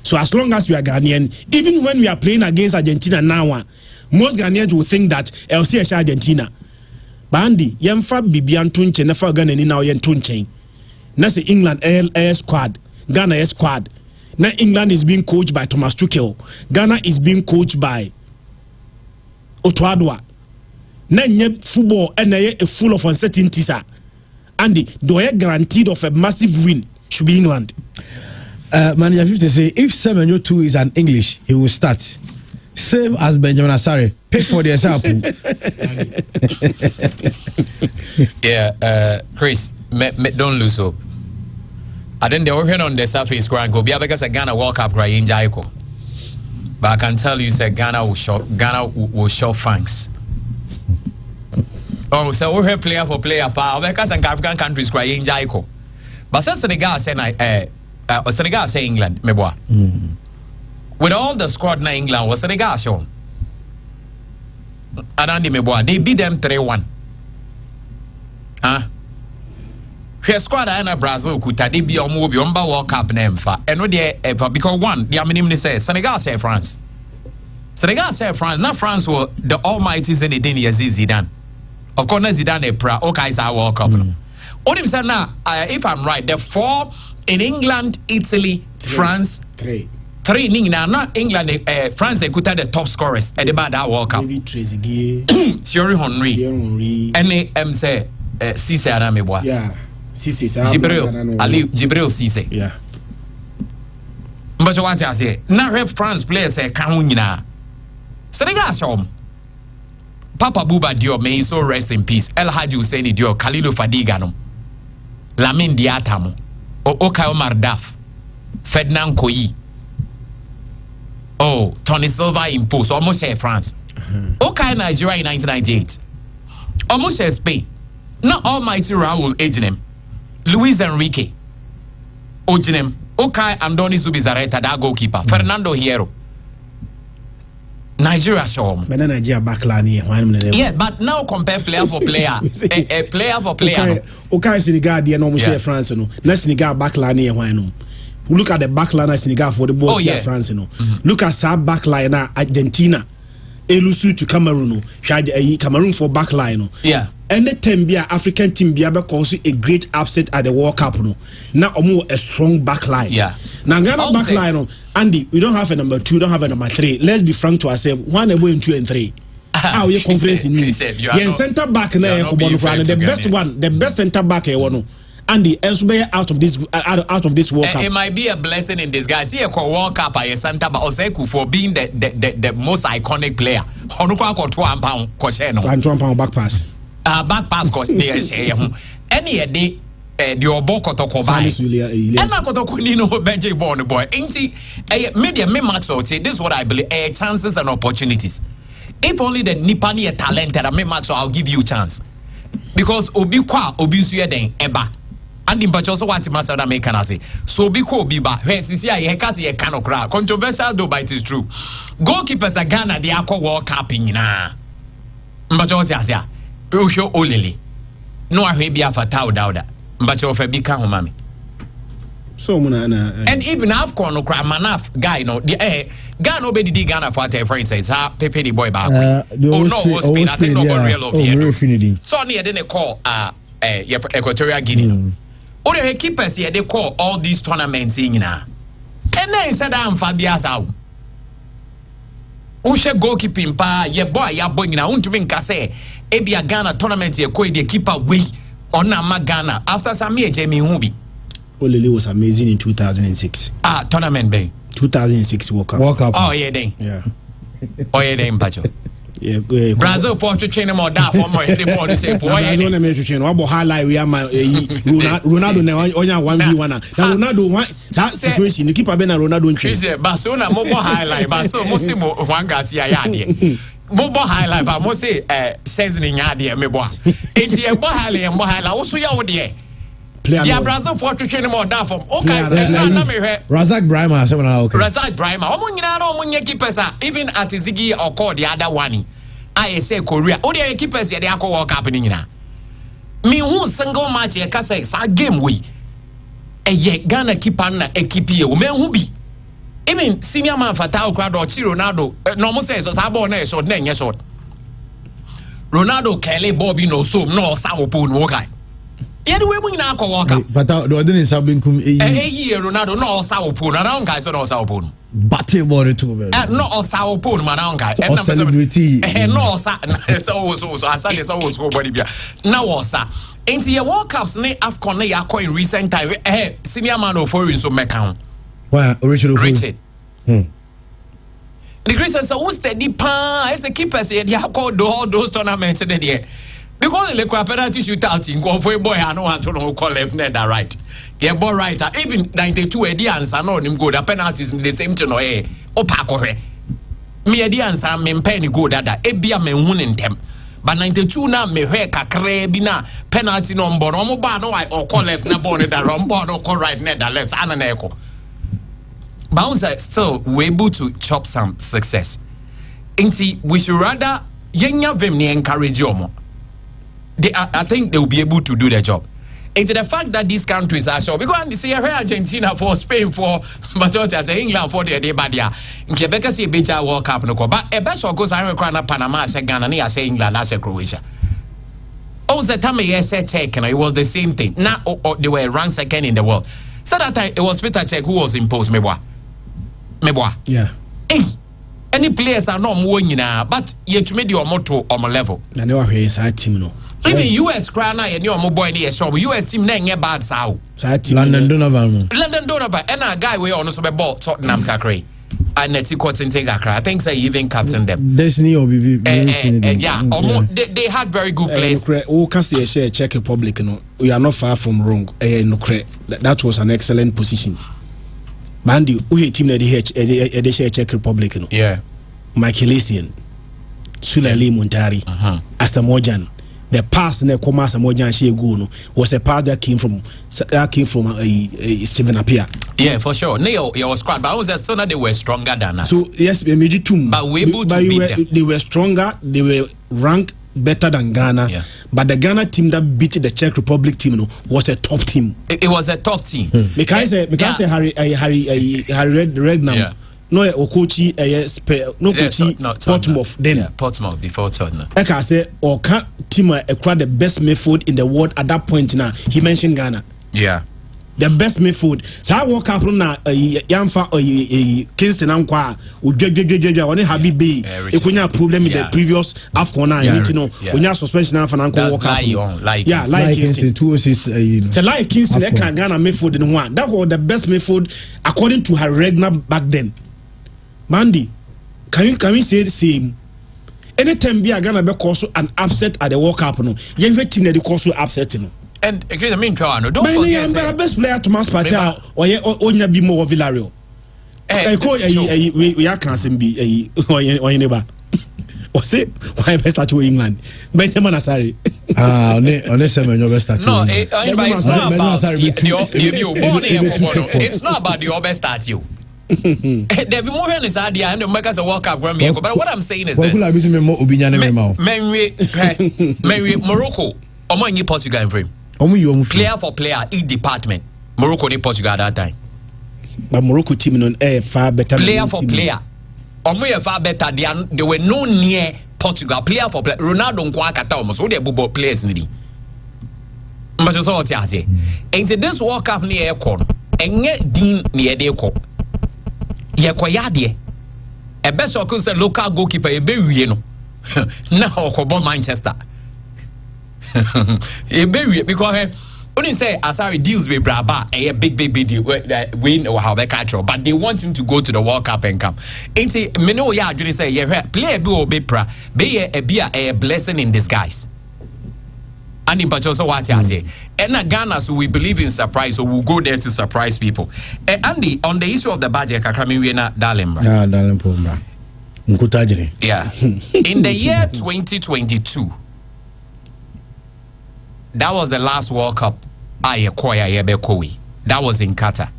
So as long as we are Ghanaian, even when we are playing against Argentina now, most Ghanaians will think that LC is Argentina. Bandi, Yemfa Bibian Tunche, never Ghana now Yen Tunche. That's England air squad, Ghana air squad. Now England is being coached by Thomas Tuchel. Ghana is being coached by Otuadua. Now football and a full of uncertainties. Andy, do I guaranteed of a massive win should be England. Manager 50 say if Semenyo 2 is an English, he will start. Same as Benjamin Asare. Pay for the example. Yeah, Chris, don't lose hope. I think they were on the surface crying go because Ghana World Cup crying in Jaiko. But I can tell you, say Ghana will show thanks. Oh, so we're here player for player power because African countries crying in Jaiko. But since Senegal say England, me boy. With all the squad na England was Senegal shown. And me boy, they beat them 3-1. Huh? Her squad and Brazil could they be on World Cup name for and no they ever because one, the minimum say Senegal say France. Senegal say France, not France were the almighties in the day Zidane. Of course, Zidane okay, is our World Cup. Only say now, if I'm right, the 4 in England, Italy, France, 3 now, not England, France, they could have the top scorers at the bad that World Cup. Thierry Henry. And they say, Cisse Adamebois. Yeah. Cisse. Jibril Cisse. Yeah. But what I say, now have France players say, Kahunina. Senegal show. Papa Bouba Diop, may he so rest in peace. El Hadji Hussein Diop, Khalilou Fadiga, Lamine Diatta, Okay Omar Daf, Ferdinand Koyi. Oh, Tony Silva imposed almost say France. Okay, Nigeria in 1998. Almost say Spain. Not almighty Raul Ejinem. Luis Enrique. Ojinem. Okay, Andoni Zubizarreta, that goalkeeper. Fernando Hierro. Nigeria show. But Nigeria backline. Yeah, but now compare player for player. a player for player. Okay, Senegal, they no share France no. Na Senegal backline no. Look at the backline of Senegal for the ball here France no. Look at that backline na Argentina. Elusu to Cameroon no. Cameroon for backline no. Yeah. Any team be African team be able to a great upset at the World Cup no. Now a strong backline. Yeah. Now Ghana backline no. Andy, we don't have a number 2, don't have a number 3. Let's be frank to ourselves. 1 away in 2 and 3. How you conference in me? Yeah, center back now. The best one, the best center back here one. Andy, elsewhere out of this World Cup. It might be a blessing in disguise. See a World Cup a center back Oseku for being the most iconic player. Honuka ko 2 pound kosheno. And 2 pound back pass. Back pass cause they share. Any day. The oboko to kobai. And na koto kunino benje born boy. Ain't media me max out say this is what I believe. Chances and opportunities. If only the Nipani are talented, I me max I'll give you a chance. Because obi kwa obi suye den eba. And in but also what master that make can say. So obi ko obi ba. When sisi ya hekasi ye kano kra. Controversial though, but it is true. Goalkeepers are Ghana they are World Cup in na. But what ya say? Usho olele. No ahebia fatao dauda. But you're a big mami. So and even AFCON no cry manaf guy no the guy nobody did Ghana for a friend says Pepe the boy back. Oh no, Spain. I think nobody real of here. So near then they call Equatorial Guinea. Or the keepers here they call all these tournaments in na. And then said I'm Fabia's out. Ushe goalkeeping pa ye boy ya boy na untumin kase ebia Ghana tournament ye ko the keeper we on Ghana after Samia Jamie Hubi. Olele was amazing in 2006. Tournament bay. 2006 World Cup. Oh yeah, then. Yeah. Oh yeah, then, Pacho. Yeah, Brazil for to train more that for more the more say boy. Brazil na me to train. What highlight we are my Ronaldo na onya 1v1 na. Ronaldo one that situation. You keep a na Ronaldo train. Is Barcelona mo highlight, Barcelona mo say mo Juan Garcia ya de. Bobo highlight but mo say says ni nya de me boa. Enti e bo highlight also ya wo de. Yeah, Brazil for to train more that from. Okay, na me hwe. Razak Brahima say na okay. Razak Brahima. Omo nyina na omo nya keepers even at Ziggy or call the other one. I say Korea. O dey keepers here dey akọ World Cup ni nyina. Me who single match e ka say sa game we. Eye Ghana keeper na equipe e o me hu bi. Even senior man Fatao Crowd Chi Ronaldo no mo say so sa ball na short na nye short. Ronaldo Kelly Bobby no so no sa opo no kai. Yeah, the way we na ko World Cup. Fatao do didn't sabin kum year Ronaldo no sa opo na don kai so no sa opo. Battle ball too very. No sa opo man don kai. No celebrity. No sa so asale so body bia. Na wo sa. Enti ye World Cups ne AFCON na yakọ in recent time senior man of foreign so meka ho. Why Richard? The Greece says, who's steady pan? As a keeper said, you have called all those tournaments in the day. Because the penalty shootout in go for a boy, I know how to know call left net right. Yeah, boy, right. Even 92 Edians, I know him go. The penalties in the same to no eh. Opako. Me Edians, I'm in penny go that Ebia me winning them. But 92 na me he kakre bi na penalty no mbo no mo ba no I or call left na ball that wrong ball no call right net that left ana na eko. Bouncer still we able to chop some success. Inti we should rather yenya vim ni encourage yomo. I think they will be able to do their job. Into the fact that these countries are sure because they say Argentina for Spain for but I say England for the day badia. In Quebec see beja World Cup no ko but e best goes I require Panama say Ghana ni say England say Croatia. All the time yes check and it was the same thing. Now they were ranked second in the world. So that time it was Peter Cech who was imposed meboa. Yeah. Hey, any players are not more nyina but yet to make the motto on level. Na ne wa hwe sa team no. Even US crana and your boy near show US team name bad sao. London Donovan. London Donovan and a guy we on so ball Tottenham Kakre. And Netty Cotton Tagakra. I think they even captain them. Destiny or yeah, they had very good players. Oh, can see a share Czech Republic. No, we are not far from wrong. That was an excellent position. Mandy, we team that the share Czech Republic. No, yeah, Michaelisian, Sulali Muntari, Asamojan. The pass in the commerce Mojan Shieguno was a pass that came from Stephen Appiah. Yeah, for sure. Neil, your squad, but I was still not they were stronger than us. So yes, we made it too. But we able to beat them. They were stronger. They were ranked better than Ghana. Yeah. But the Ghana team that beat the Czech Republic team was a top team. It was a top team. Because Harry Regnam. Yeah. No, Okochi, no Kochi, Portsmouth. Then Portsmouth before Tottenham. Like I say, or can't team acquire the best midfield in the world at that point. Now he mentioned Ghana. Yeah, the best midfield. So I walk up on Yamfa Kingston Ankwa, when Habib Bey, you couldn't have problem in the previous AFCON. You need to know when you have suspension of an uncle walk up. Yeah, like Kingston. So like Kingston, they can Ghana midfield in one. That was the best midfield according to her Regna back then. Mandy, can we say the same? Anytime we are gonna be caused an upset at the World Cup, no, you team that cause upset, no. And I mean, don't forget the best player to Mas Pata or Onya be more Villario. We are can't be or neighbor. What's it? Why best at England? Benjamin Asari. No, it's not about the best at you. There be more than idea and the makers a World Cup Grand Prix. But what I'm saying is this: Morocco, Omo Portugal in frame. Player for player, each department. Morocco ni Portugal at that time. But Morocco team non far better. Player for player, Omo far better. They were no near Portugal. Player for player. Ronaldo nkwa kata almost. So they bubo players nidi. But so what you say? Into this World Cup ni aircon. Enye din ni aircon. Yekoyade e best of course local goalkeeper e be wie no na okobo Manchester e be wie because only say Asari deals with Braba a big deal win or how they catch but they want him to go to the World Cup and come ain't me know ya actually say yeah play be o be pra be a blessing in disguise. And in Pachoso, what I say, and Ghana, so we believe in surprise, so we'll go there to surprise people. Andy, on the issue of the budget, Kakrami, we're not Dalim. Yeah, Dalim Pumba. Yeah. In the year 2022, that was the last World Cup I acquired. That was in Qatar.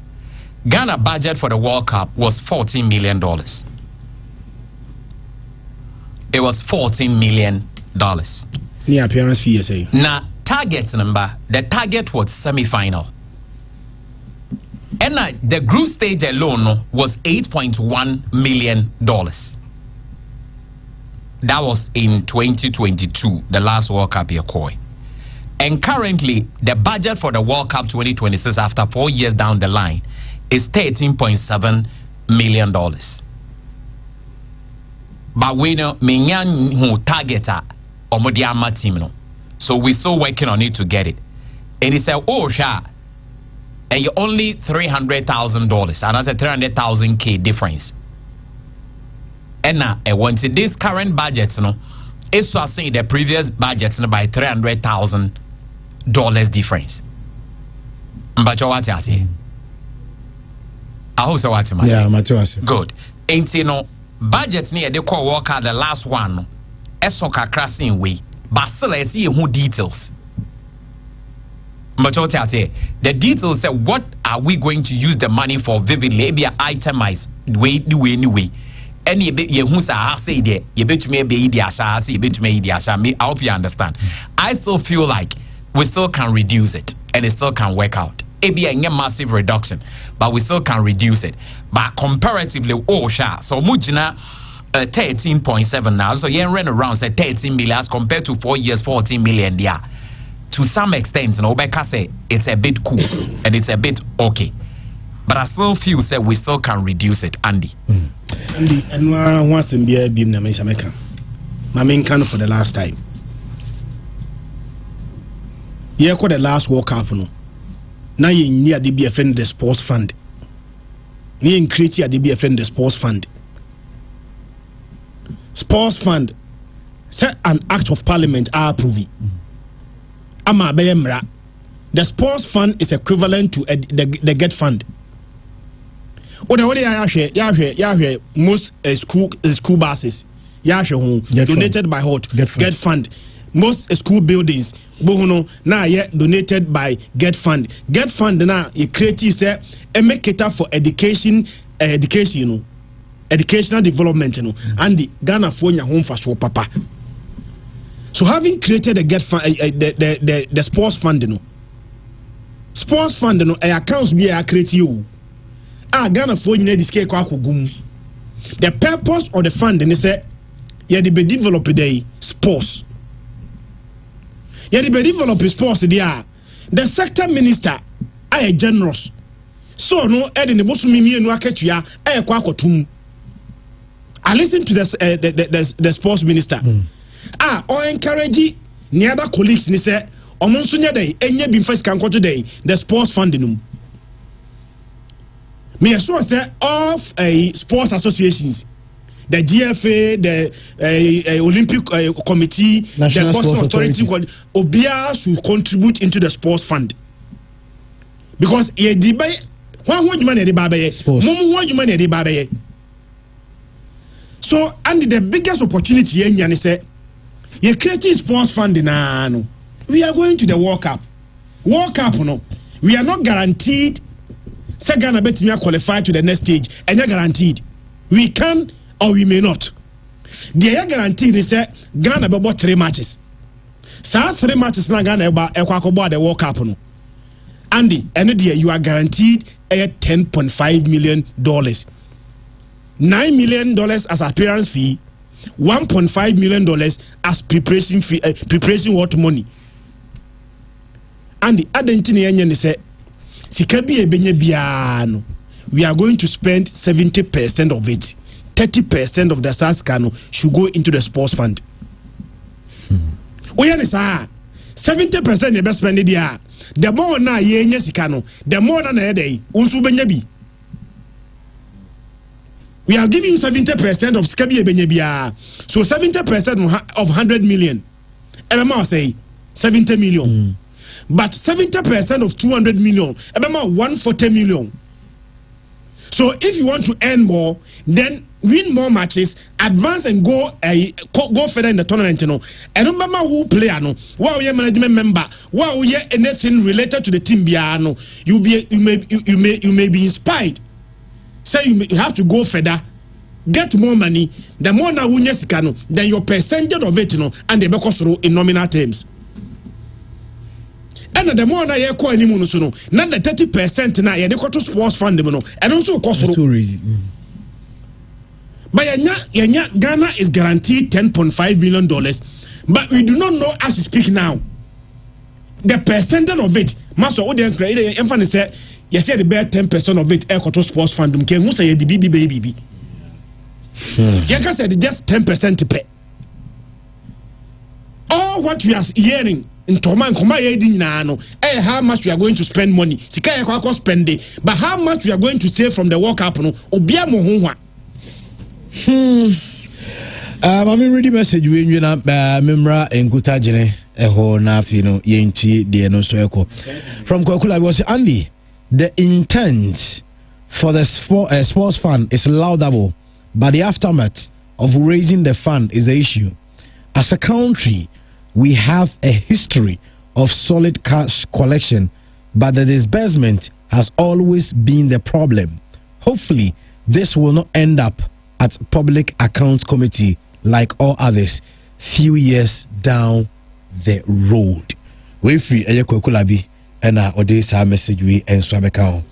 Ghana budget for the World Cup was $14 million. It was $14 million. Near appearance fee, say. Now, target number, the target was semi-final. And the group stage alone was $8.1 million. That was in 2022, the last World Cup year. And currently, the budget for the World Cup 2026 after 4 years down the line is $13.7 million. But we know, who target team, no. So we're still working on it to get it. And he said, oh, sure. and you only $300,000 and that's a $300,000 difference. And now once this current budget it's so saying the previous budget by $300,000 difference. But what you say? I hope so. What you say? Yeah, Matthew. Good. Ain't you know budgets near the core worker the last one? Esoka crossing way, but still I see who details. But what I say, the details say what are we going to use the money for vividly? Be itemized way anyway. Any bit you who say there, you bet me be the asha, say bet me the asha. Me, I hope you understand. I still feel like we still can reduce it and it still can work out. It be a massive reduction, but we still can reduce it. But comparatively, so mujina 13.7 now. So you run around say 13 million as compared to 4 years 14 million there. To some extent, Obeka say it's a bit cool and it's a bit okay. But I still feel say we still can reduce it, Andy. Andy, and once in beer beam na Jamaica. My main can for the last time. Yeah, called the last World Cup no. Now you near the be a friend the sports fund. You increase the be a friend the sports fund. Sports fund set an act of parliament approve it. Ama beyemra. The sports fund is equivalent to the get fund. What most school buses donated by what get fund. Most school buildings donated by get fund. Get fund now you create say make cater for educational development and the Ghana for your home for papa. So having created the get fund, the sports fund, sports fund, accounts be a create you. Ghana for you this cake gum. The purpose of the fund is say you be develop the sports. You be develop sports there. The sector minister are generous. So no edin the bosu mimi no aketua kwakotum. I listen to the sports minister. Or encourage the other colleagues ni say omonso nya dey enye bi first kan kwoto dey the sports funding me sure say of sports associations, the GFA, the Olympic committee, National the Boston Authority obia should contribute into the sports fund, because ye debate one money the babaye money the babaye. So and the biggest opportunity yen say you creating sports fund no. We are going to the World Cup. World Cup no. We are not guaranteed say Ghana bet me qualify to the next stage. And you're guaranteed. We can or we may not. They are guaranteed is say Ghana be about 3 matches. So 3 matches na Ghana about the World Cup no. Andy, and you are guaranteed $10.5 million. $9 million as appearance fee. $1.5 million as preparation fee, preparation what money. And the identity say, we are going to spend 70% of it. 30% of the SASCANO should go into the sports fund. 70% the best spend there. The more na ye sikano, the more na day unsu benyabi. We are giving you 70% of Skabi Benyabia. So 70% of 100 million. Ebema say 70 million. But 70% of 200 million. Ebema 140 million. So if you want to earn more, then win more matches, advance and go further in the tournament. And remember who player no, wow ye management member, wow ye anything related to the team biano, you may be inspired. Say you have to go further, get more money. The more na unyesikano, then your percentage of it and the because in nominal terms. And the more na ye ko animu no, not the 30% na ye de to sports fund no, and also cost. But yenya Ghana is guaranteed $10.5 million, but we do not know as we speak now the percentage of it. Master audience emphasis say you say the bear 10% of it to sports fund. Can who say the baby? Jeka said just 10% to pay. All what we are hearing ntoma nkoma ye di nyina no how much we are going to spend money sika ye kwa spend it, but how much we are going to save from the World Cup no obia mo ho hwa. I'm reading message when you na memra enkuta jene eho na afi no yenchi de no so eko from Kokula was Andy. The intent for the sports fund is laudable, but the aftermath of raising the fund is the issue. As a country, we have a history of solid cash collection, but the disbursement has always been the problem. Hopefully, this will not end up at Public Accounts Committee like all others few years down the road. We free Ayakokulabi and our message we and Swabekao.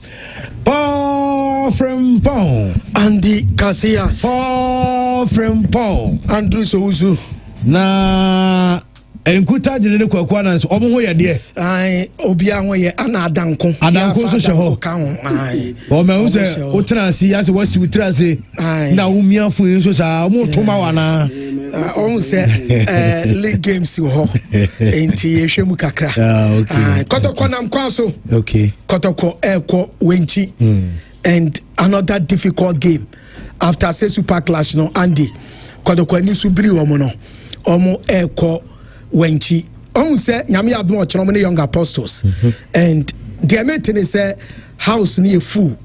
Paul from Paul. Andy Casillas. Paul from Paul. Andrew Souzu. Na enkuta jene kwa kwana nso omo ho ye de ai obia ho ye ana adanko so she ho ka ho ai o me use o transi ya se wasi utrase na umiafo yin so sa omo toma wana on se league games ho enti ehwemu kakra kotoko nam kwa so okay kotoko eko wenchi and another difficult game after say super clash no Andy kotoko ni subiri omo no omo eko wenchi on say nyame adom ochro me young apostles and the meeting is house near full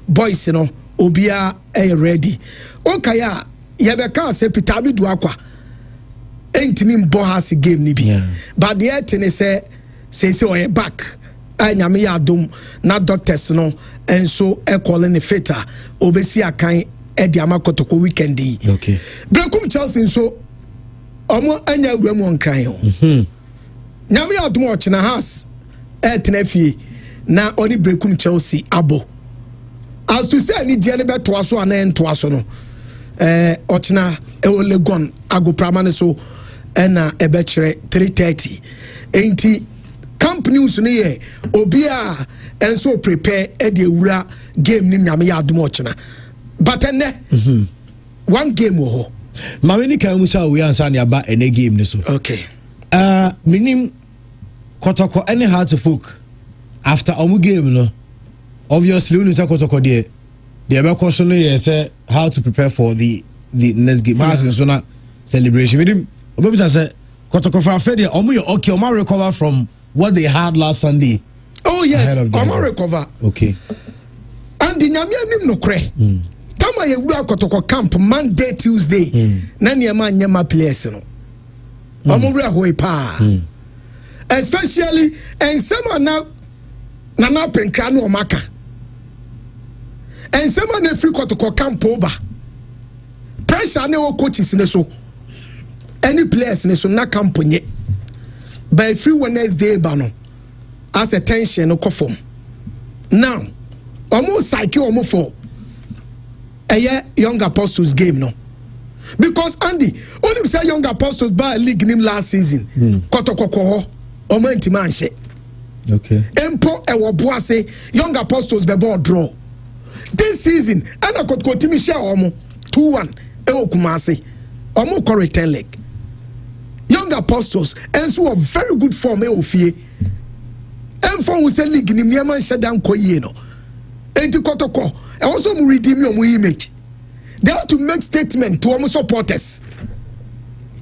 boys no obia ready okaya yebeka say Peter bi du akwa entimi mbo has game ni bi but the thing is say we back nyame adom na doctors no and so calling the feta obesi akan e di amakotoko weekend yi okay brekum Chelsea so omo anya awura mu nkran ho nyame adom ochina house tenafie na oni brekum Chelsea abo as to say ni die ne beto aso ana ento aso no ochina Legon ago pramane so na ebe kire 3:30 enti camp news ne ye obi a enso prepare e de awura game ni nyame adom ochina but one game ho Mamini kan musa we answer ne aba ene game ne so okay minim kotoko any hard to folk after omu game no obviously when you say kotoko there the ebe question no ye say how to prepare for the next game has so na celebration minim obi say kotoko for after there omu you okay omu recover from what they had last Sunday. Oh yes omu recover okay and the nyame anim no kre Tama ye wura kotoko camp Monday Tuesday na niema nyema players no omo wura ho pa especially and some na penkra no omaka and some na free kotoko camp over pressure na wo coaches ne so any players ne so na camp nye by free Wednesday ba no as a tension no kofom now omo psyche omo for young apostles game no because Andy only say young apostles by league nim last season kotokoko ho o man ti man she okay empo e wo boase young apostles be ball draw this season ana kotoko timi share omo 2-1 e okumase omo ko return leg young apostles enso of very good form e ofie enfo hu say league nim man she dan koyie no enti kotoko and also redeem your image. They have to make statement to our supporters.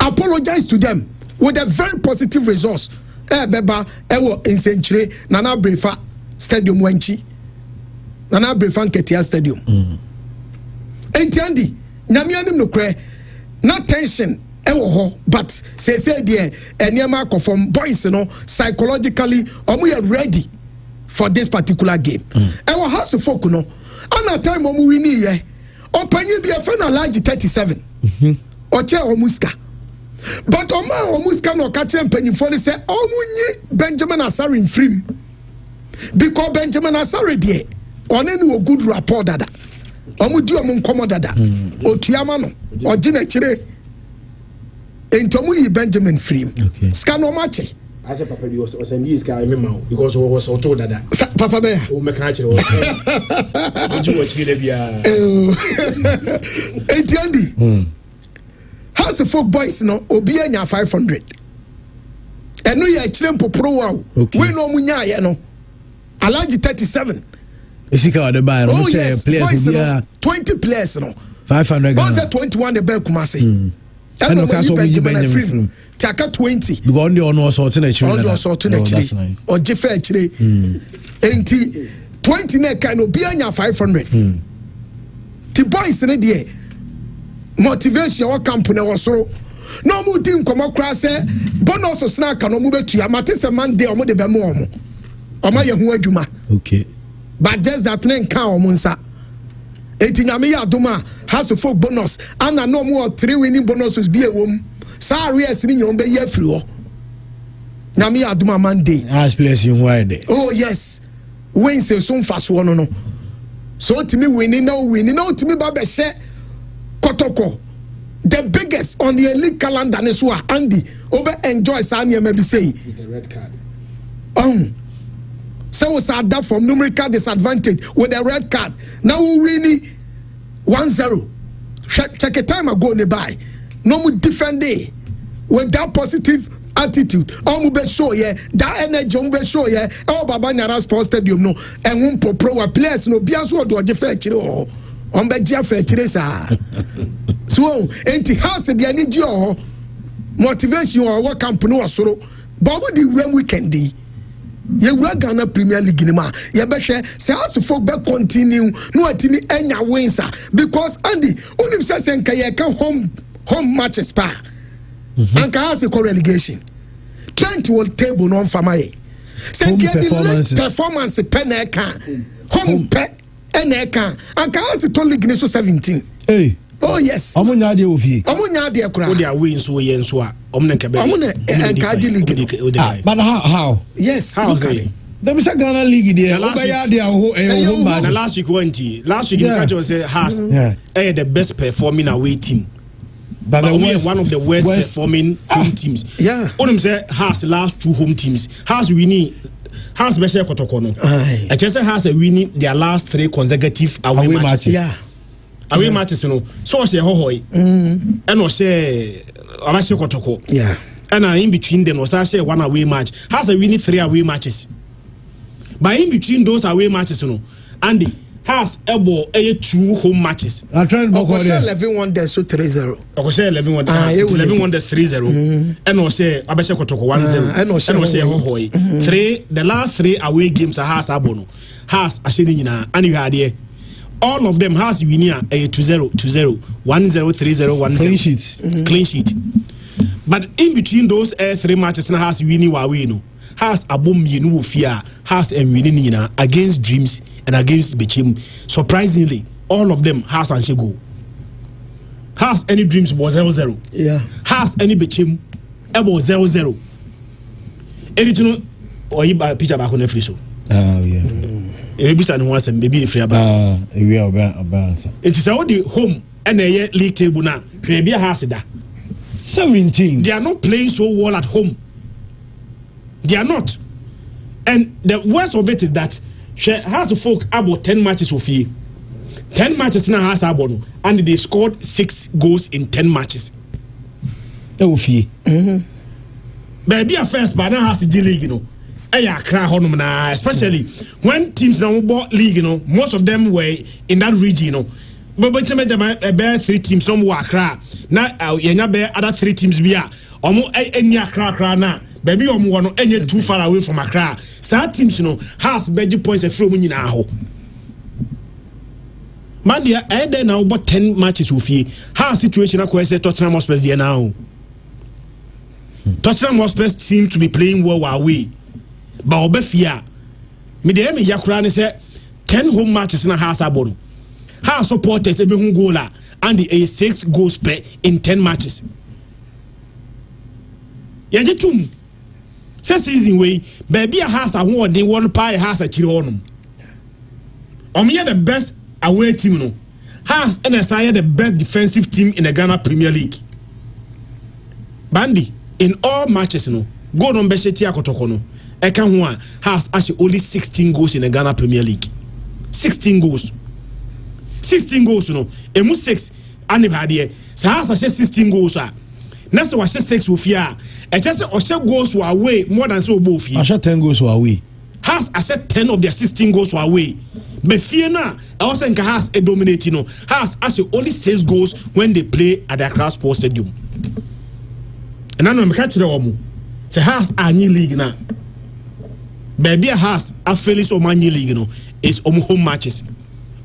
Apologize to them with a very positive resource. Beba, ewo in Century, Nana Brefa Stadium Wenchi. Nana Brefa Ketia Stadium. Entiandi, Namianim no kre, not tension, ewo ho, but say dear, and Yama from boys, psychologically, we are ready for this particular game. Ewo has to focus, Ana time omu wini ye opanyi bi efe na large 37 oche omuska but omuska no ka kire mpanyifo ni say omunyi Benjamin Asare infrim because Benjamin Asare de one ni good rapport dada omu di omu nkomo dada otuama no oje na kire entomu yi Benjamin free ska no mache I said, Papa, you was a news guy, because we was told that. Papa, oh, my country was. Did you watch Andy, how's the folk boys no? Obianya 500. eno ye kyerem poporo wa we no munya ye no alaji 37 esika de buy no players 20 players no 500 Ghana. Was 21 the bell Kumasi. And no Benjamin Free. Taka 20. Because on the ono sort na chiri. On the sort na chiri. On jefe chiri. Enti 20 na kind of be anya 500. The boys in the motivation or company or so. No mu din komo kra se bonus so snack no mu betu amate se Monday omo de be mo omo. Oma ye hu adwuma. Okay. But just that nen kan omo nsa. Eti nyame ya adoma has a folk bonus and no more 3 winning bonuses be a wom sa areas ni nyom be ye free ho nyame ya adoma Monday has place you wide. Oh yes Wednesday so mfa so no so timi winning no timi ba be she kotoko the biggest on the league calendar ne so Andy obe enjoy sa na be say with the red card. So was that from numerical disadvantage with a red card. Now we really 1-0. Check a time ago nearby. No more different day. With that positive attitude. All be show yeah. That energy be show yeah. Oh Baba Nyara Sports Stadium no. And one pro players no. Biaso do aje fe chire. On be dia fe chire sa. So enti house the energy or motivation or what company or soro. But what the weekend day. Ye Ghana Premier League ni ma ye be hwe say as folk be continue no atimi enya wins because Andy onim say senka ye ka home matches pa anka has a relegation Trent will table no fama ye say get the performance pen e kan home pe ene kan anka has to league ni so 17 hey oh yes omunya de ofie omunya de kura wo dia win so ye nso a omne nke be omne enkaji league but how yes how say them say Ghana league there obaya there home match last week you catch say has the best performing away team but we are one of the worst performing home teams onim say has last 2 home teams has winning has be share kotoko no I just say has winning their last 3 consecutive away matches away matches no so share hohoi and no share abashe kotoko and in between them was share 1 away match has a winning 3 away matches but in between those away matches no Andy has able 2 home matches I tried to 11-1 there so 3-0 share 11-1 11-1 there's 3-0 and no share abashe kotoko 1-0 and no share hohoi 3 the last 3 away games has abono has ashedi nyina and you had here all of them has winning a 2-0 2-0 1-0 3-0 1-0 clean sheet but in between those 3 matches na has winning wa we no has abom yenu ofia has and winning nyina against Dreams and against Bechem surprisingly all of them has and go has any Dreams was 0-0 has any Bechem about 0-0 anything or you buy picture back on the free so ebisa no wasem bebi efri aba ewi aba it is all the home and a league table na bia has da 17 they are not playing so well at home they are not and the worst of it is that she has folk about 10 matches of 10 matches now has abono and they scored 6 goals in 10 matches ofie baby a first but now has the league you know especially when teams now bought league, you know, most of them were in that region, you know. But about 3 teams no more Accra. Now other 3 teams be almost any Accra now. Baby one any too far away from Accra. Some teams, you know, has better points a few in now. Man, they are there now about 10 matches with you. How situation I say Tottenham Hotspur there now. Tottenham Hotspur seem to be playing well away. But obefia me dey me yakura ne say 10 home matches na house abono how supporters e be hu goal and the 6 goals per in 10 matches yaje tum say season way baby a house ahun ode one pie house a chire honum omo the best away team no house and asaya the best defensive team in the Ghana Premier League Bandi in all matches no go don be sheti akotoko no Ekanwa has actually only 16 goals in the Ghana Premier League. 16 goals. 16 goals, you know. Emu 6 and if had here. So has actually 16 goals. Next was 6 ofia. I just say Osha goals were away more than so both. Asha 10 goals were away. Has I said 10 of their 16 goals were away. But Fiena, I also think has a dominating. Has actually only 6 goals when they play at the Accra Sports Stadium. And I know I'm catching the say has a new league now. Baby has a fairly so many league, is home matches.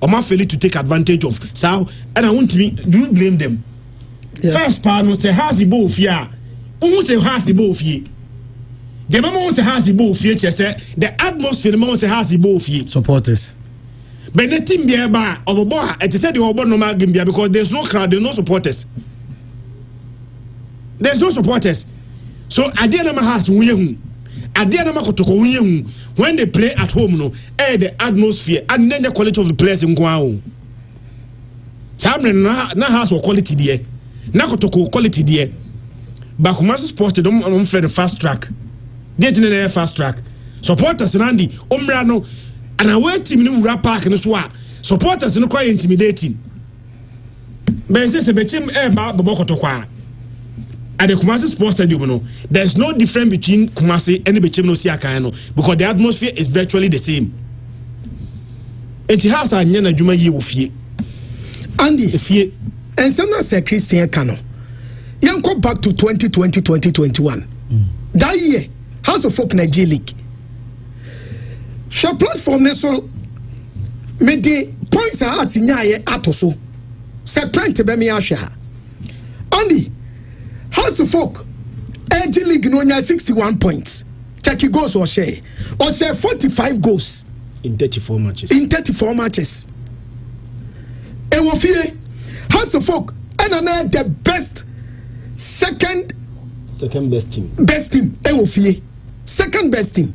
Oma fail to take advantage of. So, and I want to be, do you blame them? Yeah. First part no say has the both here. Who say has the both here? The mama say has the both here. Say the atmosphere the mama say has the both here. Supporters. But the team be about Oboboa. It said the Obo normal game because there's no crowd, there's no supporters. There's no supporters. So Adianama has win. Adianama kotoko win. When they play at home, the atmosphere and then the quality of the players in Kwao. Samre na has quality there. Na kotoko quality there. But Kumasi Sports they don't fair the fast track. They didn't fast track. Supporters Randy Omrano and away team in Ura Park and so supporters no quite intimidating. But it says a betchim Babokotokwa. At the Kumasi Sports Stadium, there's no difference between Kumasi and the Bechim no Siakano because the atmosphere is virtually the same. And it has a Nyana Juma ye of ye. Andy, and some say Christian Kano. Young go back to 2020-2021. That year, House of Folk Nigeria League. Shall platform so made the points are signaye atoso. Say trying to be me asha. Andy. House of Folk, AG League no 61 points. Check it goals or share 45 goals in 34 matches. Ewofie House of Folk and the best second best team. Ewofie second best team.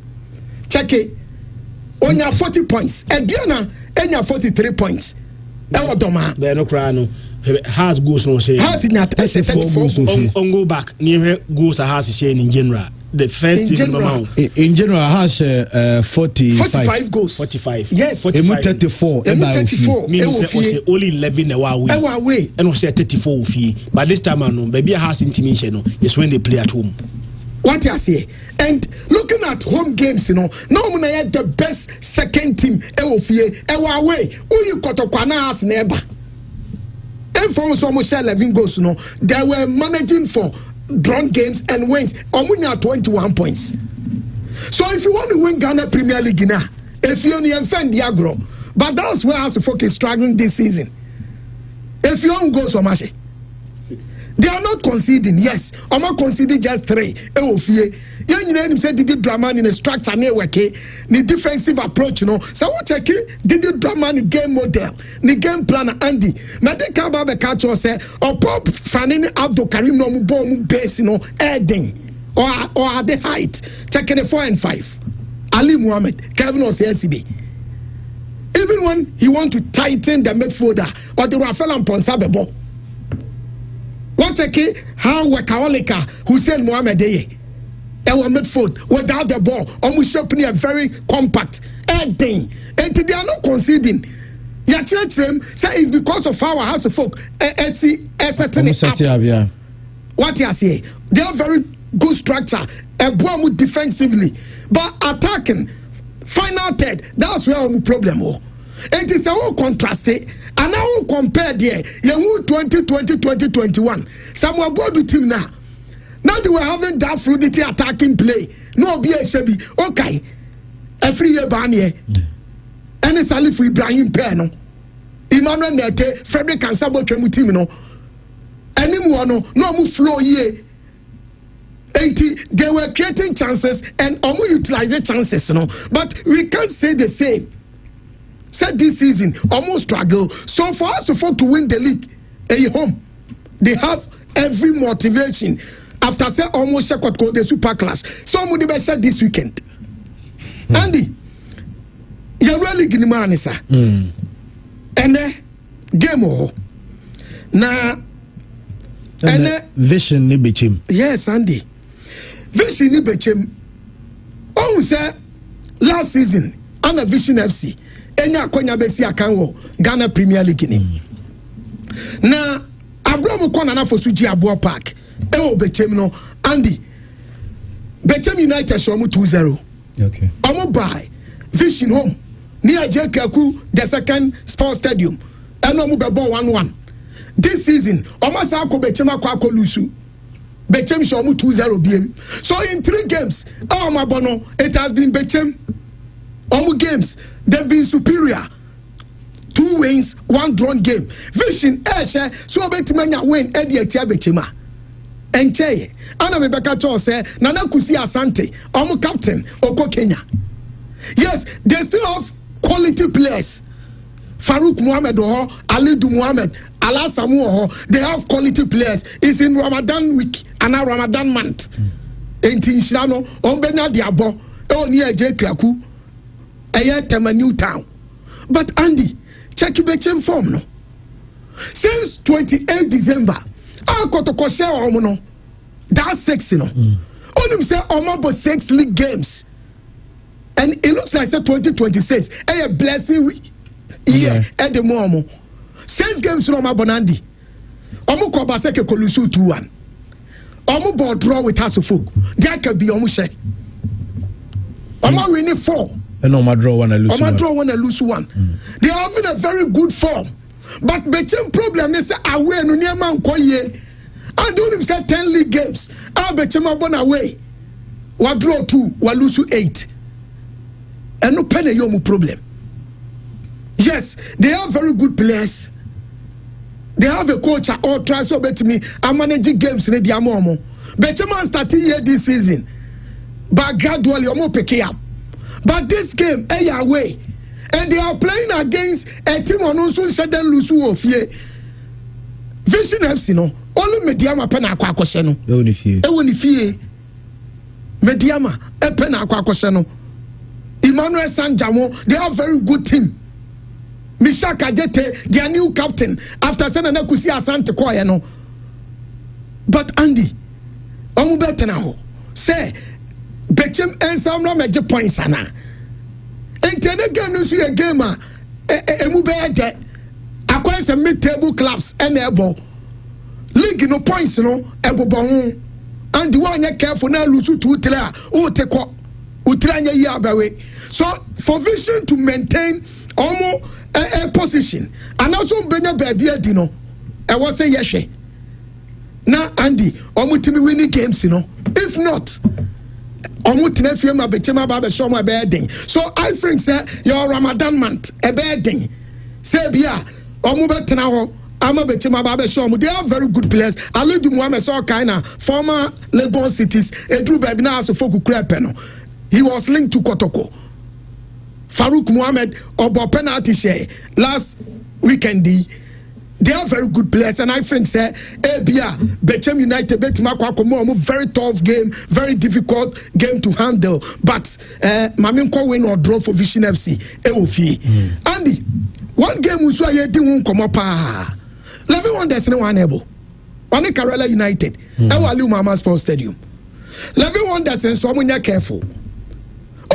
Check it. On your 40 points. Ediana and your 43 points. Ewadoma. There no cry no. Has goals no say. Has in at 34 goals. On go back. Near goals has share in general. The first in general. In general has 45 goals. 45. Yes. 45. 34. 34. Means say only 11 away. And was 34 fee. But this time no, baby has intimidation no. It's when they play at home. What you say? And looking at home games, now I'm the best second team. Away. Who you got to Kwana as neighbor? And from almost 11 goals, they were managing for drawn games and wins. Omunya 21 points. So if you want to win Ghana Premier League now, if you only offend Diagro, but that's where House of Folk is struggling this season. If you own goals, Omashi. 6. They are not conceding, yes. I'm not conceding just 3. You know, say did drama in a structure near work, the defensive approach, So what check did drama in game model, the game plan, Andy. Medical Baba Catcher say, or Pop Fanning Abdul Karim no bomb base, adding or at the height, checking the 4 and 5. Ali Muhammad, Kevin or CSB. Even when he want to tighten the midfielder or the Rafael and Ponsabebo. What check how Wakaolika Hussein Mohamed our midfield without the ball, almost shaping a very compact thing. And they are not conceding. Your church them say it's because of our House of Folk. What you say? They are very good structure, a bomb defensively, but attacking. Final third, that's where our problem is. It is all contrasted. And now compare there, you 2020-2021. Samuel Bodu team now. Now they were having that fluidity attacking play. No be a shebi. Okay. Every year banye. And it's only for Ibrahim Peno. Emmanuel Nete, Frederick and Sabo Chemu team no. Anyone no move flow ye. And they were creating chances and utilizing chances, But we can't say the same. Said this season, almost struggle. So for us to win the league, at home, they have every motivation. After say almost check what the super class. Some would be said this weekend. Andy, you're really getting money, sir. And game over. Now, and vision ni bechim. Yes, Andy. Vision ni bechim. Oh, say last season, on a Vision FC. Enya konya besi akanwo Ghana Premier League ni. Na Abraham Kwana na for Suji Abuo Park. Bechem no Andy Bechem United show 2-0. Okay. Omo buy Vision home near Jekaku the second sports stadium and omo be ball 1-1. This season omo sa ko Bechem akwa lusu. Bechem show 2-0 BM. So in 3 games omo bono it has been Bechem omo games they've been superior. 2 wins, 1 drawn game. Vision so betimanya win Eddie Etia Bechema. Encheye. Ana Rebecca Cho say Nana Kusi Asante, omo captain Oko Kenya. Yes, they still have quality players. Farouk Mohamed or Alidu Mohamed, Allah Samu they have quality players. It's in Ramadan week and a Ramadan month. Enti Shano, Ombenya Diabo, O near J Kraku, Tema New Town. But Andy, check Bechem form no. Since 28 December, I got to share omono. That's 6 no. Only say omo 6 league games. And it looks like 2026 a blessing year at the moment. 6 games from Abonandi. Omo ko baseke kolusu 2-1. Omo ball draw with Hasselhoff. There can be omo share. Omo winning 4. And Omo draw 1 and lose 1. Omo draw 1 and lose 1. They are having a very good form. But Bechem problem they say away no near man koye. I do him say 10 league games. I Bechem abon away. Wa draw 2, wa lose 8. And no penny yomu problem. Yes, they are very good players. They have a coach or try so bet me and managing games in the amomo. Bechem starting here this season. But gradually omo pick up. But this game away. And they are playing against a team on also Shaden Lusu of ye. Vision FC no. Only Mediama pena kwa kosheno. Ewonifie. Mediama pena kwa kosheno. Emmanuel Sanjamo, they are a very good team. Misha Kajete, their new captain, after sending Kusi Asante Koya no. But Andy, omu betena say Bechem ensemble meje points ana. Entene game no so ye game emu be de akwan se mid-table clubs enable league no points no ebobo ho and the one you careful now lose 2-3 o take utranya yi abawe. So for Vision to maintain almost a position and also benya baby adi no e was say yehwe na Andy omo timi winning games you know. If not so I think say your Ramadan month a bad thing. Say bia I'm a they are very good players. Alidu Muhammad saw kinda former Legon cities a drew baby now so foku crepeno. He was linked to Kotoko. Farouk Mohamed or penalty share last weekend. They are very good players, and I think say Bechem United very tough game, very difficult game to handle. But Maminko win or draw for Vision FC. Andy, one game we saw here didn't come up. Let me one that's no one able. Only Kerala United. Ewalu Mama Sports Stadium. Let me one that's so when you're careful.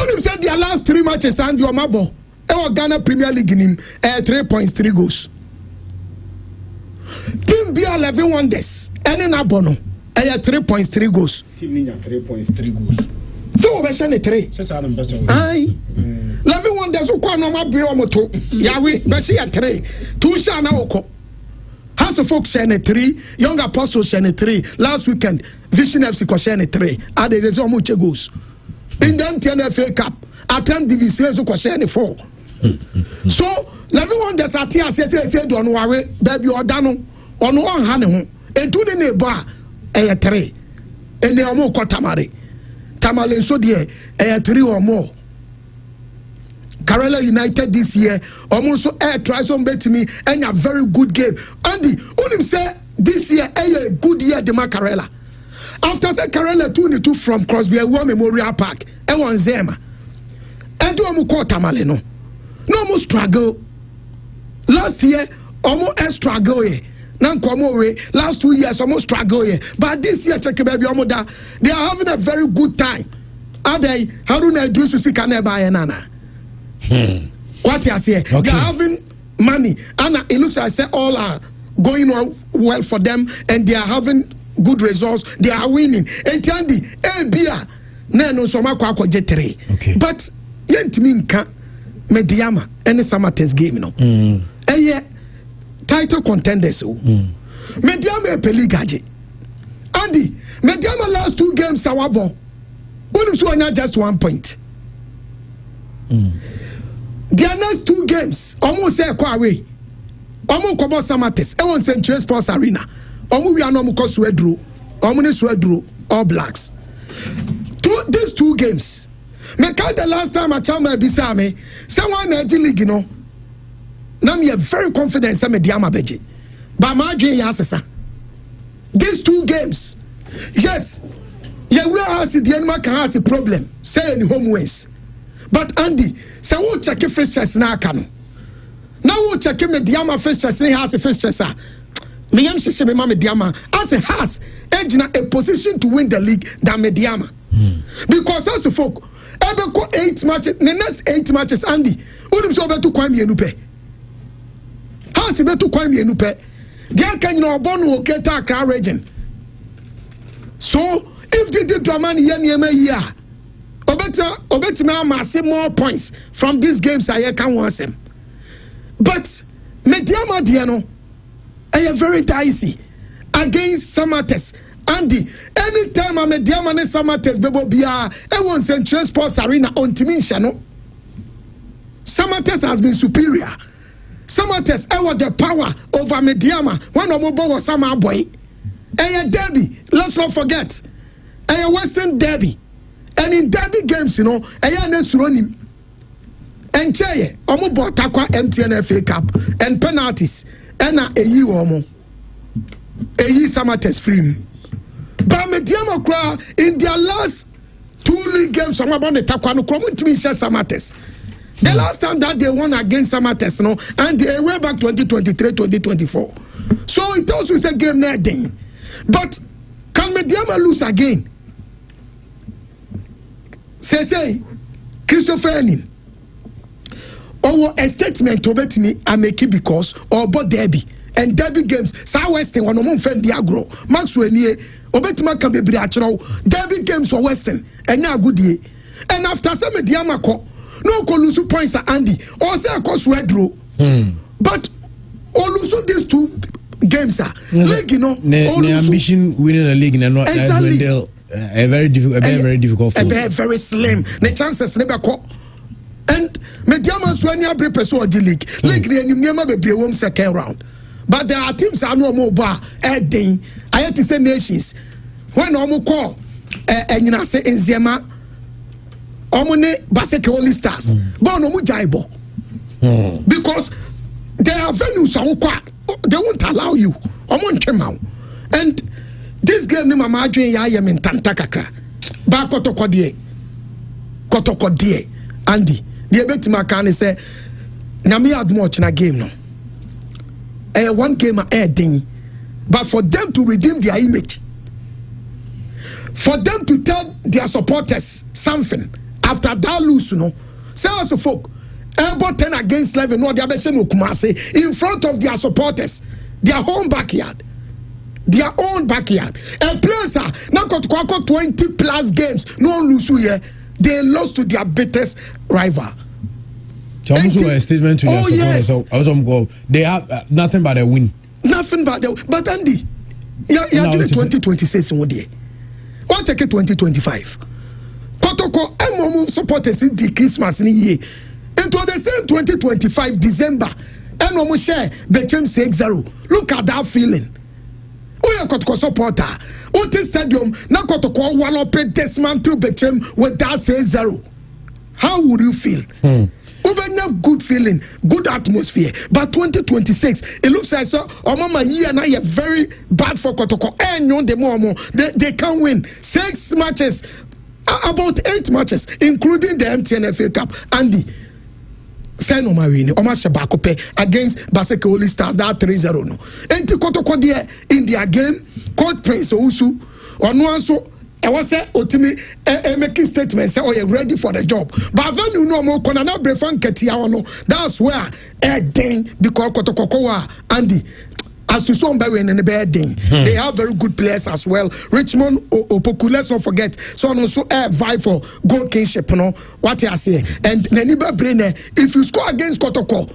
Only said their last 3 matches and your mabo. Ewa Ghana Premier League in him 3.3 goals. Team be 11 wonders. And in Abono, 3.3 goals. Team Ninja 3.3 goals. So we send 3. Aye. 11 wonders who call no more moto. Yawi, but see 3. 2 shana oko. House of Folk send 3. Young Apostles send 3. Last weekend, Vision FC send 3. Ade there's so much goals. In the TNFA Cup, attempt division so send 4. So, everyone that's at here says, don't worry, baby, or dano, on one hand, and to the bar, a 3, and they are more Tamale. Tamale so dear, a 3 or more. Kerala United this year, almost so try some bet to me, and a very good game. Andy, only say this year, a good year, the Kerala. After say Kerala 2-2 from Crosby, War Memorial Park, and one Zema. And do a Tamale no. No more struggle. Last year, almost a struggle. Last 2 years, almost struggle. But this year, check baby, they are having a very good time. Are they? How do I do to see Canada and Nana? What you say? Okay. They are having money, and it looks like say all are going on well for them, and they are having good results. They are winning. And Tandy, Bia, no so makwa jetere. Okay. But yentimi nka Mediama any summer test game no. Title contenders. Mediama peligaje. Andy, Mediama last 2 games sawabo. Only so just 1 point. Their next 2 games almost say away. Almost kobo samates. E won Century Sports Arena. Almost we are no muko swedru. Almost swedru All Blacks. These 2 games. Me count the last time I chama bisa me. Someone na league you know. Now me very confident say Mediama beje. But my dream yasesa. These 2 games. Yes. Yeah, we has the enemy can has a problem. Say any home wins. But Andy, say we check fixtures na kanu. Now we check Mediama fixtures na has a fixtures ah. Me yam sheshe me Mediama as a has edge na a position to win the league than Mediama. Because as a folk, ebe ko 8 matches, the next 8 matches Andy, unim so betu kwa mienu pe. Has betu kwa mienu pe. Dia kan you know bonu oketa Accra region. So if they did Dramani Yeniema year, Obetima amass more points from these games I can want them. But Mediama Diano, I am very dicey against Samates. Andy, anytime I'm Mediama and Samates, Bebo Bia, everyone Central Sports Arena on Timinshano. Samates has been superior. Samates, I want the power over Mediama when Omobo was Sama boy. A derby, let's not forget. A Western derby. And in derby games, you know, a Nesuronim. And Chaye, Omobo Takwa MTN FA Cup and penalties. And a ye omo. A ye Samates free. But Mediama Kra in their last 2 league games, I'm about the Takwano Kromu to be Samates. The last time that they won against Samates, no, and they were back 2023-2024. So it also is a game near day. But can Mediama lose again? Say, Christopher Enin. Or a statement to bet me, I make it because, or but derby. And derby games, Southwestern, one of them friend Diagro, Maxwell, Obetima can be Briachano, derby games for Western, and now good year. And after some Mediama call, no Colusu points at Andy, or say a cost Wedro. But also these 2 games are league, you know. The ambition winning a league, and not exactly. A very difficult. Very slim. The chances never call. And Mediama Swanya Brepeso league. League the Nyama be home second round. But there are teams are no more bar adding. I had to say nations. When Omo call and you know say in Zema Omone Baseke Holy Stars. But no Mujaibo. Because there are venues they won't allow you. And this game ni mama adwen ya yem ntanta kakra. Ba kotokodie. Andy, the betima can say na me had much na game no. One game ding. But for them to redeem their image, for them to tell their supporters something after that lose, you know, say also folk, about 10 against 11, no, they are in front of their supporters, their home backyard. Their own backyard. And players are now got 20 plus games. No lose here. They lost to their biggest rival. So also a statement to their supporters. So also they have nothing but a win. Nothing but a but Andy. Yeah, 2026 in one day. What take it 2025? Kotoko MMO supporters in the Christmas year. It was the same 2025 December. MMO share Bechem 6-0. Look at that feeling. Oya Kotoko supporter. Ote stadium na Kotoko wallope dismantle Bechem with that 6-0. How would you feel? Enough good feeling, good atmosphere. But 2026, it looks like so. Mama year now you're very bad for Kotoko. And they can win 6 matches, about 8 matches, including the MTN FA Cup. Andy, say no Marini, Omashabakope against Baseke Holy Stars, that 3-0. No. And Kotoko there in their game, Court Prince Ousu, or no so. I was say ultimately making statements say, "Oh, you're ready for the job." But when you know more, Konana Brefan Ketia, that's where ding because Kotokokoa Andy as to some in the bedding. They have very good players as well. Richmond Opoku, let's not forget. So also vie for goal kingship, what I say. And the neighbor brain, if you score against Kotoko,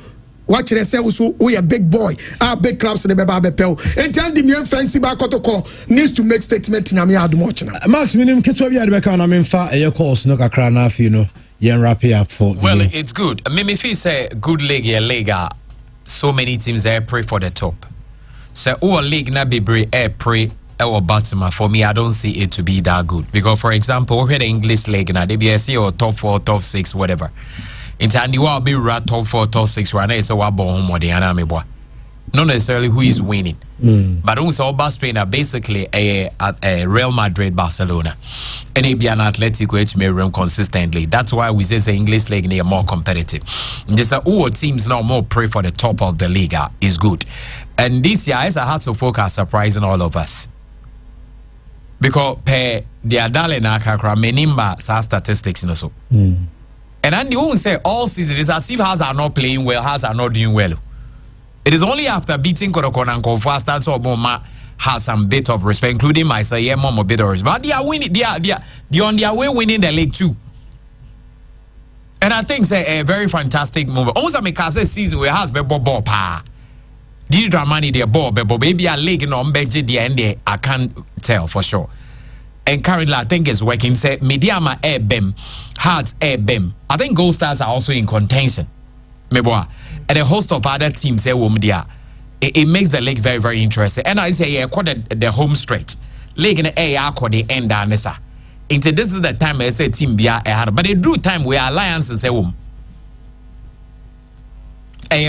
watch they say we a big boy, our big clubs in the Baba Pel. And tell the new fancy back Kotoko needs to make statement in Amia Dumochina. Max, minimum Ketobia the Becca, I mean, far a course, no crana, you know, yen wrap it up for. Well, it's good. I mean, if it's a good league, a league, so many teams there pray for the top. So, our league na be pray or bottom. For me, I don't see it to be that good. Because, for example, we had the English league now, they be or top 4, top 6, whatever. In time, you will be top 4, top 6, right? So, what home or the enemy boy. Not necessarily who is winning, but also about Spain are basically a Real Madrid, Barcelona, and it be an Atletico which may run consistently. That's why we say the English league they are more competitive. Just all teams now more pray for the top of the league is good, and this year is a hard to focus surprising all of us because per the Adale Nakakra menimba sa statistics no so, and then they won't say all season is as if Hearts are not playing well, Hearts are not doing well. It is only after beating Korokon and Kofa starts Obama has some bit of respect, including myself, yeah, mom, a bit of respect. But they are winning, they are on their way winning the league too. And I think it's a very fantastic move. Also, because this season we has been ball pa. These Dramani their ball, but maybe a league no bench the end there. I can't tell for sure. And currently, I think it's working. Say Mediama air bem, Hearts air bem. I think Gold Stars are also in contention. Meboa. And a host of other teams say it makes the league very, very interesting. And I say yeah, the home stretch. League in the air the end anessa. Into this is the time I say team be but they do time where alliances say a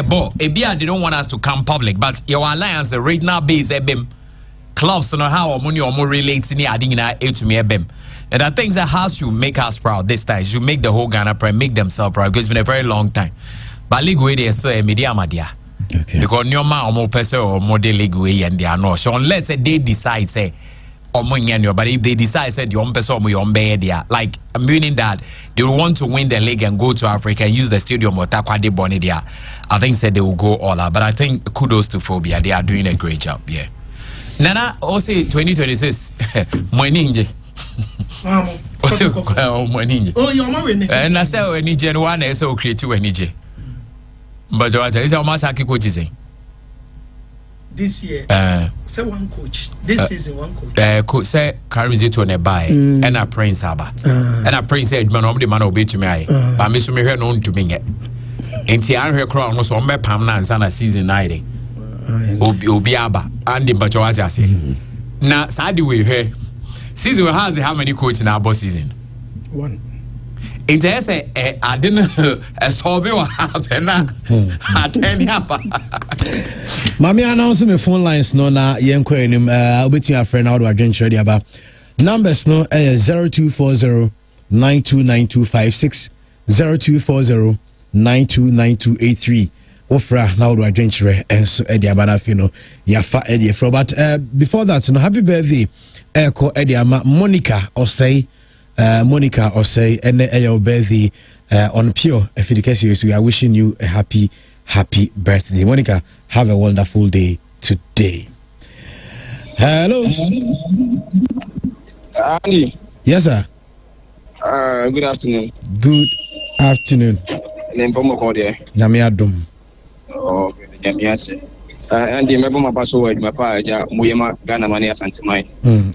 ball. A beer they don't want us to come public, but your alliance right now base bim clubs know how money or more relates in the adina to me bim. And I think that has to make us proud this time. You make the whole Ghana pride, make themselves proud because it's been a very long time. But league way they so a media madia. Okay. Because no man or more person or more league way and they are not. So unless they decide say or more but if they decide say the person or your there, like meaning that they will want to win the league and go to Africa and use the stadium or Takwade Bonnie there, I think said they will go all out. But I think kudos to Phobia. They are doing a great job. Yeah. Nana also 2026 Mweninje. Oh, you're married. And I say any gen one is so creative any J. But what is our Masaki coach is this year? Say one coach. This season one coach. Coach say carries it on a buy and a prince abba. And a prince said man of the man obey to me. But Miss me here known to me yet. And Tian crown was on my permanent and a season 90. Obiaba and the Bachoaja say. Now Sadi we here. Season has how many coaches in our boss season? One. In say I didn't solve what happened. I tell you. Mami announcing my phone lines no na yenko enim obetin afrena how do adventure ready about numbers no 0240 929256 0240 929283 ofra now do adventure and so Eddie Abanafino yafa Eddie for but before that no happy birthday Eko Eddie Ama Monica Osei and your birthday on pure efficacy. We are wishing you a happy birthday. Monica, have a wonderful day today. Hello. Andy. Yes, sir. Good afternoon. Good afternoon. Nyamiadum. Oh, Nyamiase. Andy, remember my password, my pa, Muyama, Ghana money, Santimai.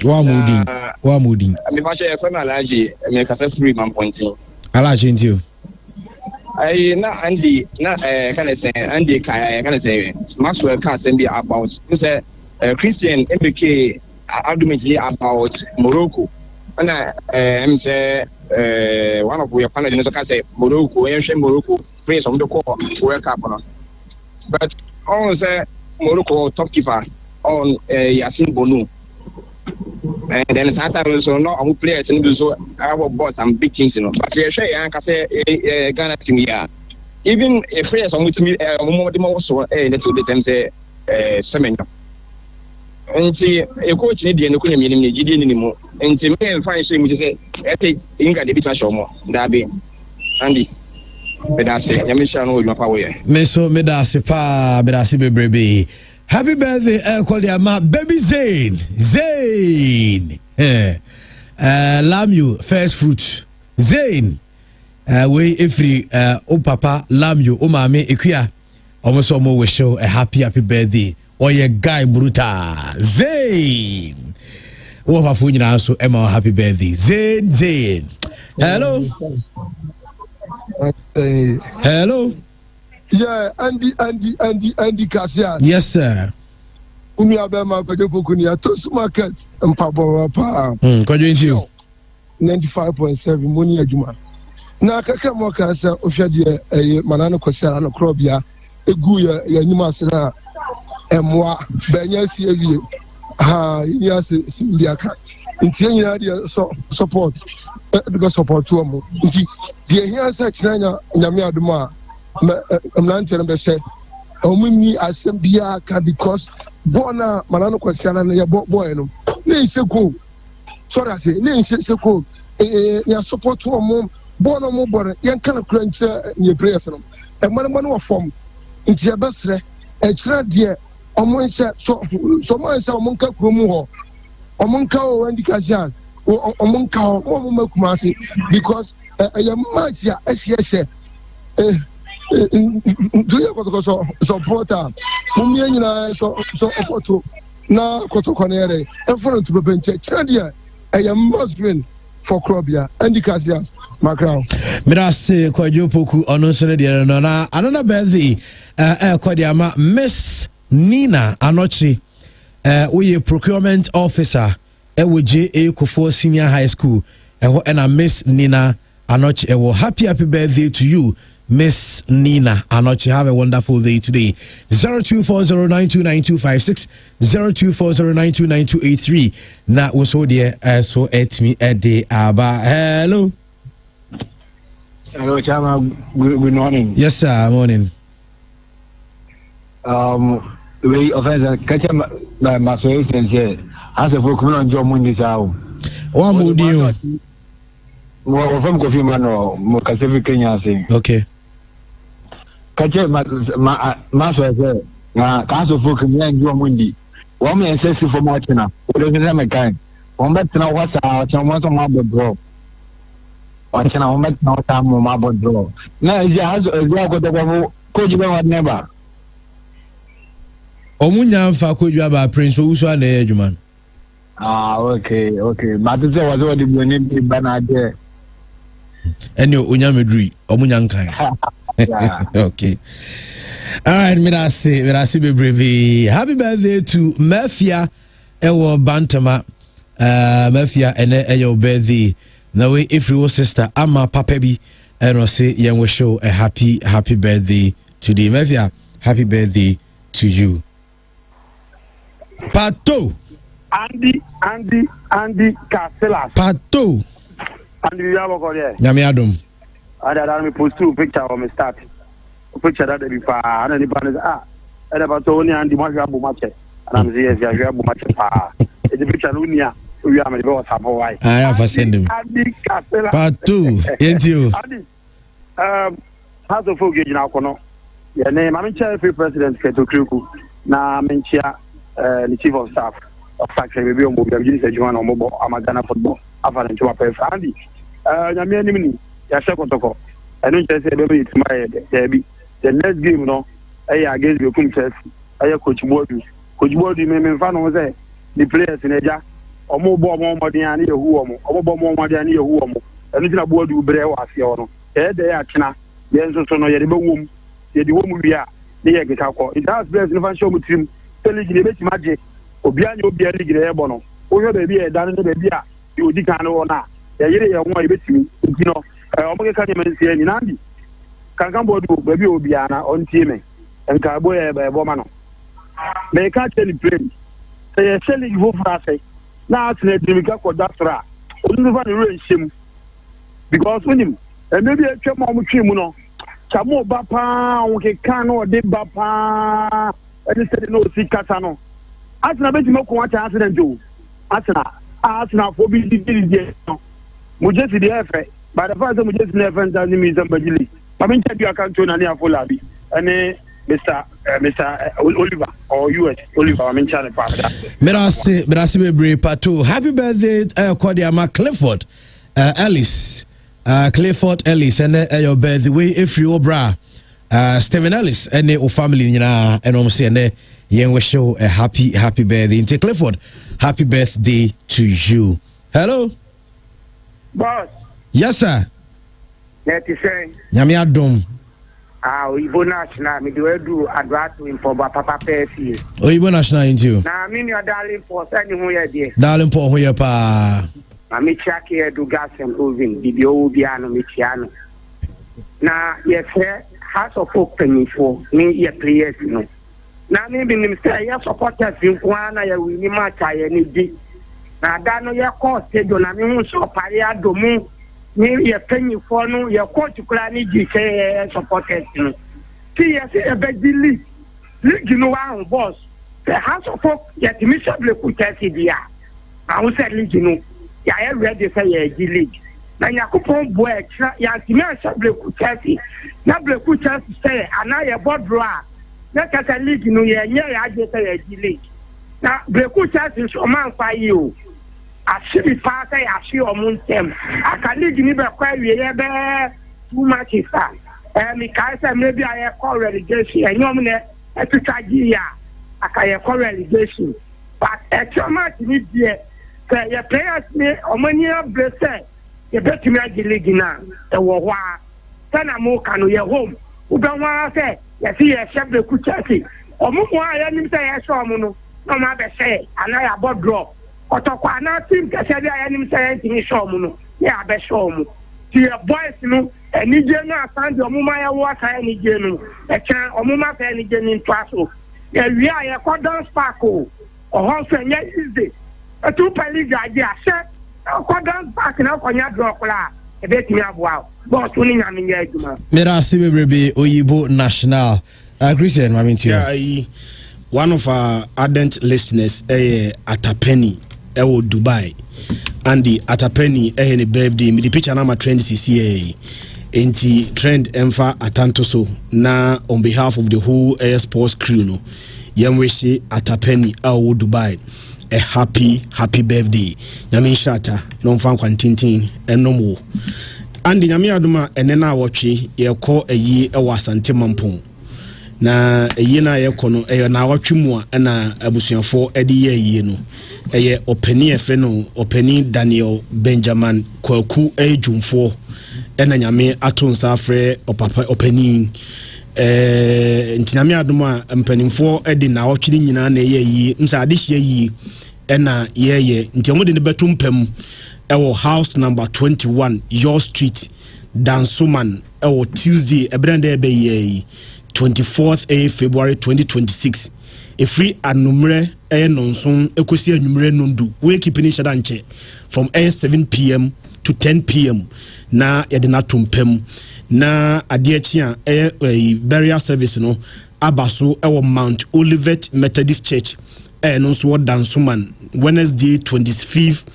Wa mooding. I mean, I from Alaji, I make a free man pointing. Alaji into you. I not Andy, not can I say Andy, can I say Maxwell can't send me about Christian MBK argument about Morocco. And I'm say one of your panelists can say Morocco, ancient Morocco, place on the core World Cup. But also Morocco top keeper on Yasin Bonu. And then sometimes so not our players and do so our boss and big things, you know. But we say I can say Ghana team here. Even if players on with me more so little bit and say Semenyo. And see a coach need no couldn't mean GD anymore. And to me and find shame which say I think Inga the bit show more. That be Andy. But that's it. Yamisha no my power. Me so me that's pa be that's baby. Happy birthday, Kwadiama. Baby Zain. Lamb first fruit. Zain. We every o papa lamb o mame ekuya. Almost omo we show a happy birthday. Or your guy bruta. Zain. Oh, have we also Emma happy birthday. Zain. Hello. Hello. Yeah, Andy Kasia. Yes, sir. Umi abema kwa jopo kunia toast market mpabo pa. Kwa jopo 95.7 muni ya juma. Na kaka mwaka sa ofia manano kwa sera no krobia egu ya nyuma sera emwa benya si ewie ha ya se ndiaka nti nyina dia support because support to mo nti dia hia sa kyeranya nyame adoma mnante no be se omuni asembia ka because bona manano kwa sera na ya boy no ne nseko so that say ne nseko ya support to mo bona mo bore yan kana kranche ne prayers no e man wo form nti ya besre e kyerɛ dia omo nse so mo nse omo nka kromu ho omo nka o Andy Kasia omo nka omo makuma ase because ya match ya ese do you go to supporter mumie nyina so opporto na kotokonere e front to benche chadia ya must win for Krobia Andy Kasia Macron Mirase kwa jopoku ononsere de no na another birthday Kwadiama Miss Nina Anochi we procurement officer ewo JA Kofo Senior High School and Miss Nina Anochi happy birthday to you Miss Nina Anochi. Have a wonderful day today. 0240929256 0240929283 na also there so at me a day aba. Hello Chama, good morning. Yes sir, morning. We offense catch my masoation here as a folk on John Mundi sao What mood you mo from Kofi Mano mo Pacific Kenya say okay catch my masoation na kaso folk ni John Mundi one me say for much na we don't say my kind one bet na what sa chama to ma bodro watch na one bet na ta mo ma bodro na ya go to ko jibe wa never Omunya mfa kodwa ba prince owusu na edwuma. Okay. But it was what the name banade. Eni onya meduri, omunya nkan. Okay. All right, mirasi bebrebe. Happy birthday to Mafia ewo Bantama. Mafia ene eyo birthday. Na we ifri sister ama papa bi eno say yen we show a happy birthday today. Mafia, happy birthday to you. Pato Andy Castelas. Pato Andy you have a there. Nyame adom. Ada me post two picture of me start. Picture that be fa and the ban and about Tony and the Maga Bumache. And I'm here you have Bumache pa. The picture unia we are me go have why. I have to send him. Andy Castelas. Pato, ain't you? Andy how to forget now kono. Ya name I'm chair president Keto Kriku. Na menchia the chief of staff of factory maybe on mobile business Juan on mobile Amagana football after to my Andy nyame nimni ya shekotoko enu nche say baby it's my derby the next game no against Bekum Chelsea coach Bodu me fa no say the players in eja omo bo omo modern ani yehu omo bo mo modern ani yehu omo enu tina Bodu bre wa ase ono de ya kena ye nso so no ye de bewom ye de wom wi a ne ye geta ko it has players in fan show team league ne beti maje obianya obia league ne ebo no wo be bia dan ne be bia e odi kan no na ya yire ye ho e betimi nti no omo ke ka ne mensi ani nandi kankan Bodu be bia obia na ontie me enka bo ye be bo ma no me ka tell play say ye league vo frase na atne dimika ko dasra onu fa ne re nhyem because unim e me bia twem omo twem no chamo ba pa o ke kan no de ba pa and said no see Catano. Asna bet me ko accident o. Asna for be the Mujesi the efe. By the first Mujesi the efe doesn't mean somebody. I mean check your account to Nania Folabi. And Mr. Oliver or US Oliver. I'm in China. Merasi Bebre Patu. Happy birthday, Kodiama Clifford Ellis. Clifford Ellis, and your birthday, if you bra. Stephen Ellis, and your family, and I'm saying, young wish you a happy birthday. Into Clifford, happy birthday to you. Hello, boss. Yes, sir. That is saying, Yami Adum. We national, me do address to him for Papa Percy. Oh, you national into. Now, I mean, your darling for sending who you're there. Darling, for who you're pa. I'm a check here to gas and moving, Bidio Biano Michiano. Now, yes, sir, House of Folk penny for me, your players, you know. Now, maybe him say, yes, supporters in Kuana, you will match I any day. Now, that no, your cost, they don't have me, so Paria Domu. Me your penny for no your coach to cranny GK supporters. See, I say a big league, you know, our boss. The House of Folk, yet miserably put there. I was at league, you know. I ready to say a league. Now, Yakupon boy, Yantimia put Chelsea. Not put Chelsea say, and I a board draw. Not as a league, you know, I just say a league. Now, Bleku Chelsea is a man for you. I should be fast, I see your moon them. I can leave me back where we are too much is that. And because maybe I have called relegation, and you know, every year I can call relegation. But at your match, need there, your players may or many of the say, you better make the league now. The war, then I'm more can your home. Who don't want to say, you see a chef the Kuchaki, or more, I didn't say I saw Mono, no matter say, and I about drop. Otokwa na team kese dia yanim say anything show mu no ya be show mu ti boys no enije na asande omuma ya wo aka enije no e kan omuma ka enije ni ntwaso ya wi a ye ko dance park o ho so nya easy e tu pali gaje ase ko dance park na ko nya draw kula e be timi aboa boss ni nya me nya aduma mera sibebrebe oyibo national Christian maminti yeah one of our ardent listeners Atapeni ewo Dubai and the Atapeni any birthday me the picture na ma trend CCA enti trend emfa atanto so na on behalf of the whole air sports crew no yamweshi Atapeni ewo Dubai a happy birthday nyame nshata no mfa kwantintin enomo and nyame aduma enena awotwe yekọ ayi ewo Asante Mampong na eyi na ye kono na awatwe mu a na abusuafo ede ye yi no eye openi efe no openi Daniel Benjamin Kwaku ejumfo ena nyame atonsa afre opapa openi ntiname adoma mpanimfo ede na awatwe nyina na ye yi msa ade hye yi ena ye ntiamo de ne betumpam ewo house number 21 Your Street Dansuman ewo Tuesday ebrande ebe ye 24th February 2026 free anumre nonson ekosi anumre nundu we keep ni shada nche from 7 p.m. to 10 p.m. na yede na tumpem na ade achi a burial service no abaso ewo Mount Olivet Methodist Church no so Dansuman Wednesday 25th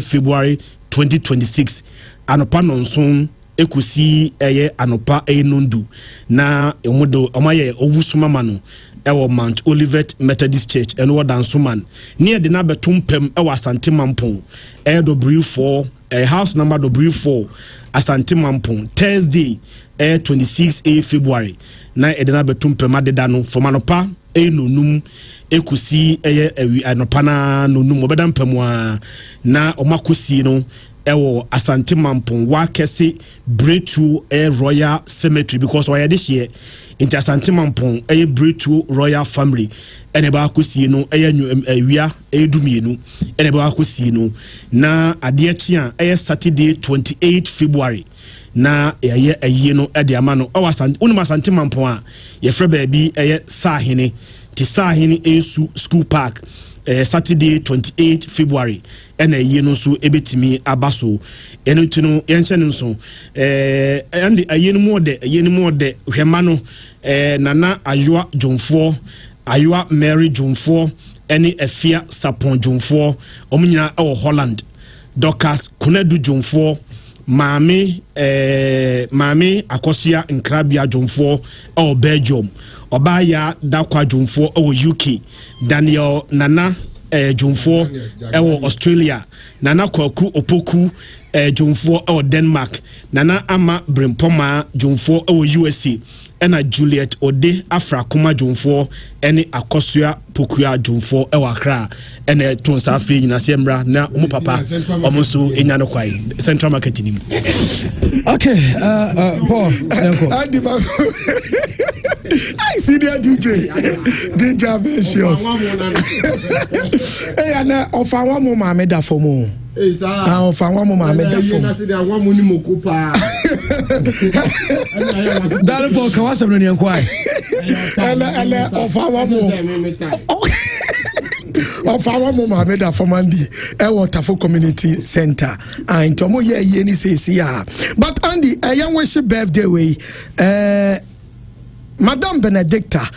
February 2026 anopa nonson ekusi anopa nundu na emudo omaye ovusuma no ewo Mount Olivet Methodist Church eno Dansuman near the number tumpem ewo Asante Mampong W4 house number W4 Asante Mampong Thursday 26 February na edena betumpem adeda no from anopa nunum ekusi anopa na nunum obeda mpem na omakosi no ewo Asante Mampong wa kese Bretu Royal Cemetery because why this year into Asante Mampong Bretu Royal Family ene ba akosi no wia edumienu ene ba akosi no na ade achi a Saturday 28 February na aye no ede ama no Asante unu Asante Mampong a ye frɛ baabi Sahene ti Sahene Esu School Park Saturday 28 February ena aye no so ebetimi abaso eno tino yenche no so ande aye no mo de hwema no nana Ayoa Jomfo Ayoa Mary Jomfo ene Efia Sapon Jomfo omnyina e Holland Dokas Kunadu Jomfo Mame Akosia Nkrabia Jomfo e Belgium Obaya Dakwa Jumfo UK, Daniel Nana Jumfo Australia, Nana Kwaku Opoku Jumfo Denmark, Nana Ama Brimpoma Jumfo USA, and Juliet Ode Afra Kuma Jumfo, any Akosua Pokua Jumfo Accra, and a Tonsafi in Asembra, na Mupapa, Omusu in Yanokwai, Central Marketing. Okay, Paul, I see the DJ Vicious. Hey, and of our mama made that for more. Of our mama made that for more. Darling Paul, come on, some Indian quiet. And of our of our mama made that for Mandy, Tafo Community Center. And Tomo Yeni says, yeah. But Andy, a young worship birthday way, Madame Benedicta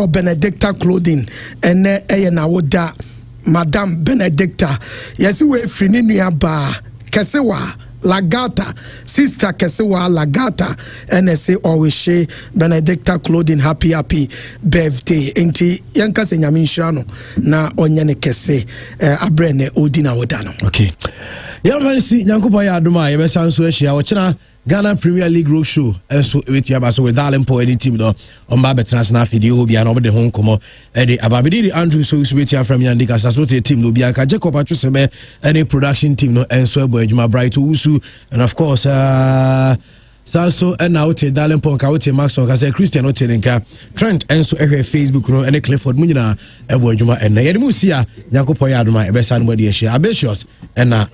Benedicta clothing and na woda Madame Benedicta yes we free ni aba Kesewa Lagata sister Kesewa Lagata and say always she Benedicta clothing happy birthday enti yanka se nyame nhira na onye ne kese abrene odina wodano. Okay, fancy nyankopa ya adoma ye besa nso ahia wo kina Ghana Premier League Road Show and so with you so with Darling Po any team no on Baba International video be an over the home komo e ababidi Andrew so with you from Yandika so the team no be aka Jacob Atwosebe any production team no and so boy Juma Bright Usu and of course Sanso and now te Darling Po ka wote Maxon ka say Christian wote nka Trent and so Facebook no any Clifford munyina e boy Juma and na ye mu sia Nyankopon ya adoma e be san body e share ambitious and na